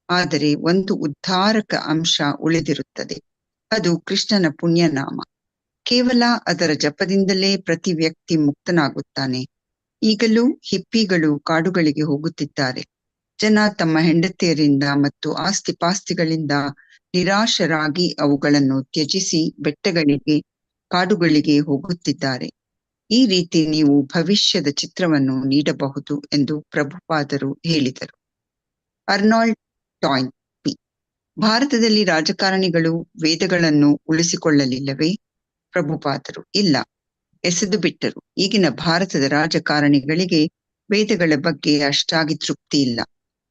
ಆದರೆ ಒಂದು ಉದ್ಧಾರಕ ಅಂಶ ಉಳಿದಿರುತ್ತದೆ. ಅದು ಕೃಷ್ಣನ ಪುಣ್ಯನಾಮ. ಕೇವಲ ಅದರ ಜಪದಿಂದಲೇ ಪ್ರತಿ ವ್ಯಕ್ತಿ ಮುಕ್ತನಾಗುತ್ತಾನೆ. ಈಗಲೂ ಹಿಪ್ಪಿಗಳು ಕಾಡುಗಳಿಗೆ ಹೋಗುತ್ತಿದ್ದಾರೆ. ಜನ ತಮ್ಮ ಹೆಂಡತಿಯರಿಂದ ಮತ್ತು ಆಸ್ತಿಪಾಸ್ತಿಗಳಿಂದ ನಿರಾಶರಾಗಿ ಅವುಗಳನ್ನು ತ್ಯಜಿಸಿ ಬೆಟ್ಟಗಳಿಗೆ, ಕಾಡುಗಳಿಗೆ ಹೋಗುತ್ತಿದ್ದಾರೆ. ಈ ರೀತಿ ನೀವು ಭವಿಷ್ಯದ ಚಿತ್ರವನ್ನು ನೀಡಬಹುದು ಎಂದು ಪ್ರಭುಪಾದರು ಹೇಳಿದರು. ಅರ್ನಾಲ್ಡ್ ಟಾಯ್ನ್ಬಿ, ಭಾರತದಲ್ಲಿ ರಾಜಕಾರಣಿಗಳು ವೇದಗಳನ್ನು ಉಳಿಸಿಕೊಳ್ಳಲಿಲ್ಲವೇ? ಪ್ರಭುಪಾದರು, ಇಲ್ಲ, ಎಸೆದು ಬಿಟ್ಟರು. ಈಗಿನ ಭಾರತದ ರಾಜಕಾರಣಿಗಳಿಗೆ ವೇದಗಳ ಬಗ್ಗೆ ಅಷ್ಟಾಗಿ ತೃಪ್ತಿ ಇಲ್ಲ.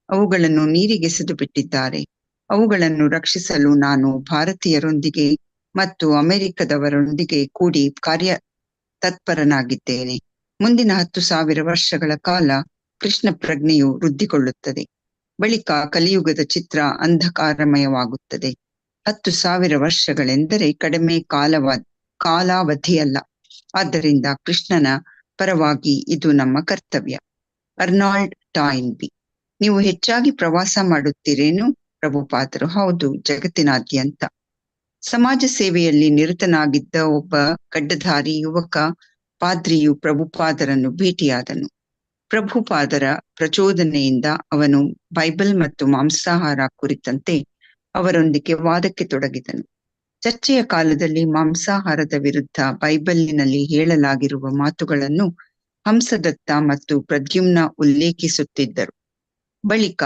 ಅವುಗಳನ್ನು ನೀರಿಗೆಸೆದು ಬಿಟ್ಟಿದ್ದಾರೆ. ಅವುಗಳನ್ನು ರಕ್ಷಿಸಲು ನಾನು ಭಾರತೀಯರೊಂದಿಗೆ ಮತ್ತು ಅಮೆರಿಕದವರೊಂದಿಗೆ ಕೂಡಿ ತತ್ಪರನಾಗಿದ್ದೇನೆ. ಮುಂದಿನ 10,000 ವರ್ಷಗಳ ಕಾಲ ಕೃಷ್ಣ ಪ್ರಜ್ಞೆಯು ವೃದ್ಧಿಗೊಳ್ಳುತ್ತದೆ. ಬಳಿಕ ಕಲಿಯುಗದ ಚಿತ್ರ ಅಂಧಕಾರಮಯವಾಗುತ್ತದೆ. 10,000 ವರ್ಷಗಳೆಂದರೆ ಕಡಿಮೆ ಕಾಲಾವಧಿಯಲ್ಲ. ಆದ್ದರಿಂದ ಕೃಷ್ಣನ ಪರವಾಗಿ ಇದು ನಮ್ಮ ಕರ್ತವ್ಯ. ಅರ್ನಾಲ್ಡ್ ಟಾಯ್ನ್ಬಿ, ನೀವು ಹೆಚ್ಚಾಗಿ ಪ್ರವಾಸ ಮಾಡುತ್ತೀರೇನು? ಪ್ರಭುಪಾದರು, ಹೌದು, ಜಗತ್ತಿನಾದ್ಯಂತ. ಸಮಾಜ ಸೇವೆಯಲ್ಲಿ ನಿರತನಾಗಿದ್ದ ಒಬ್ಬ ಗಡ್ಡಧಾರಿ ಯುವಕ ಪಾದ್ರಿಯು ಪ್ರಭುಪಾದರನ್ನು ಭೇಟಿಯಾದನು. ಪ್ರಭುಪಾದರ ಪ್ರಚೋದನೆಯಿಂದ ಅವನು ಬೈಬಲ್ ಮತ್ತು ಮಾಂಸಾಹಾರ ಕುರಿತಂತೆ ಅವರೊಂದಿಗೆ ವಾದಕ್ಕೆ ತೊಡಗಿದನು. ಚರ್ಚೆಯ ಕಾಲದಲ್ಲಿ ಮಾಂಸಾಹಾರದ ವಿರುದ್ಧ ಬೈಬಲ್ಲಿನಲ್ಲಿ ಹೇಳಲಾಗಿರುವ ಮಾತುಗಳನ್ನು ಹಂಸದತ್ತ ಮತ್ತು ಪ್ರದ್ಯುಮ್ನ ಉಲ್ಲೇಖಿಸುತ್ತಿದ್ದರು. ಬಳಿಕ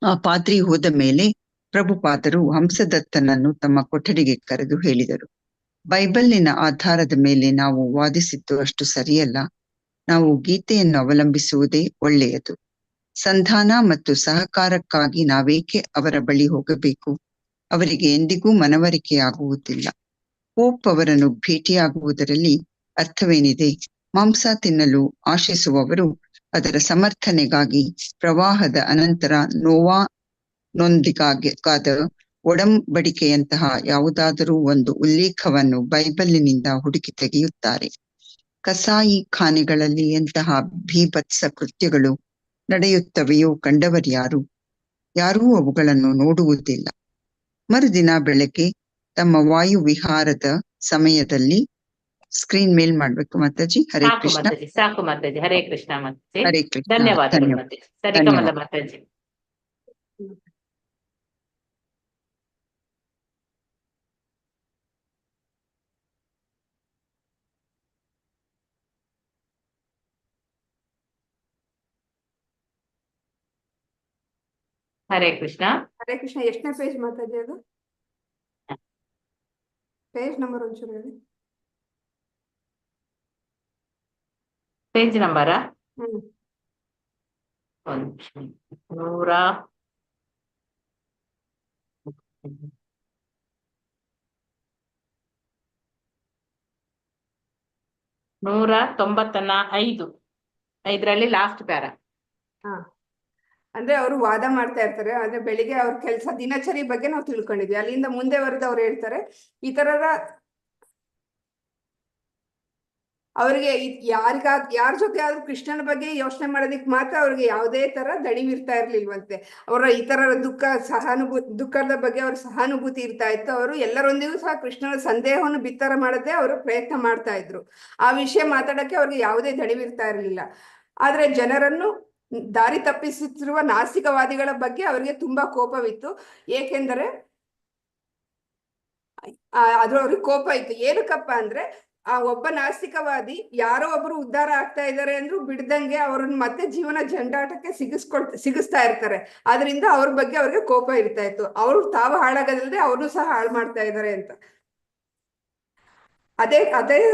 ಆ ಪಾದ್ರಿ ಹೋದ ಮೇಲೆ ಪ್ರಭುಪಾದರು ಹಂಸದತ್ತನನ್ನು ತಮ್ಮ ಕೊಠಡಿಗೆ ಕರೆದು ಹೇಳಿದರು, ಬೈಬಲ್ಲಿನ ಆಧಾರದ ಮೇಲೆ ನಾವು ವಾದಿಸಿದ್ದು ಅಷ್ಟು ಸರಿಯಲ್ಲ. ನಾವು ಗೀತೆಯನ್ನು ಅವಲಂಬಿಸುವುದೇ ಒಳ್ಳೆಯದು. ಸಂಧಾನ ಮತ್ತು ಸಹಕಾರಕ್ಕಾಗಿ ನಾವೇಕೆ ಅವರ ಬಳಿ ಹೋಗಬೇಕು? ಅವರಿಗೆ ಎಂದಿಗೂ ಮನವರಿಕೆಯಾಗುವುದಿಲ್ಲ. ಪೋಪ್ ಅವರನ್ನು ಭೇಟಿಯಾಗುವುದರಲ್ಲಿ ಅರ್ಥವೇನಿದೆ? ಮಾಂಸ ತಿನ್ನಲು ಆಶಿಸುವವರು ಅದರ ಸಮರ್ಥನೆಗಾಗಿ ಪ್ರವಾಹದ ಅನಂತರ ನೋವಾನೊಂದಿಗಾದ ಒಡಂಬಡಿಕೆಯಂತಹ ಯಾವುದಾದರೂ ಒಂದು ಉಲ್ಲೇಖವನ್ನು ಬೈಬಲಿನಿಂದ ಹುಡುಕಿ ತೆಗೆಯುತ್ತಾರೆ. ಕಸಾಯಿ ಖಾನೆಗಳಲ್ಲಿ ಎಂತಹ ಭೀಭತ್ಸ ಕೃತ್ಯಗಳು ನಡೆಯುತ್ತವೆಯೋ ಕಂಡವರ್ಯಾರು? ಯಾರೂ ಅವುಗಳನ್ನು ನೋಡುವುದಿಲ್ಲ. ಮರುದಿನ ಬೆಳಗ್ಗೆ ತಮ್ಮ ವಾಯು ವಿಹಾರದ ಸಮಯದಲ್ಲಿ ಸ್ಕ್ರೀನ್ ಮೇಲ್ ಮಾಡ್ಬೇಕು ಮಾತಾಜಿ. ಹರೇ ಸಾಕು ಕೃಷ್ಣ. ಮಾತಾಜಿ, ಸಾಕು ಮಾತಾಜಿ. ಹರೇ ಕೃಷ್ಣ ಮಾತಾಜಿ. ಹರೇ ಕೃಷ್ಣ. ಧನ್ಯವಾದಗಳು ಧನ್ಯವಾದ. ಮಾತಾಜಿ. ಸರಿ ಕಮಲ ಧನ್ಯವಾದ. ಮಾತಾಜಿ. ಹರೇ ಕೃಷ್ಣ. ಹರೇ ಕೃಷ್ಣ. ಎಷ್ಟನೇ ಪೇಜ್ ಮಾತಾಜಿ ಅದು? ಪೇಜ್ ನಂಬರ್ ಒಂಚೂರು ಹೇಳಿ. ಪೇಜ್ ನಂಬರ ಹ್ಮ್ 195 ಲಾಸ್ಟ್ ಪ್ಯಾರ. ಹಾ, ಅಂದ್ರೆ ಅವರು ವಾದ ಮಾಡ್ತಾ ಇರ್ತಾರೆ. ಅಂದ್ರೆ ಬೆಳಿಗ್ಗೆ ಅವ್ರ ಕೆಲಸ ದಿನಚರಿ ಬಗ್ಗೆ ನಾವು ತಿಳ್ಕೊಂಡಿದ್ವಿ. ಅಲ್ಲಿಂದ ಮುಂದೆ ಬರೆದು ಅವ್ರು ಹೇಳ್ತಾರೆ, ಈ ತರದ ಅವ್ರಿಗೆ ಯಾರ ಜೊತೆ ಆದ್ರೂ ಕೃಷ್ಣನ ಬಗ್ಗೆ ಯೋಚನೆ ಮಾಡೋದಿಕ್ ಮಾತ್ರ ಅವ್ರಿಗೆ ಯಾವುದೇ ತರ ದಣಿವಿರ್ತಾ ಇರ್ಲಿಲ್ವಂತೆ. ಅವರ ಈ ತರ ದುಃಖದ ಬಗ್ಗೆ ಅವ್ರ ಸಹಾನುಭೂತಿ ಇರ್ತಾ ಇತ್ತು. ಅವರು ಎಲ್ಲರೊಂದಿಗೂ ಸಹ ಕೃಷ್ಣನ ಸಂದೇಹವನ್ನು ಬಿತ್ತರ ಮಾಡದೆ ಅವರು ಪ್ರಯತ್ನ ಮಾಡ್ತಾ ಇದ್ರು. ಆ ವಿಷಯ ಮಾತಾಡಕ್ಕೆ ಅವ್ರಿಗೆ ಯಾವುದೇ ದಣಿವಿರ್ತಾ ಇರಲಿಲ್ಲ. ಆದ್ರೆ ಜನರನ್ನು ದಾರಿ ತಪ್ಪಿಸುತ್ತಿರುವ ನಾಸ್ತಿಕವಾದಿಗಳ ಬಗ್ಗೆ ಅವರಿಗೆ ತುಂಬಾ ಕೋಪವಿತ್ತು. ಏಕೆಂದರೆ ಅದು ಅವ್ರಿಗೆ ಕೋಪ ಇತ್ತು. ಏನಕ್ಕಪ್ಪ ಅಂದ್ರೆ, ಆ ಒಬ್ಬ ನಾಸ್ತಿಕವಾದಿ ಯಾರೋ ಒಬ್ರು ಉದ್ಧಾರ ಆಗ್ತಾ ಇದ್ದಾರೆ ಅಂದ್ರೂ ಬಿಡ್ದಂಗೆ ಅವ್ರನ್ನ ಮತ್ತೆ ಜೀವನ ಜಂಡಾಟಕ್ಕೆ ಸಿಗಿಸ್ತಾ ಇರ್ತಾರೆ. ಆದ್ರಿಂದ ಅವ್ರ ಬಗ್ಗೆ ಅವ್ರಿಗೆ ಕೋಪ ಇರ್ತಾ ಇತ್ತು. ಅವ್ರು ತಾವು ಹಾಳಾಗೋದಲ್ಲದೆ ಅವ್ರನ್ನೂ ಸಹ ಹಾಳು ಮಾಡ್ತಾ ಇದ್ದಾರೆ ಅಂತ. ಅದೇ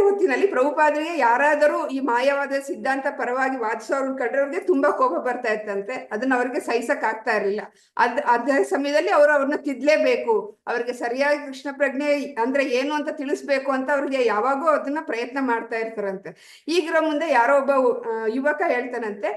ಹೊತ್ತಿನಲ್ಲಿ ಪ್ರಭುಪಾದರಿಗೆ ಯಾರಾದರೂ ಈ ಮಾಯವಾದ ಸಿದ್ಧಾಂತ ಪರವಾಗಿ ವಾದಿಸೋರ್ನ ಕಂಡ್ರೆ ಅವ್ರಿಗೆ ತುಂಬಾ ಕೋಪ ಬರ್ತಾ ಇತ್ತಂತೆ. ಅದನ್ನ ಅವ್ರಿಗೆ ಸಹಿಸಕ್ ಆಗ್ತಾ ಇರಲಿಲ್ಲ. ಅದೇ ಸಮಯದಲ್ಲಿ ಅವ್ರನ್ನ ತಿದ್ಲೇಬೇಕು, ಅವ್ರಿಗೆ ಸರಿಯಾಗಿ ಕೃಷ್ಣ ಪ್ರಜ್ಞೆ ಅಂದ್ರೆ ಏನು ಅಂತ ತಿಳಿಸ್ಬೇಕು ಅಂತ ಅವ್ರಿಗೆ ಯಾವಾಗೂ ಅದನ್ನ ಪ್ರಯತ್ನ ಮಾಡ್ತಾ ಇರ್ತಾರಂತೆ. ಈಗಿರೋ ಮುಂದೆ ಯಾರೋ ಒಬ್ಬ ಯುವಕ ಹೇಳ್ತಾನಂತೆ,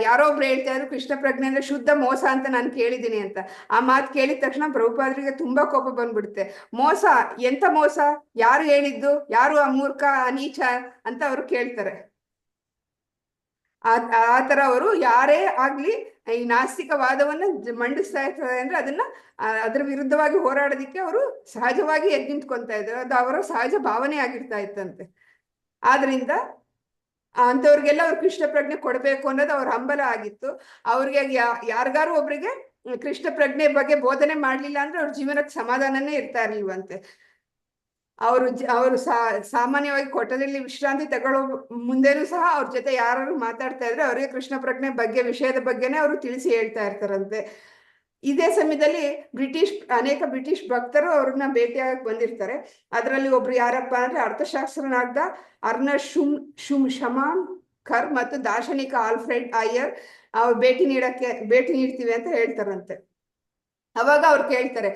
ಯಾರೋ ಒಬ್ರು ಹೇಳ್ತಾ ಇದ್ರು ಕೃಷ್ಣ ಪ್ರಜ್ಞೆ ಅಂದ್ರೆ ಶುದ್ಧ ಮೋಸ ಅಂತ ನಾನು ಕೇಳಿದ್ದೀನಿ ಅಂತ. ಆ ಮಾತು ಕೇಳಿದ ತಕ್ಷಣ ಪ್ರಭುಪಾದರಿಗೆ ತುಂಬಾ ಕೋಪ ಬಂದ್ಬಿಡುತ್ತೆ. ಮೋಸ? ಎಂತ ಮೋಸ? ಯಾರು ಹೇಳಿದ್ದು? ಯಾರು ಆ ಮೂರ್ಖ, ಆ ನೀಚ ಅಂತ ಅವರು ಕೇಳ್ತಾರೆ. ಆ ತರ ಅವರು ಯಾರೇ ಆಗ್ಲಿ ಈ ನಾಸ್ತಿಕವಾದವನ್ನ ಮಂಡಿಸ್ತಾ ಇರ್ತಾರೆ ಅಂದ್ರೆ ಅದ್ರ ವಿರುದ್ಧವಾಗಿ ಹೋರಾಡೋದಿಕ್ಕೆ ಅವರು ಸಹಜವಾಗಿ ಎದ್ದು ನಿಂತ್ಕೊಂತಾ ಇದ್ರು. ಅದು ಅವರ ಸಹಜ ಭಾವನೆ ಆಗಿರ್ತಾ ಇತ್ತಂತೆ. ಆದ್ರಿಂದ ಅಂತವ್ರಿಗೆಲ್ಲ ಅವ್ರು ಕೃಷ್ಣ ಪ್ರಜ್ಞೆ ಕೊಡ್ಬೇಕು ಅನ್ನೋದು ಅವ್ರ ಹಂಬಲ ಆಗಿತ್ತು. ಅವ್ರಿಗೆ ಯಾರಿಗಾರು ಒಬ್ರಿಗೆ ಕೃಷ್ಣ ಪ್ರಜ್ಞೆ ಬಗ್ಗೆ ಬೋಧನೆ ಮಾಡ್ಲಿಲ್ಲ ಅಂದ್ರೆ ಅವ್ರ ಜೀವನಕ್ಕೆ ಸಮಾಧಾನನೇ ಇರ್ತಾ ಇರ್ಲಿಲ್ವಂತೆ. ಅವರು ಸಾಮಾನ್ಯವಾಗಿ ಕೊಠಡಿಯಲ್ಲಿ ವಿಶ್ರಾಂತಿ ತಗೊಳ್ಳೋ ಮುಂದೆನೂ ಸಹ ಅವ್ರ ಜೊತೆ ಯಾರು ಮಾತಾಡ್ತಾ ಇದ್ರೆ ಅವ್ರಿಗೆ ಕೃಷ್ಣ ಪ್ರಜ್ಞೆ ವಿಷಯದ ಬಗ್ಗೆನೇ ಅವರು ತಿಳಿಸಿ ಹೇಳ್ತಾ ಇರ್ತಾರಂತೆ. ಇದೇ ಸಮಯದಲ್ಲಿ ಅನೇಕ ಬ್ರಿಟಿಷ್ ಭಕ್ತರು ಅವ್ರನ್ನ ಭೇಟಿಯಾಗಕ್ಕೆ ಬಂದಿರ್ತಾರೆ. ಅದರಲ್ಲಿ ಒಬ್ರು ಯಾರಪ್ಪ ಅಂದ್ರೆ ಅರ್ಥಶಾಸ್ತ್ರನಾದ ಅರ್ನಸ್ಟ್ ಶಮಾನ್ಕರ್ ಮತ್ತು ದಾರ್ಶನಿಕ ಆಲ್ಫ್ರೆಡ್ ಅಯ್ಯರ್ ಅವ್ರು ಭೇಟಿ ನೀಡ್ತೀವಿ ಅಂತ ಹೇಳ್ತಾರಂತೆ. ಅವಾಗ ಅವ್ರು ಕೇಳ್ತಾರೆ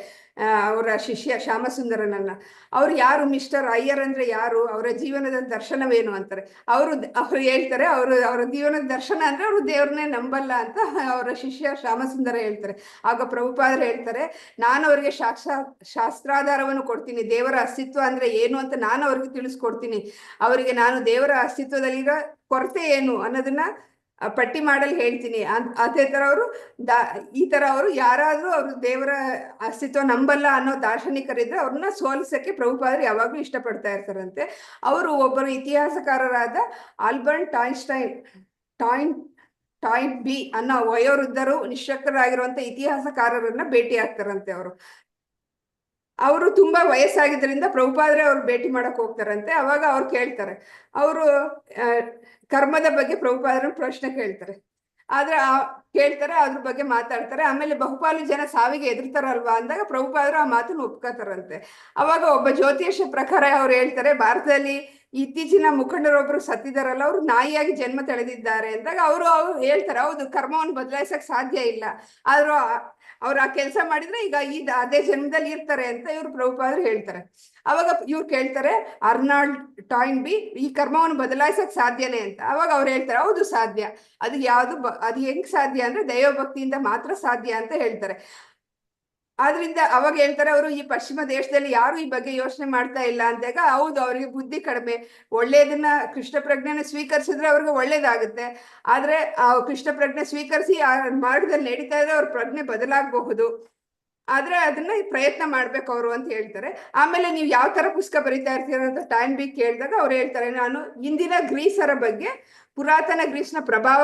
ಅವರ ಶಿಷ್ಯ ಶ್ಯಾಮಸುಂದರನನ್ನ, ಅವ್ರು ಯಾರು ಮಿಸ್ಟರ್ ಅಯ್ಯರ್ ಅಂದ್ರೆ ಯಾರು, ಅವರ ಜೀವನದ ದರ್ಶನವೇನು ಅಂತಾರೆ. ಅವ್ರು ಹೇಳ್ತಾರೆ ಅವರ ಜೀವನದ ದರ್ಶನ ಅಂದ್ರೆ ಅವರು ದೇವ್ರನ್ನೇ ನಂಬಲ್ಲ ಅಂತ ಅವರ ಶಿಷ್ಯ ಶ್ಯಾಮಸುಂದರ ಹೇಳ್ತಾರೆ. ಆಗ ಪ್ರಭುಪಾದರು ಹೇಳ್ತಾರೆ, ನಾನು ಅವ್ರಿಗೆ ಶಾಸ್ತ್ರಾಧಾರವನ್ನು ಕೊಡ್ತೀನಿ. ದೇವರ ಅಸ್ತಿತ್ವ ಅಂದ್ರೆ ಏನು ಅಂತ ನಾನು ಅವ್ರಿಗೆ ತಿಳಿಸ್ಕೊಡ್ತೀನಿ. ಅವರಿಗೆ ನಾನು ದೇವರ ಅಸ್ತಿತ್ವದಲ್ಲಿರೋ ಕೊರತೆ ಏನು ಅನ್ನೋದನ್ನ ಪಟ್ಟಿ ಮಾಡಲು ಹೇಳ್ತೀನಿ. ಅದೇ ತರ ಈ ತರ ಅವರು ಯಾರಾದ್ರೂ ಅವರು ದೇವರ ಅಸ್ತಿತ್ವ ನಂಬಲ್ಲ ಅನ್ನೋ ದಾರ್ಶನಿಕರಿದ್ರೆ ಅವ್ರನ್ನ ಸೋಲಿಸಕ್ಕೆ ಪ್ರಭುಪಾದರು ಯಾವಾಗ್ಲೂ ಇಷ್ಟಪಡ್ತಾ ಇರ್ತಾರಂತೆ. ಅವರು ಒಬ್ಬರು ಇತಿಹಾಸಕಾರರಾದ ಆಲ್ಬರ್ಟ್ ಟಾಯ್ನ್ ಬಿ ಅನ್ನೋ ವಯೋವೃದ್ಧರು ನಿಶ್ಶಕ್ತರಾಗಿರುವಂತ ಇತಿಹಾಸಕಾರರನ್ನ ಭೇಟಿ ಆಗ್ತಾರಂತೆ. ಅವರು ತುಂಬಾ ವಯಸ್ಸಾಗಿದ್ದರಿಂದ ಪ್ರಭುಪಾದರೆ ಅವ್ರು ಭೇಟಿ ಮಾಡಕ್ ಹೋಗ್ತಾರಂತೆ. ಅವಾಗ ಅವ್ರು ಕೇಳ್ತಾರೆ, ಅವರು ಕರ್ಮದ ಬಗ್ಗೆ ಪ್ರಭುಪಾದರನ್ನ ಪ್ರಶ್ನೆ ಕೇಳ್ತಾರೆ. ಆದ್ರೆ ಅದ್ರ ಬಗ್ಗೆ ಮಾತಾಡ್ತಾರೆ. ಆಮೇಲೆ ಬಹುಪಾಲು ಜನ ಸಾವಿಗೆ ಎದುರ್ತಾರಲ್ವಾ ಅಂದಾಗ ಪ್ರಭುಪಾದರು ಆ ಮಾತನ್ನು ಒಪ್ಕೋತಾರಂತೆ. ಅವಾಗ ಒಬ್ಬ ಜ್ಯೋತಿಷ ಪ್ರಕಾರ ಅವ್ರು ಹೇಳ್ತಾರೆ, ಭಾರತದಲ್ಲಿ ಇತ್ತೀಚಿನ ಮುಖಂಡರೊಬ್ರು ಸತ್ತಿದಾರಲ್ಲ, ಅವ್ರು ನಾಯಿಯಾಗಿ ಜನ್ಮ ತಳೆದಿದ್ದಾರೆ ಅಂದಾಗ ಅವರು ಹೇಳ್ತಾರೆ, ಹೌದು ಕರ್ಮವನ್ನು ಬದಲಾಯಿಸಕ್ ಸಾಧ್ಯ ಇಲ್ಲ, ಆದ್ರೂ ಅವ್ರು ಆ ಕೆಲಸ ಮಾಡಿದ್ರೆ ಈಗ ಅದೇ ಜನ್ಮದಲ್ಲಿ ಇರ್ತಾರೆ ಅಂತ ಇವ್ರು ಪ್ರಭುಪಾದರು ಹೇಳ್ತಾರೆ. ಅವಾಗ ಇವ್ರು ಕೇಳ್ತಾರೆ ಅರ್ನಾಲ್ಡ್ ಟಾಯ್ನ್ಬಿ, ಈ ಕರ್ಮವನ್ನು ಬದಲಾಯಿಸಕ್ ಸಾಧ್ಯನೇ ಅಂತ. ಅವಾಗ ಅವ್ರು ಹೇಳ್ತಾರೆ ಹೌದು ಸಾಧ್ಯ, ಅದು ಅದು ಹೆಂಗ್ ಸಾಧ್ಯ ಅಂದ್ರೆ ದೈವಭಕ್ತಿಯಿಂದ ಮಾತ್ರ ಸಾಧ್ಯ ಅಂತ ಹೇಳ್ತಾರೆ. ಆದ್ರಿಂದ ಅವಾಗ ಹೇಳ್ತಾರೆ ಅವರು, ಈ ಪಶ್ಚಿಮ ದೇಶದಲ್ಲಿ ಯಾರು ಈ ಬಗ್ಗೆ ಯೋಚನೆ ಮಾಡ್ತಾ ಇಲ್ಲ ಅಂದಾಗ, ಹೌದು ಅವರಿಗೆ ಬುದ್ಧಿ ಕಡಿಮೆ, ಒಳ್ಳೇದನ್ನ ಕೃಷ್ಣ ಪ್ರಜ್ಞೆನ ಸ್ವೀಕರಿಸಿದ್ರೆ ಅವ್ರಿಗೆ ಒಳ್ಳೇದಾಗುತ್ತೆ. ಆದ್ರೆ ಆ ಕೃಷ್ಣ ಪ್ರಜ್ಞೆ ಸ್ವೀಕರಿಸಿ ಆ ಮಾರ್ಗದಲ್ಲಿ ನಡೀತಾ ಇದ್ರೆ ಅವ್ರ ಪ್ರಜ್ಞೆ ಬದಲಾಗಬಹುದು, ಆದ್ರೆ ಅದನ್ನ ಪ್ರಯತ್ನ ಮಾಡ್ಬೇಕು ಅವರು ಅಂತ ಹೇಳ್ತಾರೆ. ಆಮೇಲೆ ನೀವು ಯಾವ ತರ ಪುಸ್ತಕ ಬರೀತಾ ಇರ್ತೀರ ಅಂತ ಟಾಯ್ನ್ಬಿ ಕೇಳಿದಾಗ ಅವ್ರು ಹೇಳ್ತಾರೆ, ನಾನು ಇಂದಿನ ಗ್ರೀಸರ ಬಗ್ಗೆ, ಪುರಾತನ ಗ್ರೀಸ್ನ ಪ್ರಭಾವ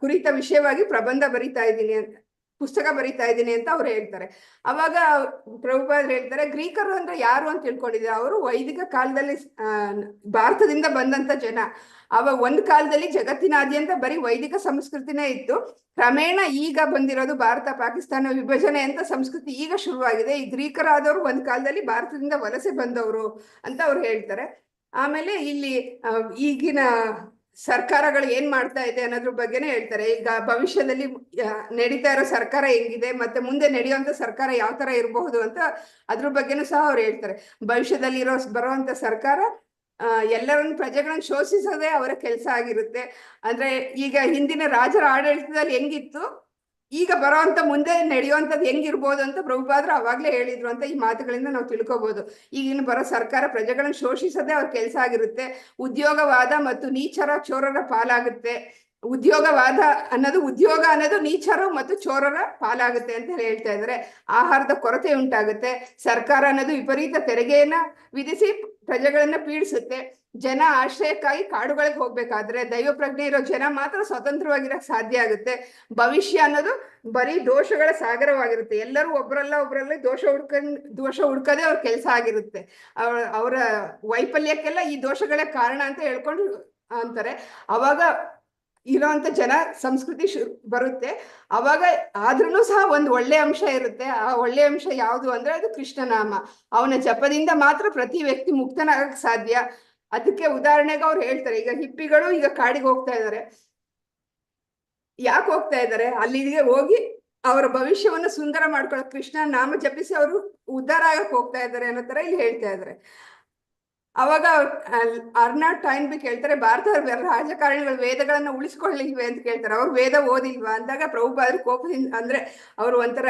ಕುರಿತ ವಿಷಯವಾಗಿ ಪ್ರಬಂಧ ಬರಿತಾ ಇದ್ದೀನಿ ಅಂತ, ಪುಸ್ತಕ ಬರಿತಾ ಇದ್ದೀನಿ ಅಂತ ಅವ್ರು ಹೇಳ್ತಾರೆ. ಅವಾಗ ಪ್ರಭುಪಾದರು ಹೇಳ್ತಾರೆ, ಗ್ರೀಕರು ಅಂದ್ರೆ ಯಾರು ಅಂತ ತಿಳ್ಕೊಂಡಿದ್ದಾರೆ, ಅವರು ವೈದಿಕ ಕಾಲದಲ್ಲಿ ಭಾರತದಿಂದ ಬಂದಂತ ಜನ. ಅವಾಗ ಒಂದ್ ಕಾಲದಲ್ಲಿ ಜಗತ್ತಿನಾದ್ಯಂತ ಬರೀ ವೈದಿಕ ಸಂಸ್ಕೃತಿನೇ ಇತ್ತು. ಕ್ರಮೇಣ ಈಗ ಬಂದಿರೋದು ಭಾರತ ಪಾಕಿಸ್ತಾನ ವಿಭಜನೆ ಅಂತ ಸಂಸ್ಕೃತಿ ಈಗ ಶುರುವಾಗಿದೆ. ಈ ಗ್ರೀಕರಾದವರು ಒಂದ್ ಕಾಲದಲ್ಲಿ ಭಾರತದಿಂದ ವಲಸೆ ಬಂದವರು ಅಂತ ಅವ್ರು ಹೇಳ್ತಾರೆ. ಆಮೇಲೆ ಇಲ್ಲಿ ಈಗಿನ ಸರ್ಕಾರಗಳು ಏನ್ ಮಾಡ್ತಾ ಇದೆ ಅನ್ನೋದ್ರ ಬಗ್ಗೆನೇ ಹೇಳ್ತಾರೆ. ಈಗ ಭವಿಷ್ಯದಲ್ಲಿ ನಡೀತಾ ಇರೋ ಸರ್ಕಾರ ಹೆಂಗಿದೆ, ಮತ್ತೆ ಮುಂದೆ ನಡೆಯುವಂತ ಸರ್ಕಾರ ಯಾವ ತರ ಇರಬಹುದು ಅಂತ ಅದ್ರ ಬಗ್ಗೆನೂ ಸಹ ಅವ್ರು ಹೇಳ್ತಾರೆ. ಭವಿಷ್ಯದಲ್ಲಿ ಬರುವಂತ ಸರ್ಕಾರ ಎಲ್ಲರನ್ನು ಪ್ರಜೆಗಳನ್ನು ಶೋಷಿಸೋದೇ ಅವರ ಕೆಲಸ ಆಗಿರುತ್ತೆ. ಅಂದ್ರೆ ಈಗ ಹಿಂದಿನ ರಾಜರ ಆಡಳಿತದಲ್ಲಿ ಹೆಂಗಿತ್ತು, ಈಗ ಬರೋಂತ ಮುಂದೆ ನಡೆಯುವಂಥದ್ದು ಹೆಂಗಿರ್ಬೋದು ಅಂತ ಪ್ರಭುಪಾದರು ಅವಾಗ್ಲೇ ಹೇಳಿದ್ರು ಅಂತ ಈ ಮಾತುಗಳಿಂದ ನಾವು ತಿಳ್ಕೊಬಹುದು. ಈಗಿನ ಬರೋ ಸರ್ಕಾರ ಪ್ರಜೆಗಳನ್ನು ಶೋಷಿಸೋದೇ ಅವ್ರ ಕೆಲಸ ಆಗಿರುತ್ತೆ. ಉದ್ಯೋಗವಾದ ಮತ್ತು ಚೋರರ ಪಾಲಾಗುತ್ತೆ. ಉದ್ಯೋಗ ಅನ್ನೋದು ನೀಚರು ಮತ್ತು ಚೋರರ ಪಾಲಾಗುತ್ತೆ ಅಂತ ಹೇಳ್ತಾ ಇದ್ದಾರೆ. ಆಹಾರದ ಕೊರತೆ ಉಂಟಾಗುತ್ತೆ. ಸರ್ಕಾರ ಅನ್ನೋದು ವಿಪರೀತ ತೆರಿಗೆಯನ್ನ ವಿಧಿಸಿ ಪ್ರಜೆಗಳನ್ನ ಪೀಡಿಸುತ್ತೆ. ಜನ ಆಶ್ರಯಕ್ಕಾಗಿ ಕಾಡುಗಳಿಗೆ ಹೋಗ್ಬೇಕಾದ್ರೆ ದೈವ ಪ್ರಜ್ಞೆ ಇರೋ ಜನ ಮಾತ್ರ ಸ್ವತಂತ್ರವಾಗಿರಕ್ ಸಾಧ್ಯ ಆಗುತ್ತೆ. ಭವಿಷ್ಯ ಅನ್ನೋದು ಬರೀ ದೋಷಗಳ ಸಾಗರವಾಗಿರುತ್ತೆ. ಎಲ್ಲರೂ ಒಬ್ಬರಲ್ಲಿ ದೋಷ ಹುಡ್ಕೋದೇ ಅವ್ರ ಕೆಲಸ ಆಗಿರುತ್ತೆ. ಅವರ ವೈಫಲ್ಯಕ್ಕೆಲ್ಲ ಈ ದೋಷಗಳೇ ಕಾರಣ ಅಂತ ಹೇಳ್ಕೊಂಡು ಅಂತಾರೆ. ಅವಾಗ ಇರೋಂಥ ಜನ ಸಂಸ್ಕೃತಿ ಬರುತ್ತೆ. ಅವಾಗ ಆದ್ರೂ ಸಹ ಒಂದು ಒಳ್ಳೆ ಅಂಶ ಇರುತ್ತೆ. ಆ ಒಳ್ಳೆ ಅಂಶ ಯಾವುದು ಅಂದ್ರೆ ಅದು ಕೃಷ್ಣನಾಮ. ಅವನ ಜಪದಿಂದ ಮಾತ್ರ ಪ್ರತಿ ವ್ಯಕ್ತಿ ಮುಕ್ತನಾಗಕ್ ಸಾಧ್ಯ. ಅದಕ್ಕೆ ಉದಾಹರಣೆಗೆ ಅವ್ರು ಹೇಳ್ತಾರೆ, ಈಗ ಹಿಪ್ಪಿಗಳು ಈಗ ಕಾಡಿಗೆ ಹೋಗ್ತಾ ಇದ್ದಾರೆ. ಯಾಕೆ ಹೋಗ್ತಾ ಇದ್ದಾರೆ? ಅಲ್ಲಿಗೆ ಹೋಗಿ ಅವರ ಭವಿಷ್ಯವನ್ನು ಸುಂದರ ಮಾಡ್ಕೊಳ್ಳೋ ಕೃಷ್ಣ ನಾಮ ಜಪಿಸಿ ಅವರು ಉದ್ಧಾರ ಆಗಕ್ ಹೋಗ್ತಾ ಇದ್ದಾರೆ ಅನ್ನೋ ತರ ಇಲ್ಲಿ ಹೇಳ್ತಾ ಇದ್ದಾರೆ. ಅವಾಗ ಅರ್ನಾಲ್ಡ್ ಟಾಯ್ನ್ಬಿ ಕೇಳ್ತಾರೆ, ಭಾರತದ ರಾಜಕಾರಣಿಗಳು ವೇದಗಳನ್ನ ಉಳಿಸ್ಕೊಳ್ಳಿಲ್ವೇ ಅಂತ ಕೇಳ್ತಾರೆ. ಅವ್ರು ವೇದ ಓದಿಲ್ವಾ ಅಂದಾಗ ಪ್ರಭುಪಾದರು ಕೋಪದಿಂದ, ಅಂದ್ರೆ ಅವರು ಒಂಥರ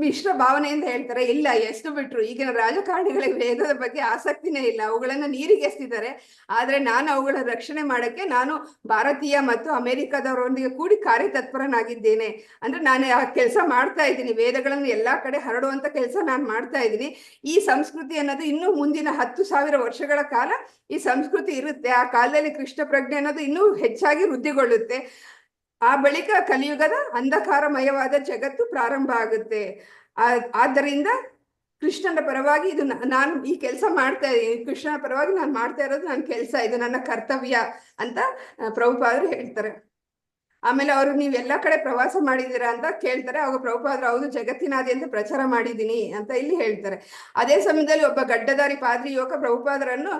ಮಿಶ್ರ ಭಾವನೆಯಿಂದ ಹೇಳ್ತಾರೆ, ಇಲ್ಲ ಎಷ್ಟು ಬಿಟ್ರು, ಈಗಿನ ರಾಜಕಾರಣಿಗಳಿಗೆ ವೇದದ ಬಗ್ಗೆ ಆಸಕ್ತಿನೇ ಇಲ್ಲ, ಅವುಗಳನ್ನ ನೀರಿಗೆ ಎಸ್ತಿದ್ದಾರೆ. ಆದ್ರೆ ನಾನು ಅವುಗಳ ರಕ್ಷಣೆ ಮಾಡಕ್ಕೆ ನಾನು ಭಾರತೀಯ ಮತ್ತು ಅಮೆರಿಕದವರೊಂದಿಗೆ ಕೂಡಿ ಕಾರ್ಯತತ್ಪರನಾಗಿದ್ದೇನೆ. ಅಂದ್ರೆ ನಾನು ಆ ಕೆಲಸ ಮಾಡ್ತಾ ಇದ್ದೀನಿ, ವೇದಗಳನ್ನು ಎಲ್ಲಾ ಕಡೆ ಹರಡುವಂತ ಕೆಲಸ ನಾನು ಮಾಡ್ತಾ ಇದ್ದೀನಿ. ಈ ಸಂಸ್ಕೃತಿ ಅನ್ನೋದು ಇನ್ನೂ ಮುಂದಿನ 10,000 ವರ್ಷಗಳ ಕಾಲ ಈ ಸಂಸ್ಕೃತಿ ಇರುತ್ತೆ. ಆ ಕಾಲದಲ್ಲಿ ಕೃಷ್ಣ ಪ್ರಜ್ಞೆ ಅನ್ನೋದು ಇನ್ನೂ ಹೆಚ್ಚಾಗಿ ವೃದ್ಧಿಗೊಳ್ಳುತ್ತೆ. ಆ ಬಳಿಕ ಕಲಿಯುಗದ ಅಂಧಕಾರಮಯವಾದ ಜಗತ್ತು ಪ್ರಾರಂಭ ಆಗುತ್ತೆ. ಆದ್ದರಿಂದ ಕೃಷ್ಣನ ಪರವಾಗಿ ಇದು ನಾನು ಈ ಕೆಲಸ ಮಾಡ್ತಾ ಇದ್ದೀನಿ, ಕೃಷ್ಣನ ಪರವಾಗಿ ನಾನು ಮಾಡ್ತಾ ಇರೋದು ನನ್ನ ಕೆಲಸ, ಇದು ನನ್ನ ಕರ್ತವ್ಯ ಅಂತ ಪ್ರಭುಪಾದರು ಹೇಳ್ತಾರೆ. ಆಮೇಲೆ ಅವರು ನೀವೆಲ್ಲ ಕಡೆ ಪ್ರವಾಸ ಮಾಡಿದ್ದೀರಾ ಅಂತ ಕೇಳ್ತಾರೆ. ಅವಾಗ ಪ್ರಭುಪಾದರು ಹೌದು ಜಗತ್ತಿನಾದ್ಯಂತ ಪ್ರಚಾರ ಮಾಡಿದ್ದೀನಿ ಅಂತ ಇಲ್ಲಿ ಹೇಳ್ತಾರೆ. ಅದೇ ಸಮಯದಲ್ಲಿ ಒಬ್ಬ ಗಡ್ಡಧಾರಿ ಪಾದ್ರಿ ಯುವಕ ಪ್ರಭುಪಾದರನ್ನು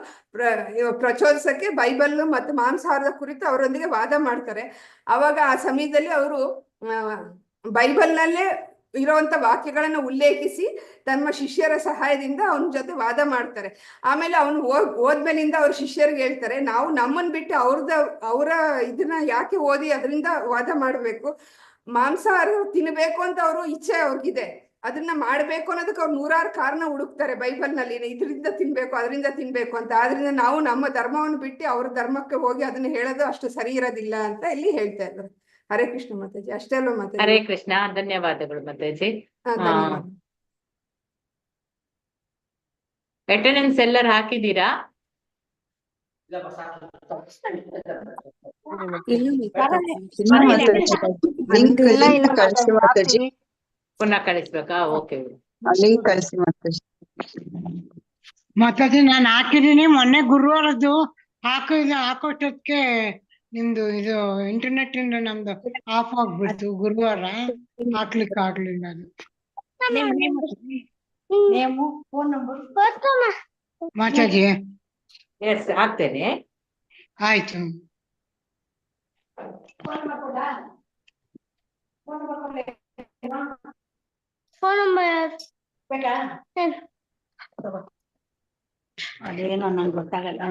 ಪ್ರಚೋದಿಸಕ್ಕೆ ಬೈಬಲ್ ಮತ್ತು ಮಾಂಸಾಹಾರದ ಕುರಿತು ಅವರೊಂದಿಗೆ ವಾದ ಮಾಡ್ತಾರೆ. ಅವಾಗ ಆ ಸಮಯದಲ್ಲಿ ಅವರು ಬೈಬಲ್ನಲ್ಲೇ ಇರುವಂತ ವಾಕ್ಯಗಳನ್ನು ಉಲ್ಲೇಖಿಸಿ ತಮ್ಮ ಶಿಷ್ಯರ ಸಹಾಯದಿಂದ ಅವನ ಜೊತೆ ವಾದ ಮಾಡ್ತಾರೆ. ಆಮೇಲೆ ಅವನು ಹೋದ್ಮೇಲಿಂದ ಅವ್ರ ಶಿಷ್ಯರಿಗೆ ಹೇಳ್ತಾರೆ, ನಾವು ನಮ್ಮನ್ ಬಿಟ್ಟು ಅವರ ಇದನ್ನ ಯಾಕೆ ಓದಿ ಅದರಿಂದ ವಾದ ಮಾಡ್ಬೇಕು, ಮಾಂಸಾಹಾರ ತಿನ್ಬೇಕು ಅಂತ ಅವರು ಇಚ್ಛೆ ಅವ್ರಿಗಿದೆ, ಅದನ್ನ ಮಾಡ್ಬೇಕು ಅನ್ನೋದಕ್ಕೆ ಅವ್ರು 100 ಕಾರಣ ಹುಡುಕ್ತಾರೆ ಬೈಬಲ್ನಲ್ಲಿ, ಇದರಿಂದ ತಿನ್ಬೇಕು ಅದರಿಂದ ತಿನ್ಬೇಕು ಅಂತ. ಆದ್ರಿಂದ ನಾವು ನಮ್ಮ ಧರ್ಮವನ್ನು ಬಿಟ್ಟು ಅವ್ರ ಧರ್ಮಕ್ಕೆ ಹೋಗಿ ಅದನ್ನ ಹೇಳೋದು ಅಷ್ಟು ಸರಿ ಇರೋದಿಲ್ಲ ಅಂತ ಇಲ್ಲಿ ಹೇಳ್ತಾ ಇದ್ದಾರೆ. ಹರೇ ಕೃಷ್ಣ ಮಾತಾಜಿ. ಅಷ್ಟೇ ಅಲ್ವಾ ಮಾತಾಜಿ? ಹರೇ ಕೃಷ್ಣ, ಧನ್ಯವಾದಗಳು ಮಾತಾಜಿ. ಧನ್ಯವಾದ. ಅಟೆಂಡೆನ್ಸ್ ಎಲ್ಲರೂ ಹಾಕಿದ್ದೀರಾ? ಪುನಃ ಕಳಿಸ್ಬೇಕಾ? ಓಕೆ ಮಾತಾಜಿ ನಾನು ಹಾಕಿದೀನಿ. ಮೊನ್ನೆ ಗುರುವಾರದ್ದು ಹಾಕೋಷ್ಟೊತ್ತಿಗೆ ನಿಮ್ದು ಇದು ಇಂಟರ್ನೆಟ್ ಇಂದ ನಮ್ದು ಆಫ್ ಆಗ್ಬಿಡ್ತು. ಗುರುವಾರ ಹಾಕ್ಲಿಕ್ಕೆ ಆಗ್ಲಿಲ್ಲ. ಅದು ಮಾತಾಜಿ ಎಸ್ ಆಗ್ತೇನೆ. ಆಯ್ತು. ಅದೇನೋ ನಂಗೆ ಗೊತ್ತಾಗಲ್ಲ.